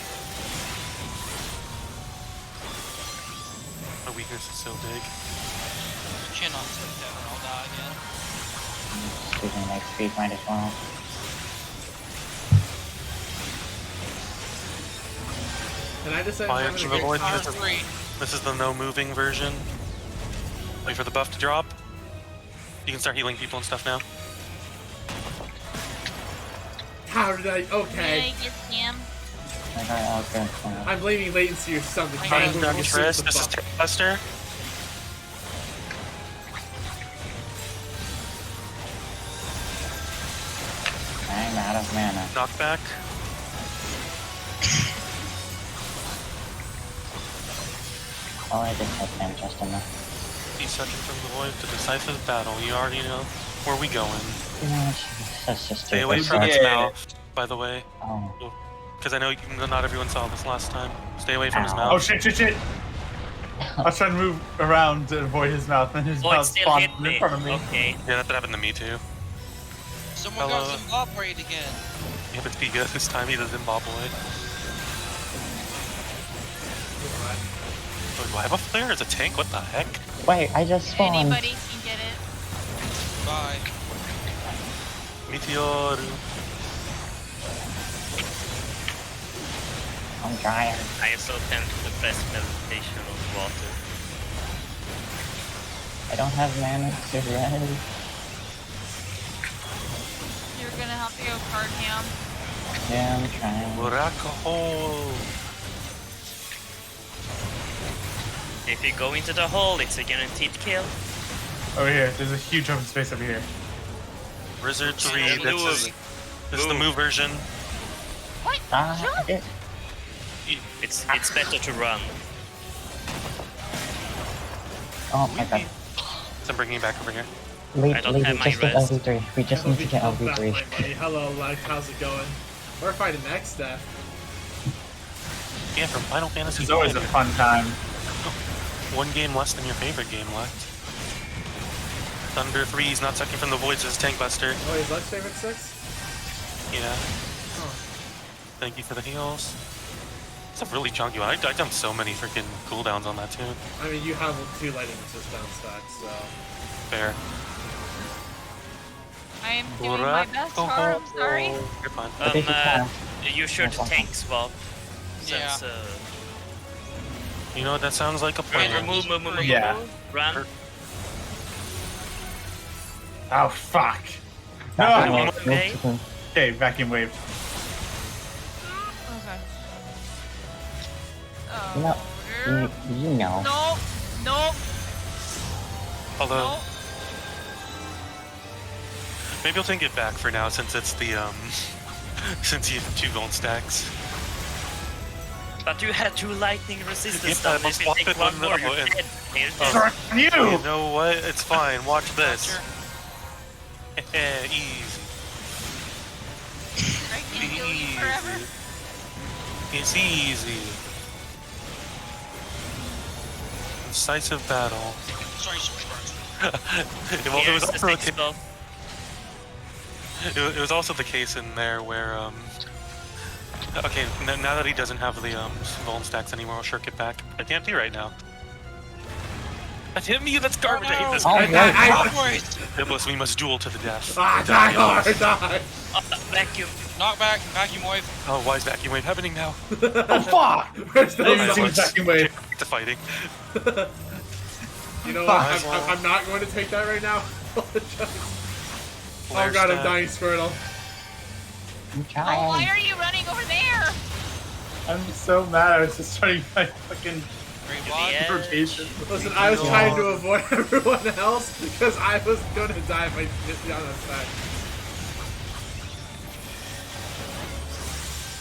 S2: My weakness is so big.
S6: Chin on sleep that or I'll die again.
S4: Speaking next speed, might as well.
S1: And I decided
S2: Fire
S1: I'm
S2: to
S1: having a
S2: the void.
S1: great
S6: Fire 3.
S2: This is the no moving version. Wait for the buff to drop. You can start healing people and stuff now.
S1: How did I? Okay.
S7: Yeah, yes, ma'am.
S4: I got all good.
S1: I'm blaming latency or something.
S7: Okay.
S1: Trying to
S2: Dragon
S1: move
S2: Trist,
S1: the
S2: this is
S1: buff.
S2: tank buster.
S4: I'm out of mana.
S2: Knockback.
S4: Oh, I just hit him just enough.
S2: second from the void to decisive battle. You already know where we going.
S4: You know, that's just
S2: Stay away from its mouth, by the way.
S4: Oh.
S2: Because I know not everyone saw this last time. Stay away from his mouth.
S5: Oh shit! I was trying to move around to avoid his mouth, and his
S3: Void
S5: mouth
S3: still
S5: spawned
S3: hit me.
S5: in front of me.
S3: Okay.
S2: Yeah, that happened to me too.
S6: Someone got Zimbabwe again.
S2: Yeah, but Piga this time he does Zimbabwe. Wait, do I have a flare as a tank? What the heck?
S4: Wait, I just spawned.
S7: Anybody can get it.
S6: Bye.
S2: Meteor.
S4: I'm trying.
S3: I am so tempted to press meditation on water.
S4: I don't have mana to res.
S7: You're gonna have to go card ham.
S4: Yeah, I'm trying.
S2: Rack a hole.
S3: If you go into the hole, it's a guaranteed kill.
S5: Over here, there's a huge open space over here.
S2: Wizard 3,
S3: Yeah,
S2: this is the move version.
S7: What?
S4: Ah,
S7: Jump!
S3: It's better to run.
S4: oh my god.
S2: So I'm bringing it back over here.
S3: I don't have my
S4: just get
S3: rest.
S4: LV3. We just need to get LV3.
S1: Hello, like, how's it going? We're fighting next step.
S2: Yeah, from Final Fantasy.
S5: It's always a fun time.
S2: One game less than your favorite game left. Thunder 3 is not second from the void, so it's Tank Buster.
S1: Oh, is Lex favorite 6?
S2: Yeah.
S1: Oh.
S2: Thank you for the heals. It's a really chunky one. I've done so many freaking cooldowns on that too.
S1: I mean, you have 2 lightning resist down stacks, so...
S2: Fair.
S7: I am doing my best, Har, I'm sorry.
S2: You're fine.
S3: You sure to tank swap?
S6: Yeah.
S3: Since,
S2: You know what that sounds like a plan.
S3: move.
S5: Yeah.
S3: Run.
S5: Oh fuck!
S3: Vacuum
S5: No.
S3: wave.
S5: Okay, vacuum wave.
S7: Okay.
S4: No,
S7: Oh,
S4: you know.
S7: no, no,
S2: Although,
S7: no.
S2: maybe I'll take it back for now since it's the, since you have 2 gold stacks.
S3: But you had 2 lightning resistance
S2: Yeah,
S3: stuff.
S2: I'll
S3: If you
S2: swap
S3: take
S2: it
S3: one
S2: on
S3: more,
S2: the-
S3: you're
S2: and-
S3: dead. You're
S2: Oh.
S3: dead.
S5: You!
S2: You know what? It's fine. Watch this. Easy.
S7: I can kill you forever.
S2: It's easy. Decisive battle.
S6: Sorry, Switch
S2: Well, it was
S3: Here's the
S2: also a
S3: 6 spell.
S2: it was also the case in there where okay, now that he doesn't have the golden stacks anymore, I'll shirk it back. I can't be right now. That hit me. That's garbage. I hate this.
S4: Oh,
S2: Iblis, we must duel to the death.
S1: Ah, die hard, die!
S3: Vacuum.
S6: Knockback, vacuum wave.
S2: Oh, why is vacuum wave happening now?
S5: Oh fuck!
S1: We're still
S5: I didn't see vacuum wave.
S2: Back to fighting.
S1: You know what?
S2: Fuck.
S1: I'm not going to take that right now. Apologize.
S2: Flare
S1: Oh god, I'm
S2: stack.
S1: dying, Squirtle.
S4: I'm
S7: Oh, why
S4: trying.
S7: are you running over there?
S5: I'm so mad. I was just starting my fucking
S6: Great
S3: To
S6: wad.
S3: the edge.
S5: rotation.
S1: Listen, I was trying to avoid everyone else because I was going to die if I hit down that stack.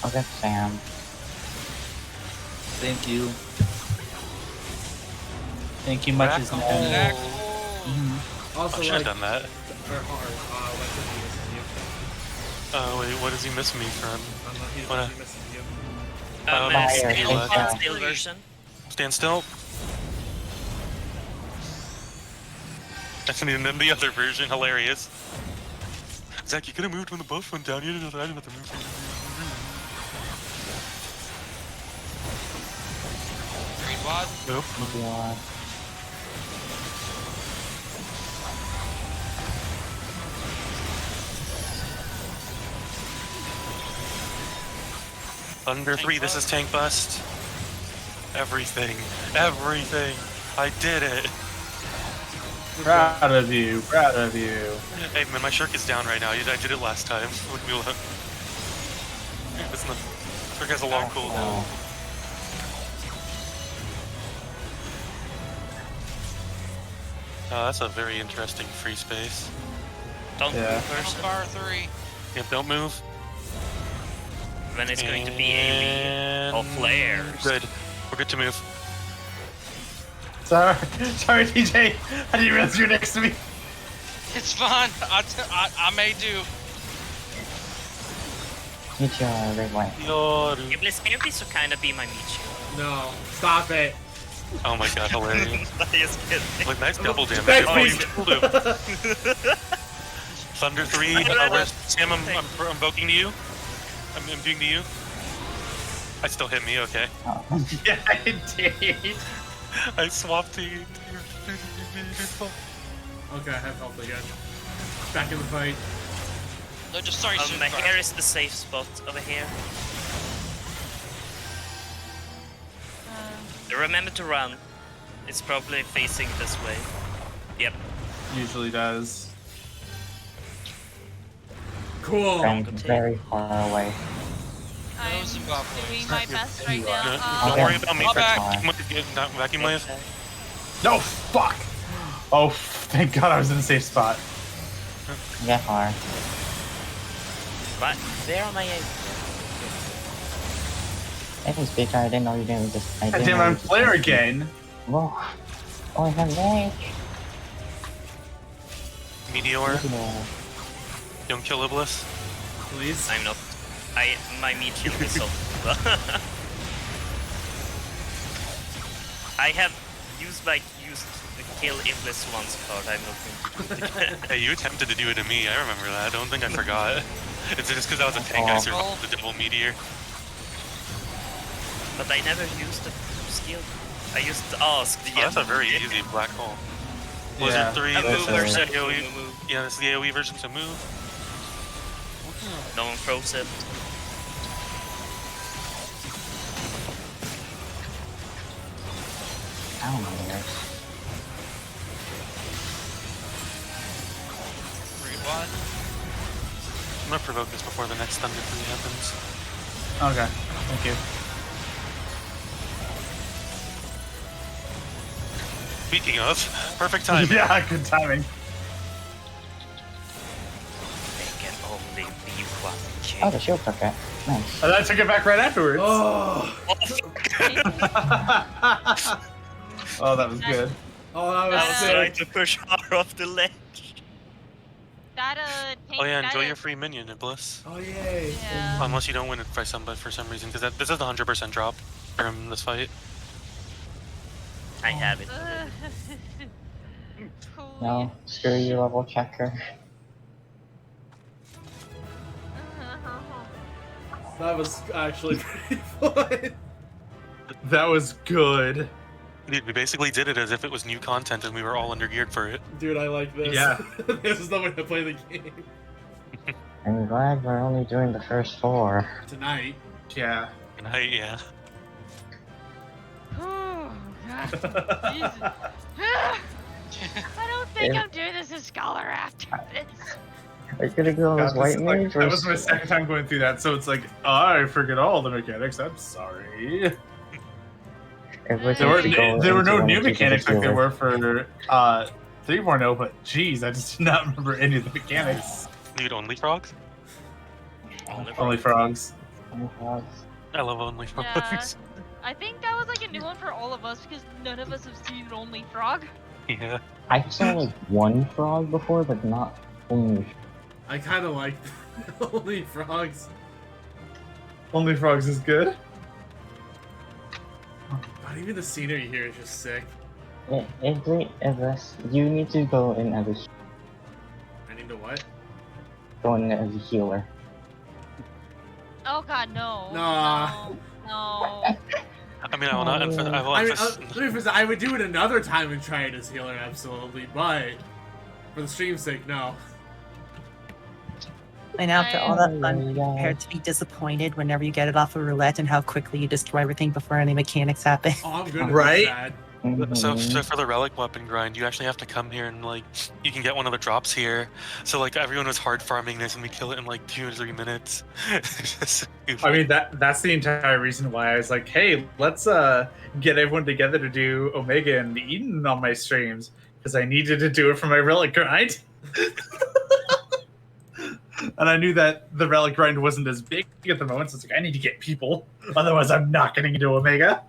S4: I'll get Sam.
S9: Thank you. Thank you much as
S2: Rack
S9: known.
S6: Zach.
S2: Oh,
S1: Also,
S2: I should have done that. Wait, what does he miss me from?
S1: He's
S2: What a-
S1: missing you.
S4: Fire,
S3: Steel version.
S2: Stand still. And then the other version, hilarious. Zach, you could have moved when the buff went down. You didn't know that. I didn't have to move.
S6: Green wad.
S2: Nope.
S4: Yeah.
S2: Thunder 3, this is tank bust. Everything. Everything. I did it.
S5: Proud of you. Proud of you.
S2: Hey man, my shirk is down right now. I did it last time. Look me look. It's not. Shirk has a long cooldown. That's a very interesting free space.
S3: Don't
S5: Yeah.
S3: move first.
S6: Fire 3.
S2: Yep, don't move.
S3: Then it's going to be AV.
S2: And
S3: Oh, flares.
S2: Good. We're good to move.
S5: Sorry, TJ. I didn't realize you were next to me.
S6: It's fine. I may do.
S4: Get your red white.
S2: Yoru.
S3: Iblis, can you please kind of be my meat shield?
S1: No, stop it.
S2: Oh my god, hilarious.
S3: Just kidding.
S2: Like, nice double damage.
S1: Thanks,
S2: Oh, you
S1: please.
S2: killed him. Thunder 3, Sam, I'm invoking to you. I'm doing to you. I still hit me, okay.
S4: Oh.
S5: Yeah, I did.
S2: I swapped to you.
S1: Okay, I have health again. Back in the fight.
S6: No, just sorry,
S3: My hair is the safe spot over here. Remember to run. It's probably facing this way. Yep.
S5: Usually does.
S1: Cool.
S4: I'm very far away.
S7: I'm doing my best right
S2: Don't
S7: now.
S2: worry about me.
S6: I'll back.
S2: Vacuum wave.
S5: No, fuck. Oh, thank God I was in a safe spot.
S4: Get far.
S3: But there on my aim.
S4: Hey, speaker, I didn't know you didn't just. I
S5: God
S4: didn't
S5: damn,
S4: know
S5: I'm
S4: you just-
S5: Flare again.
S4: Whoa. Oh, I have range.
S2: Meteor.
S4: Yeah.
S2: Don't kill Iblis.
S1: Please.
S3: I'm not. My meat shield is off. I have used the kill Iblis once card. I'm not going to do it again.
S2: Hey, you attempted to do it to me. I remember that. I don't think I forgot. It's just because I was a tank. I survived the double meteor.
S3: But I never used the skill. I used Ask.
S2: Oh, that's a very easy black hole.
S5: Yeah.
S2: Blizzard 3.
S3: A
S2: This
S3: move
S2: is
S3: version.
S2: AoE. Yeah, this is the AoE version, so move.
S3: No one throws it.
S4: I don't know where.
S6: Rewind.
S2: I'm gonna provoke this before the next Thunder 3 happens.
S5: Okay, thank you.
S2: Speaking of, perfect time.
S5: Yeah, good timing.
S3: They can only be one
S4: Oh,
S3: king.
S4: the shield took it. Nice.
S5: And then I took it back right afterwards.
S1: Oh.
S5: Oh, that was good.
S1: Oh, that
S3: I
S1: was
S3: was trying
S1: sick.
S3: to push her off the ledge.
S7: That tank.
S2: Oh yeah, enjoy
S7: that,
S2: your free minion, Iblis.
S1: Oh, yay.
S7: Yeah.
S2: Unless you don't win it for some reason, because this is the 100% drop from this fight.
S3: I have it.
S7: Cool.
S4: No, screw you, level checker.
S1: That was actually pretty fun.
S5: That was good.
S2: Dude, we basically did it as if it was new content and we were all undergeared for it.
S1: Dude, I like this.
S5: Yeah.
S1: This is the way to play the game.
S4: I'm glad we're only doing the first 4.
S1: Tonight.
S5: Yeah.
S2: And yeah.
S7: Oh, God. Jesus. I don't think I'm doing this as Scholar after this.
S4: Are you gonna go as white mage or
S5: that was my second time going through that, so it's like, I forget all the mechanics. I'm sorry.
S4: If we're
S5: There were
S4: supposed to go
S5: there were no
S4: into
S5: new
S4: one, two,
S5: mechanics like there
S4: healer.
S5: were for 3.0, but geez, I just did not remember any of the mechanics.
S2: Dude, only frogs?
S5: Only frogs.
S2: I love only
S7: Yeah.
S2: frogs.
S7: I think that was like a new one for all of us because none of us have seen Only Frog.
S2: Yeah.
S4: I saw like one frog before, but not only.
S1: I kind of like only frogs.
S5: Only frogs is good.
S1: God, even the scenery here is just sick.
S4: You need to go in as a
S1: I need to what?
S4: healer.
S7: Oh God, no.
S1: Nah.
S7: No.
S2: I mean, I will not. I will
S1: I mean,
S2: emphasize.
S1: let me emphasize, I would do it another time and try it as healer, absolutely, but for the stream's sake, no.
S8: And after all that fun,
S4: Yeah.
S8: prepare to be disappointed whenever you get it off of roulette and how quickly you destroy everything before any mechanics happen.
S1: Oh, I'm good at
S5: Right?
S1: that.
S2: So for the relic weapon grind, you actually have to come here and like you can get one of the drops here. So like everyone was hard farming this, and we kill it in like 2 or 3 minutes.
S5: I mean, that's the entire reason why I was like, hey, let's get everyone together to do Omega and Eden on my streams, because I needed to do it for my relic grind. And I knew that the relic grind wasn't as big at the moment, so it's like, I need to get people, otherwise I'm not getting into Omega.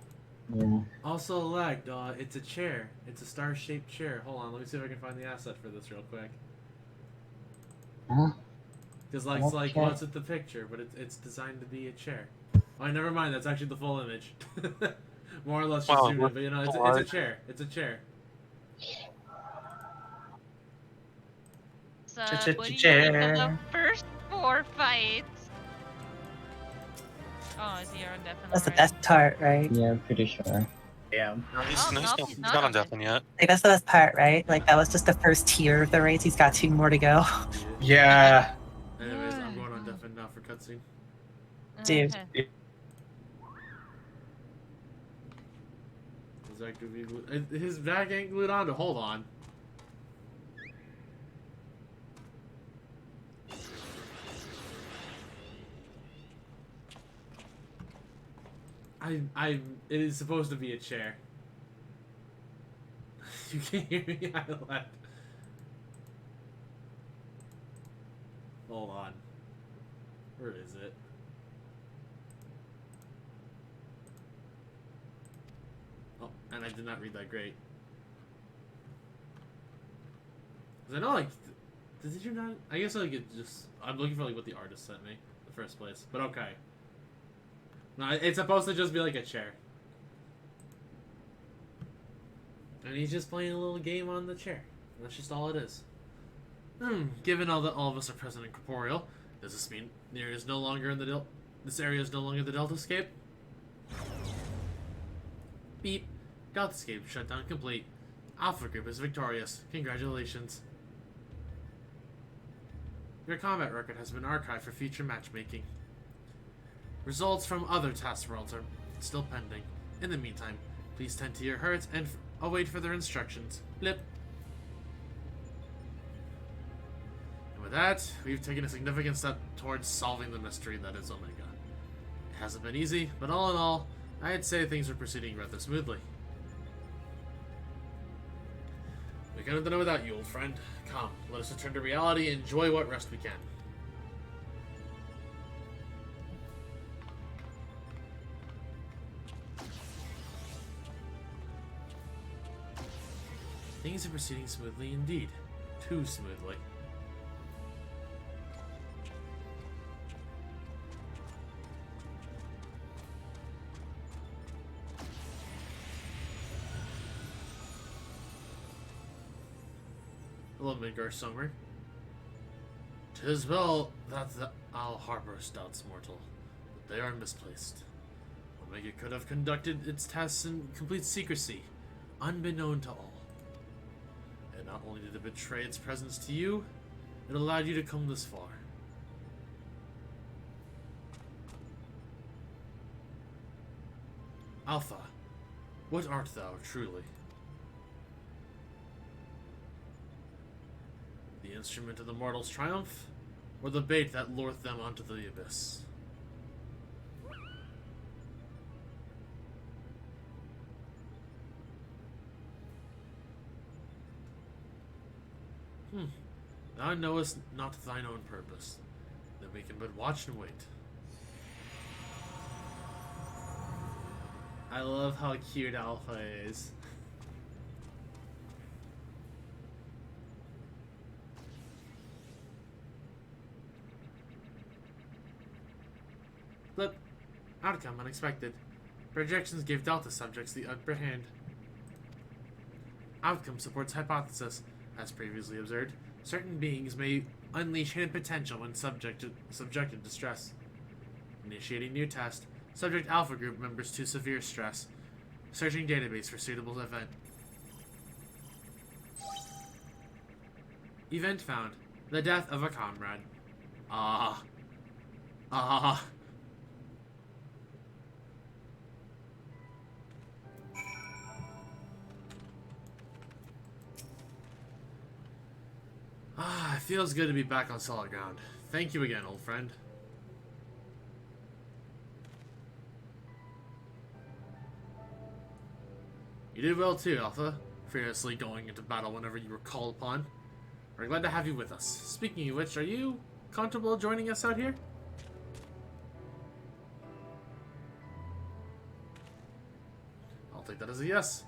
S4: Yeah.
S1: Also lagged. It's a chair. It's a star-shaped chair. Hold on, let me see if I can find the asset for this real quick.
S4: Huh?
S1: Because it's like,
S4: Okay.
S1: what's with the picture? But it's designed to be a chair. Oh, never mind. That's actually the full image. More or less just
S2: Wow,
S1: zoomed in, but you know, it's a chair. It's a chair.
S7: So, what do you think of the first 4 fights? Oh, is he on deafen
S8: That's the
S7: already?
S8: best part, right?
S4: Yeah, I'm pretty sure.
S5: Damn.
S2: No, he's,
S7: Oh,
S2: no,
S7: nope,
S2: he's
S7: he's
S2: not
S7: not
S2: on
S7: on
S2: Deafen yet.
S8: Like, that's the best part, right? Like, that was just the first tier of the raids. He's got 2 more to go.
S5: Yeah.
S1: Anyways, I'm going on deafen now for cutscene.
S8: Dude.
S7: Okay.
S1: His back ain't glued on to hold on. It is supposed to be a chair. You can't hear me, I left. Hold on. Where is it? Oh, and I did not read that great. Cause I know, like, did you not? I guess like it just. I'm looking for like what the artist sent me in the first place, but okay. No, it's supposed to just be like a chair. And he's just playing a little game on the chair. That's just all it is. Given all of us are present in corporeal, does this mean the area is no longer in the this area is no longer the Deltascape? Beep. Deltascape shutdown complete. Alpha Group is victorious. Congratulations. Your combat record has been archived for future matchmaking. Results from other task worlds are still pending. In the meantime, please tend to your hurts and await further instructions. Blip. And with that, we've taken a significant step towards solving the mystery that is Omega. It hasn't been easy, but all in all, I'd say things are proceeding rather smoothly. We couldn't have done it without you, old friend. Come, let us return to reality and enjoy what rest we can. Things are proceeding smoothly indeed. Too smoothly. Hello, Midgar Summer. 'Tis well that the Owl harbors doubts mortal, but they are misplaced. Omega could have conducted its tasks in complete secrecy, unbeknown to all. And not only did it betray its presence to you, it allowed you to come this far. Alpha, what art thou truly? The instrument of the mortal's triumph, or the bait that lureth them onto the abyss? Thou knowest not thine own purpose. Then we can but watch and wait. I love how cute Alpha is. Flip. Outcome unexpected. Projections gave Delta subjects the upper hand. Outcome supports hypothesis. As previously observed, certain beings may unleash hidden potential when subjected to stress. Initiating new test. Subject Alpha Group members to severe stress. Searching database for suitable event. Event found. The death of a comrade. Ah. It feels good to be back on solid ground. Thank you again, old friend. You did well too, Alpha, fearlessly going into battle whenever you were called upon. We're glad to have you with us. Speaking of which, are you comfortable joining us out here? take that as a yes.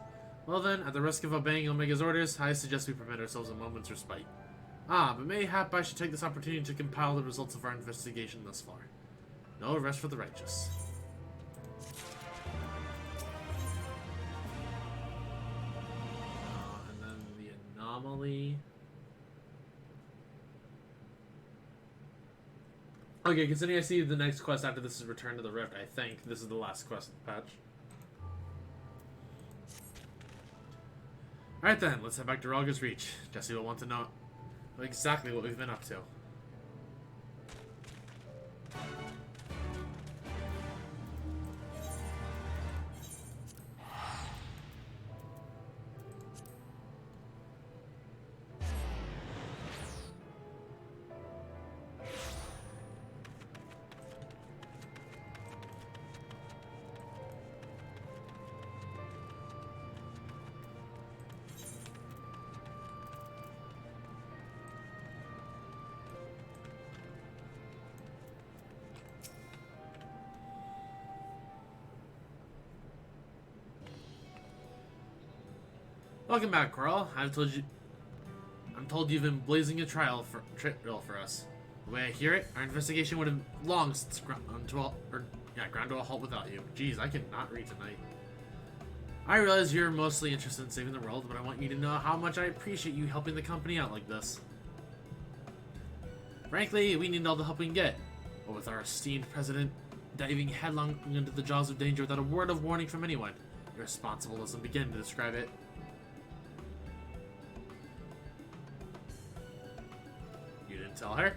S1: Well then, at the risk of obeying Omega's orders, I suggest we permit ourselves a moment's respite. Ah, but mayhap I should take this opportunity to compile the results of our investigation thus far. No rest for the righteous. And then the anomaly. Okay, considering I see the next quest after this is Return to the Rift, I think this is the last quest of the patch. Alright then, let's head back to Ralga's Reach. Jesse will want to know exactly what we've been up to. Welcome back, Coral. I'm told you've been blazing a trail for us. The way I hear it, our investigation would have long since ground to a halt without you. Jeez, I cannot read tonight. I realize you're mostly interested in saving the world, but I want you to know how much I appreciate you helping the company out like this. Frankly, we need all the help we can get. But with our esteemed president diving headlong into the jaws of danger without a word of warning from anyone, irresponsible doesn't begin to describe it. Tell her?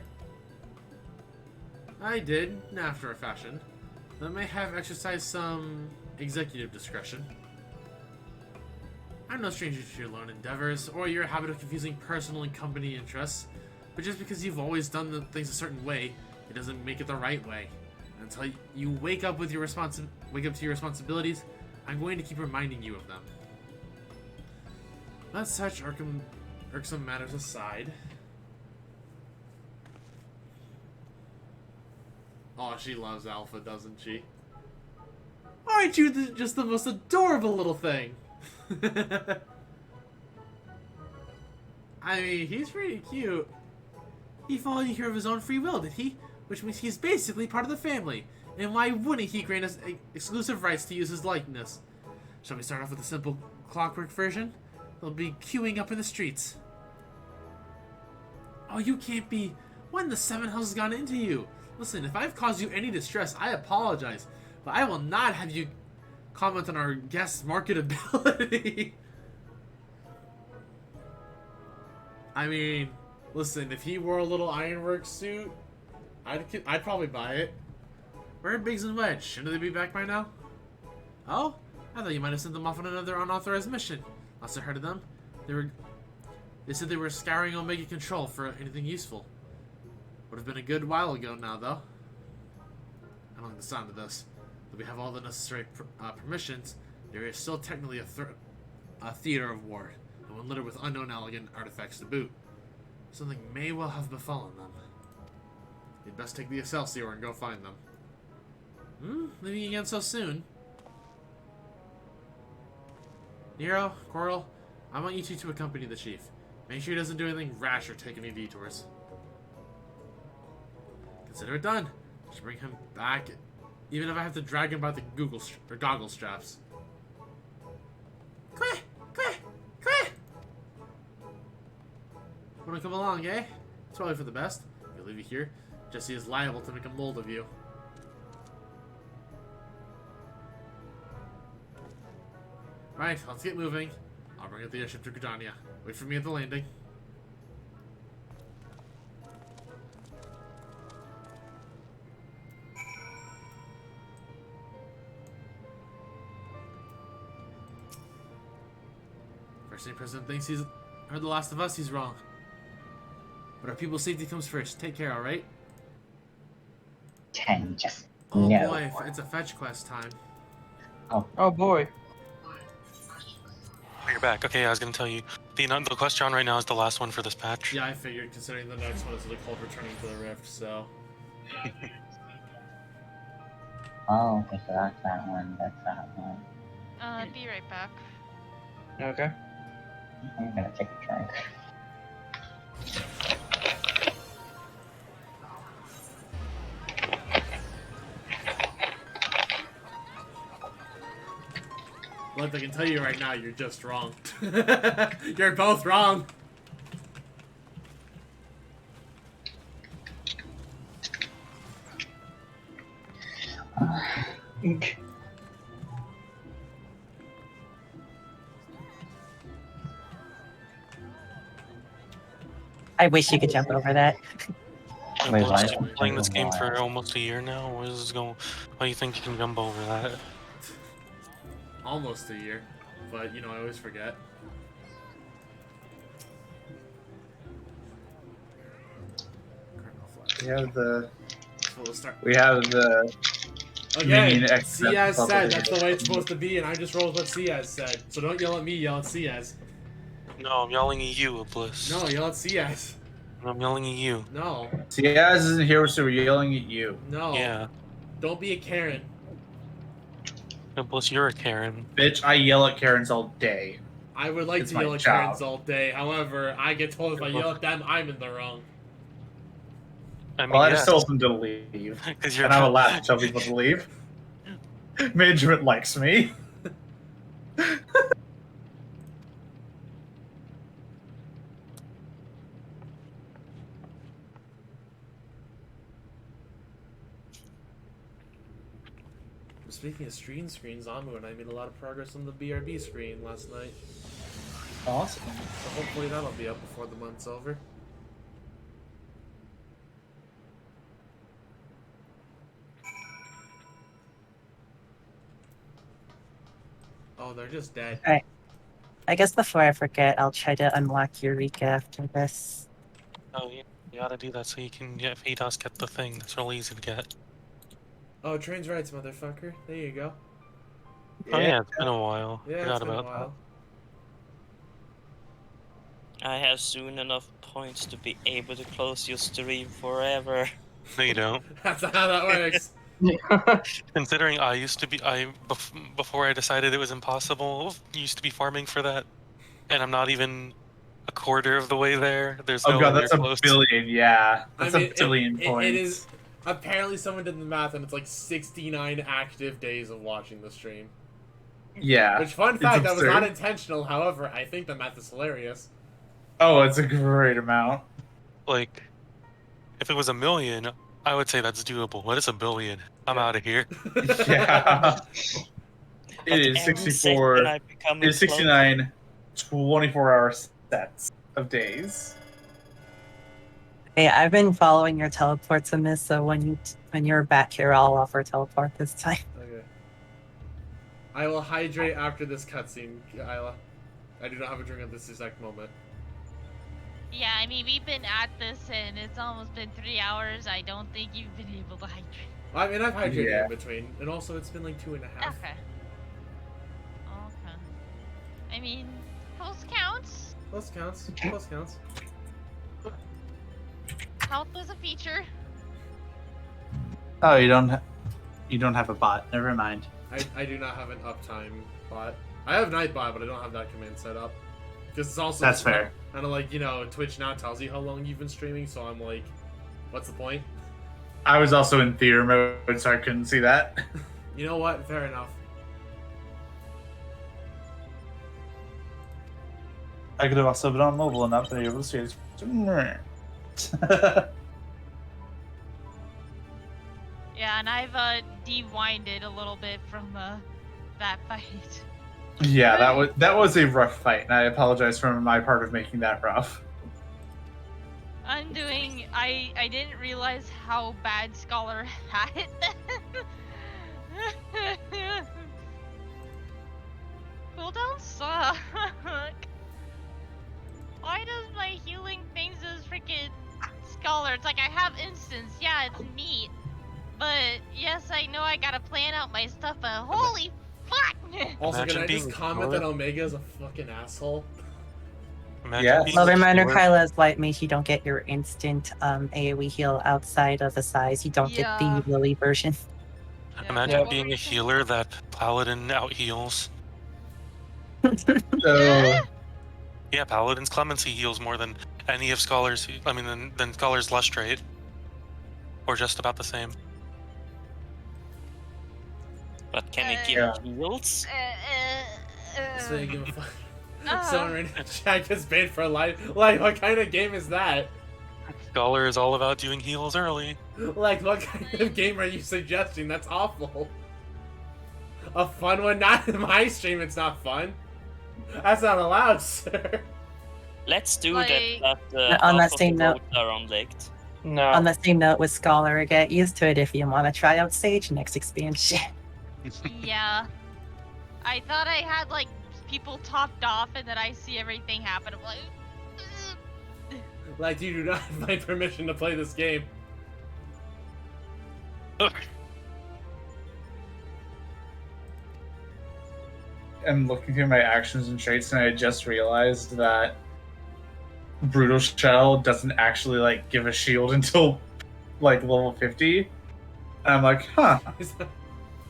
S1: I did, after a fashion. I may have exercised some executive discretion. I'm no stranger to your lone endeavors, or your habit of confusing personal and company interests, but just because you've always done the things a certain way, it doesn't make it the right way. Until you wake up to your responsibilities, I'm going to keep reminding you of them. Let such irksome matters aside. Oh, she loves Alpha, doesn't she? Aren't you just the most adorable little thing? I mean, he's pretty cute. He followed you here of his own free will, did he? Which means he's basically part of the family. And why wouldn't he grant us exclusive rights to use his likeness? Shall we start off with a simple clockwork version? They'll be queuing up in the streets. Oh, you can't be... What in the seven hells has gone into you? Listen, if I've caused you any distress, I apologize. But I will not have you comment on our guest's marketability. I mean, listen, if he wore a little ironwork suit, I'd probably buy it. Where are Biggs and Wedge? Shouldn't they be back by now? Oh? I thought you might have sent them off on another unauthorized mission. Last I heard of them, they said they were scouring Omega Control for anything useful. Would have been a good while ago now, though. I don't like the sound of this. Though we have all the necessary permissions, there is still technically a theater of war, and one littered with unknown elegant artifacts to boot. Something may well have befallen them. You'd best take the Excelsior and go find them. Leaving again so soon? Nero, Coral, I want you two to accompany the chief. Make sure he doesn't do anything rash or take any detours. Consider it done. I should bring him back, even if I have to drag him by the goggle straps. Queh! Queh! Queh! Wanna come along, eh? It's probably for the best. If I leave you here, Jesse is liable to make a mold of you. Right, let's get moving. I'll bring up the airship to Gridania. Wait for me at the landing. First thing President thinks he's heard The Last of Us, he's wrong. But our people's safety comes first. Take care, alright?
S4: Ken, just
S1: Oh
S4: no.
S1: boy, it's a fetch quest time.
S9: Oh boy.
S2: Oh, you're back. Okay, I was gonna tell you. The quest you're on right now is the last one for this patch.
S1: Yeah, I figured, considering the next one is called Returning to the Rift, so...
S4: Oh, okay, so that's that one. That's that one.
S7: Be right back.
S9: Okay.
S4: I'm gonna take a drink.
S1: Look, I can tell you right now, you're just wrong. You're both wrong.
S8: I wish you could jump over that.
S4: Wait,
S2: Plus,
S4: why-
S2: you've been playing this game for
S4: why?
S2: almost a year now. What is this going? Why do you think you can jump over that?
S1: Almost a year, but you know I always forget.
S5: We have the.
S1: So we'll start.
S5: We have the.
S1: Okay,
S5: Minion X
S1: Ciaz
S5: Plus
S1: said
S5: over
S1: that's
S5: here.
S1: the way it's supposed to be, and I just rolled what Ciaz said. So don't yell at me, yell at Ciaz.
S2: No, I'm yelling at you, Bliss.
S1: No, yell at Ciaz.
S2: I'm yelling at you.
S1: No,
S5: Ciaz isn't here, so we're yelling at you.
S1: no.
S2: Yeah.
S1: Don't be a Karen.
S2: And plus, you're a Karen.
S5: Bitch, I yell at Karens all day.
S1: I would like
S5: It's
S1: to
S5: my
S1: yell at
S5: job.
S1: Karens all day. However, I get told if I yell at them, I'm in the wrong.
S2: I mean,
S5: Well, I
S2: yes.
S5: just told them to leave.
S2: Because you're
S5: And I'm allowed to tell people to leave. Management likes me.
S1: Speaking of screens, Amu and I made a lot of progress on the BRB screen last night.
S5: Awesome.
S1: So hopefully that'll be up before the month's over. Oh, they're just dead.
S8: I guess before I forget, I'll try to unlock Eureka after this.
S2: Oh, you gotta do that so you can get if he does get the thing. That's real easy to get.
S1: Oh, trains rights, motherfucker. There you go.
S2: Oh yeah, it's been a while.
S1: Yeah,
S2: Forgot
S1: it's been a
S2: about
S1: while.
S3: I have soon enough points to be able to close your stream forever.
S2: that. No, you don't.
S1: That's how that works.
S2: Considering I used to be, before I decided it was impossible, used to be farming for that, and I'm not even a quarter of the way there. There's no
S5: Oh god,
S2: one
S5: that's
S2: near
S5: a
S2: close.
S5: billion, yeah.
S1: I
S5: That's
S1: mean,
S5: a billion points.
S1: It is. Apparently, someone did the math, and it's like 69 active days of watching the stream.
S5: Yeah.
S1: Which, fun
S5: it's
S1: fact, that was not
S5: absurd.
S1: intentional. However, I think the math is hilarious.
S5: Oh, it's a great amount.
S2: Like, if it was a million, I would say that's doable. But it's a billion. I'm out of here.
S5: Yeah. It is
S3: Every
S5: 64.
S3: second I become
S5: It's 69 24-hour sets of days.
S8: Hey, I've been following your teleports in this, so when you're back here, I'll offer teleport this time.
S1: Okay. I will hydrate after this cutscene, Isla. I do not have a drink at this exact moment.
S7: Yeah, I mean, we've been at this and it's almost been 3 hours. I don't think you've been able to hydrate.
S1: I mean, I've hydrated
S5: Yeah.
S1: in between, and also it's been like 2.5.
S7: Okay. Okay. I mean, close counts.
S1: Close counts. Close counts.
S7: Health is a feature.
S5: Oh, you don't have a bot. Never mind.
S1: I do not have an uptime bot. I have Nightbot, but I don't have that command set up. Because it's also
S5: That's fair.
S1: kind of like, you know, Twitch now tells you how long you've been streaming, so I'm like, what's the point?
S5: I was also in theater mode, so I couldn't see that.
S1: You know what? Fair enough.
S5: I could have also been on mobile enough to be able to see it.
S7: Yeah, and I've de-winded a little bit from that fight.
S5: Yeah, that was a rough fight, and I apologize for my part of making that rough.
S7: I didn't realize how bad Scholar had it then. Cooldowns suck. Why does my healing things as freaking Scholar? It's like I have instance, yeah, it's neat. But yes, I know I gotta plan out my stuff, but holy fuck!
S1: Also,
S2: Imagine
S1: can I just
S2: being
S1: comment
S2: Kyla.
S1: that Omega is a fucking asshole?
S2: Imagine
S5: Yeah.
S2: being
S8: Well, reminder,
S2: healer-
S8: Kyla's white mage, you don't get your instant AoE heal outside of the size. You don't
S7: Yeah.
S8: get the Lily version.
S2: Imagine
S7: What
S2: being
S7: were
S2: a
S7: you saying?
S2: healer that Paladin out heals.
S5: So
S2: Yeah, Paladin's Clemency heals more than any of Scholar's. I mean, than Scholar's Lustrate, or just about the same.
S3: But can you give
S5: Yeah.
S3: heals?
S1: So you give a fuck.
S7: Uh-huh.
S1: Someone right now, Jack gets banned for life. Like, what kind of game is that?
S2: Scholar is all about doing heals early.
S1: Like, what kind of game are you suggesting? That's awful. A fun one? Not in my stream, it's not fun. That's not allowed, sir.
S3: Let's do
S7: Like-
S3: that
S8: On
S3: half
S8: that
S3: of
S8: same
S3: the
S8: note-
S3: votes are unlicked.
S9: No.
S8: On the same note with Scholar, get used to it if you want to try out Sage next expansion.
S7: Yeah. I thought I had like people topped off and then I see everything happen. I'm like, "Ugh."
S1: Like, you do not have my permission to play this game.
S5: I'm looking through my actions and traits, and I just realized that Brutal Shell doesn't actually like give a shield until like level 50. And I'm like, huh.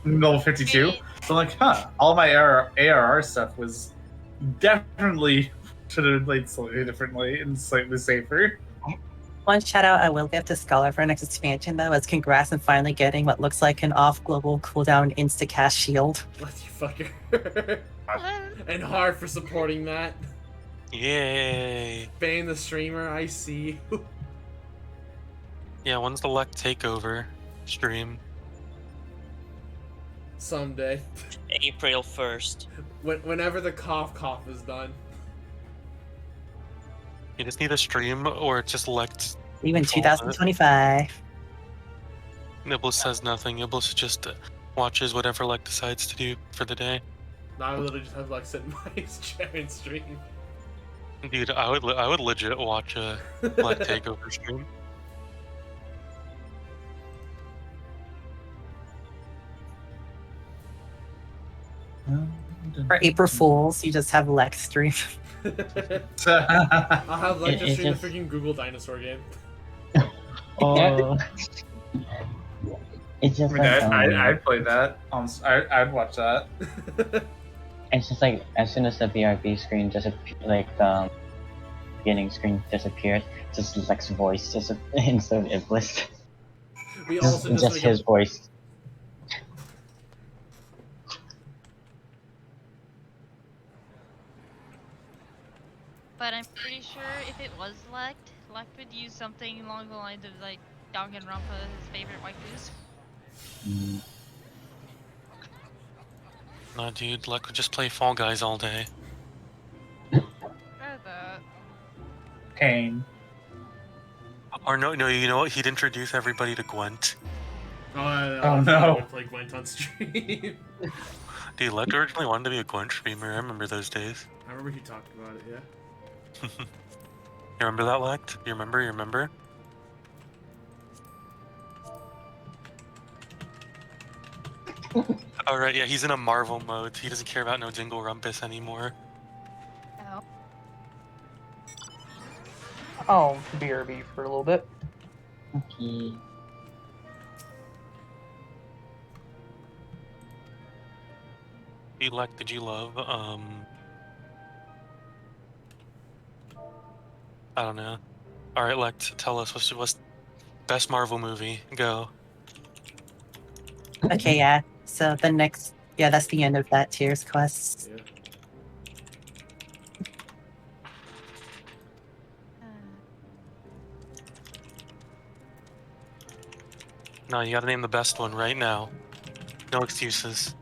S5: Level 52.
S7: Wait.
S5: So I'm like, huh. All my ARR stuff was definitely should have played slightly differently and slightly safer.
S8: One shout out I will give to Scholar for next expansion though is congrats on finally getting what looks like an off global cooldown insta cast shield.
S1: Bless you, fucker. And hard for supporting that.
S2: Yay!
S1: Ban the streamer, I see you.
S2: Yeah, when's the Lek takeover stream?
S1: Someday.
S3: April 1st.
S1: Whenever the cough is done.
S2: You just need a stream, or just Lek.
S8: Even
S2: controls it.
S8: 2025.
S2: Nibbles says nothing. Nibbles just watches whatever Lek decides to do for the day.
S1: Now I literally just have like sit in my chair and stream.
S2: Dude, I would legit watch a Lek takeover stream.
S8: For April Fools, you just have Lex stream.
S1: I'll have like just
S4: It's
S1: stream the
S4: just-
S1: freaking Google dinosaur game.
S4: Oh. It's
S5: I
S4: just
S5: mean,
S4: like
S5: I'd play that. I'd watch that.
S4: it's just like as soon as the BRB screen like the beginning screen disappears, just Lex's voice just instead of Iblis.
S1: We
S4: Just,
S1: also just
S4: just
S1: make
S4: his
S1: a,
S4: voice.
S7: But I'm pretty sure if it was Lekt would use something along the lines of like Danganronpa, his favorite waifus.
S4: Mm.
S2: Nah, dude, Lek would just play Fall Guys all day.
S7: Or that.
S5: Pain.
S2: Or no, you know what? He'd introduce everybody to Gwent.
S1: oh
S5: no.
S1: I would play Gwent on stream.
S2: Dude, Lek originally wanted to be a Gwent streamer. I remember those days.
S1: I remember he talked about it, yeah.
S2: You remember that, Lek? You remember? Alright, yeah, he's in a Marvel mode. He doesn't care about no Jingle Rumpus anymore.
S7: Oh.
S9: Oh, BRB for a little bit.
S4: Okay.
S2: Hey, Lek, did you love, I don't know. Alright, Lek, tell us, what's best Marvel movie? Go.
S8: Okay, yeah. So the next, yeah, that's the end of that Tears quest.
S1: Yeah.
S2: No, you gotta name the best one right now. No excuses.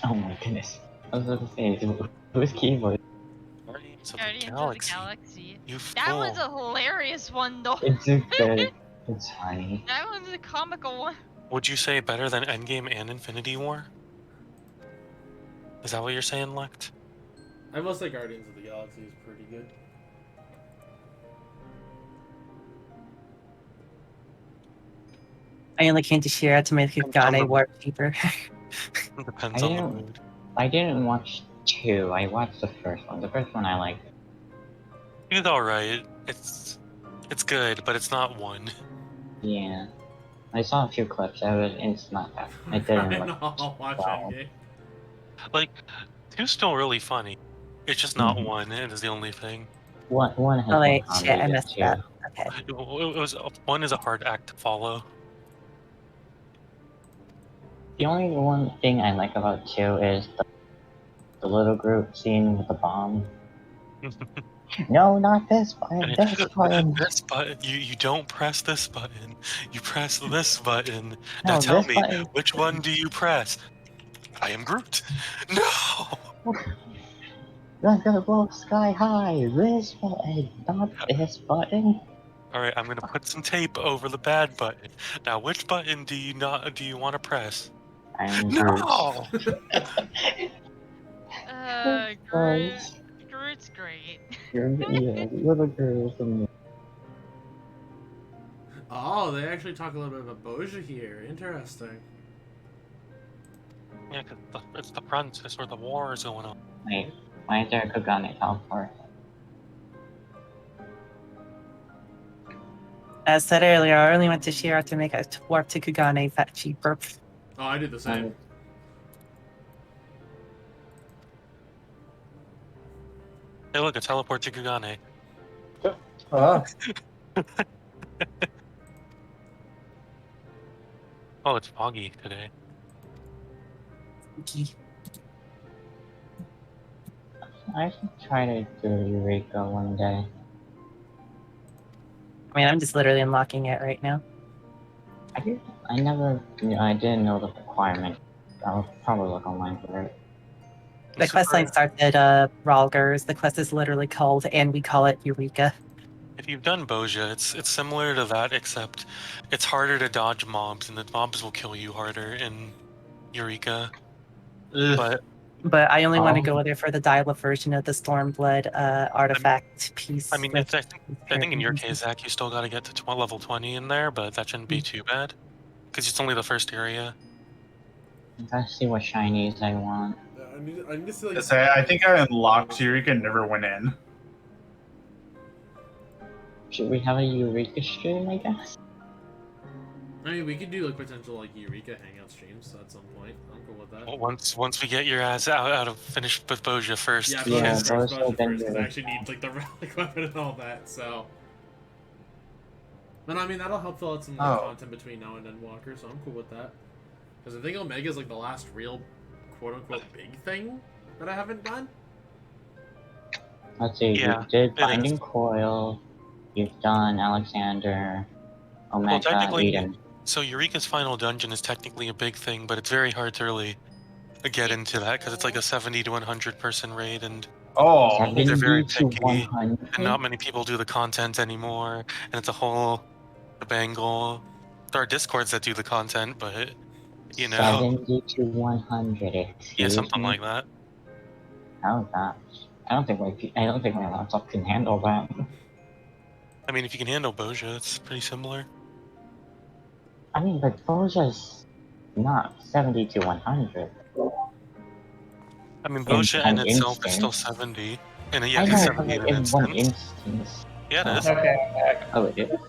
S4: Oh my goodness. I was about to say, who's keyboard?
S2: Guardians of the
S7: Guardians of the
S2: Galaxy.
S7: Galaxy.
S2: You
S7: That
S2: fool.
S7: was a hilarious one though.
S4: It's a good. It's funny.
S7: That was a comical one.
S2: Would you say better than Endgame and Infinity War? Is that what you're saying, Lekt?
S1: I will say Guardians of the Galaxy is pretty good.
S8: I only came to share to make it got a warp cheaper.
S2: It depends
S4: I
S2: on the
S4: didn't-
S2: mood.
S4: I didn't watch 2. I watched the first one. The first one I liked.
S2: It's alright. It's It's good, but it's not 1.
S4: Yeah. I saw a few clips. It's not that. It
S1: I
S4: didn't look
S1: know, I'll watch
S4: well.
S1: Endgame.
S2: Like, 2's still really funny. It's just not
S4: Mhm.
S2: 1. It is the only thing.
S4: One has
S8: Oh
S4: more
S8: wait, shit,
S4: comedy
S8: I
S4: than
S8: missed
S4: 2.
S8: that. Okay.
S2: It was 1 is a hard act to follow.
S4: The only one thing I like about 2 is the little group scene with the bomb. No, not this button, this button.
S2: This button, you don't press this button. You press this button. Now
S4: No,
S2: tell
S4: this
S2: me,
S4: button.
S2: which one do you press? I am Groot. No!
S4: Let's go sky high. This button, not this button.
S2: Alright, I'm gonna put some tape over the bad button. Now which button do you want to press?
S4: I'm Groot.
S2: No!
S7: Groot's great.
S4: Yeah, little girl from
S1: Oh, they actually talk a little bit about Boja here. Interesting.
S2: Yeah, 'cause it's the front, it's where the war is going on.
S4: Wait, why is there a Kagane teleport?
S8: As said earlier, I only went to Shira to make a warp to Kugane that cheaper.
S1: Oh, I did the same.
S2: Hey look, a teleport to Kugane.
S5: Ah.
S2: Oh, it's foggy today.
S4: I should try to do Eureka one day.
S8: I mean, I'm just literally unlocking it right now.
S4: I didn't know the requirement. I'll probably look online for it.
S8: The quest line starts at Ralgers. The quest is literally called, and we call it Eureka.
S2: If you've done Boja, it's similar to that, except it's harder to dodge mobs, and the mobs will kill you harder in Eureka.
S5: Ugh.
S8: But I only want to go there for the dial-up version of the Stormblood artifact piece.
S2: I mean, I think in your case, Zach, you still got to get to level 20 in there, but that shouldn't be too bad. Because it's only the first area.
S4: Let's see what shinies I want.
S1: I need to see, like,
S5: I think I unlocked Eureka and never went in.
S4: Should we have a Eureka stream, I guess?
S1: I mean, we could do like potential like Eureka hangout streams at some point. I'm cool with that.
S2: Well, once we get your ass out of finished with Boja first.
S1: Yeah,
S4: Yeah,
S1: Boja
S4: Boja,
S1: first,
S4: then
S1: because I
S4: Eureka.
S1: actually need like the relic weapon and all that. So, but I mean that'll help fill out some more content between now and Endwalker. So I'm cool with that. Because I think Omega is like the last real quote unquote big thing that I haven't done.
S4: Let's see,
S2: Yeah,
S4: you did
S2: it
S4: Binding
S2: is.
S4: Coil, you've done Alexander, Omega,
S2: technically-
S4: Eden.
S2: So Eureka's final dungeon is technically a big thing, but it's very hard to really get into that because it's like a 70 to 100 person raid, and they're very
S4: 70 to
S2: picky,
S4: 100?
S2: and not many people do the content anymore, and it's a whole bangle. There are discords that do the content, but you know,
S4: 70 to 100,
S2: yeah,
S4: excuse
S2: something
S4: me?
S2: like that.
S4: How's that? I don't think my laptop can handle that.
S2: I mean, if you can handle Boja, it's pretty similar.
S4: I mean, but Boja's not 70 to 100.
S2: I mean,
S4: In
S2: Boja
S4: one
S2: in itself is still
S4: instance.
S2: 70, and yeah,
S4: I
S2: it's
S4: know,
S2: 70
S4: but
S2: in
S4: in
S2: an
S4: one
S2: instance.
S4: instance.
S2: Yeah, it is.
S9: Okay.
S4: Oh, it is?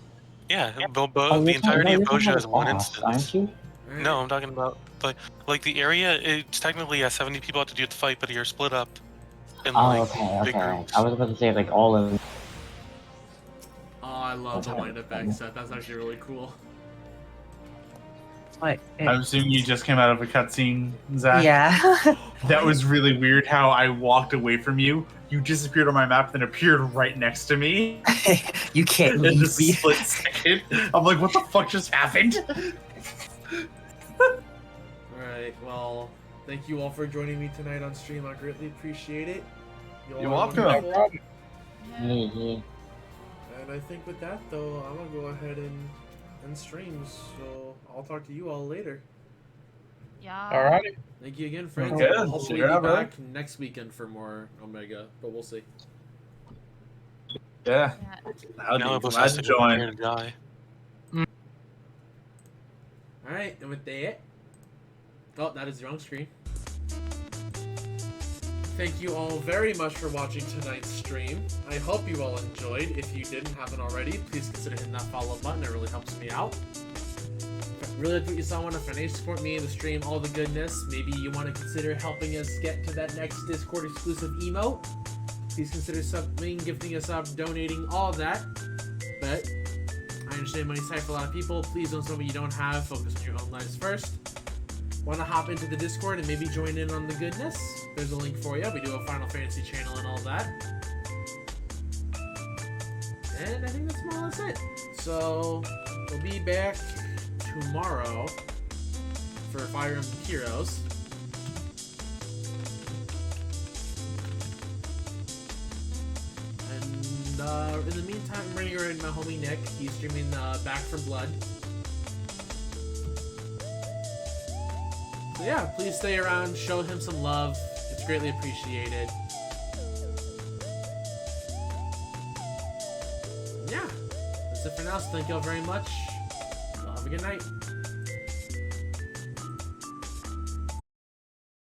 S2: Yeah,
S4: Oh,
S2: the entirety of Boja is one
S4: boss,
S2: instance.
S4: aren't you?
S2: No, I'm talking about like the area. It's technically 70 people have to do the fight, but you're split up in
S4: Oh,
S2: like
S4: okay,
S2: big
S4: okay.
S2: groups.
S4: I was about to say, like, all of...
S1: Oh, I love the wind up back set. That's actually really cool.
S8: What?
S5: I'm assuming you just came out of a cutscene, Zach.
S8: Yeah.
S5: That was really weird how I walked away from you. You disappeared on my map, then appeared right next to me
S8: You can't
S5: in
S8: leave
S5: just a
S8: me.
S5: split second. I'm like, what the fuck just happened?
S1: Alright, well, thank you all for joining me tonight on stream. I greatly appreciate it. You all
S5: You're
S1: are
S5: welcome.
S1: wonderful.
S4: Yeah.
S1: And I think with that, though, I'm gonna go ahead and end streams. So I'll talk to you all later.
S7: Yeah.
S9: Alrighty.
S1: Thank you again, friends.
S5: Okay,
S1: I'll hopefully
S5: yeah,
S1: be
S5: bro.
S1: back next weekend for more Omega, but we'll see.
S5: Yeah.
S7: Yeah.
S5: I'll
S2: Now
S5: be
S2: it
S5: glad
S2: has
S5: to
S2: to go
S5: join.
S2: prepare to die.
S1: Alright, and with that... Oh, that is the wrong screen. thank you all very much for watching tonight's stream. I hope you all enjoyed. If you didn't, haven't already, please consider hitting that follow button. It really helps me out. Really like what you saw, want to financially support me in the stream, all the goodness. Maybe you want to consider helping us get to that next Discord exclusive emote. Please consider subbing, gifting us up, donating, all of that. But I understand money's tight for a lot of people. Please don't sell what you don't have. Focus on your own lives first. Want to hop into the Discord and maybe join in on the goodness? There's a link for you. We do a Final Fantasy channel and all that. And I think that's more or less it. So we'll be back tomorrow for Fire Emblem Heroes. And in the meantime, I'm running around my homie Nick. He's streaming Back for Blood. So yeah, please stay around, show him some love. It's greatly appreciated. Yeah, that's it for now. So thank you all very much. Have a good night.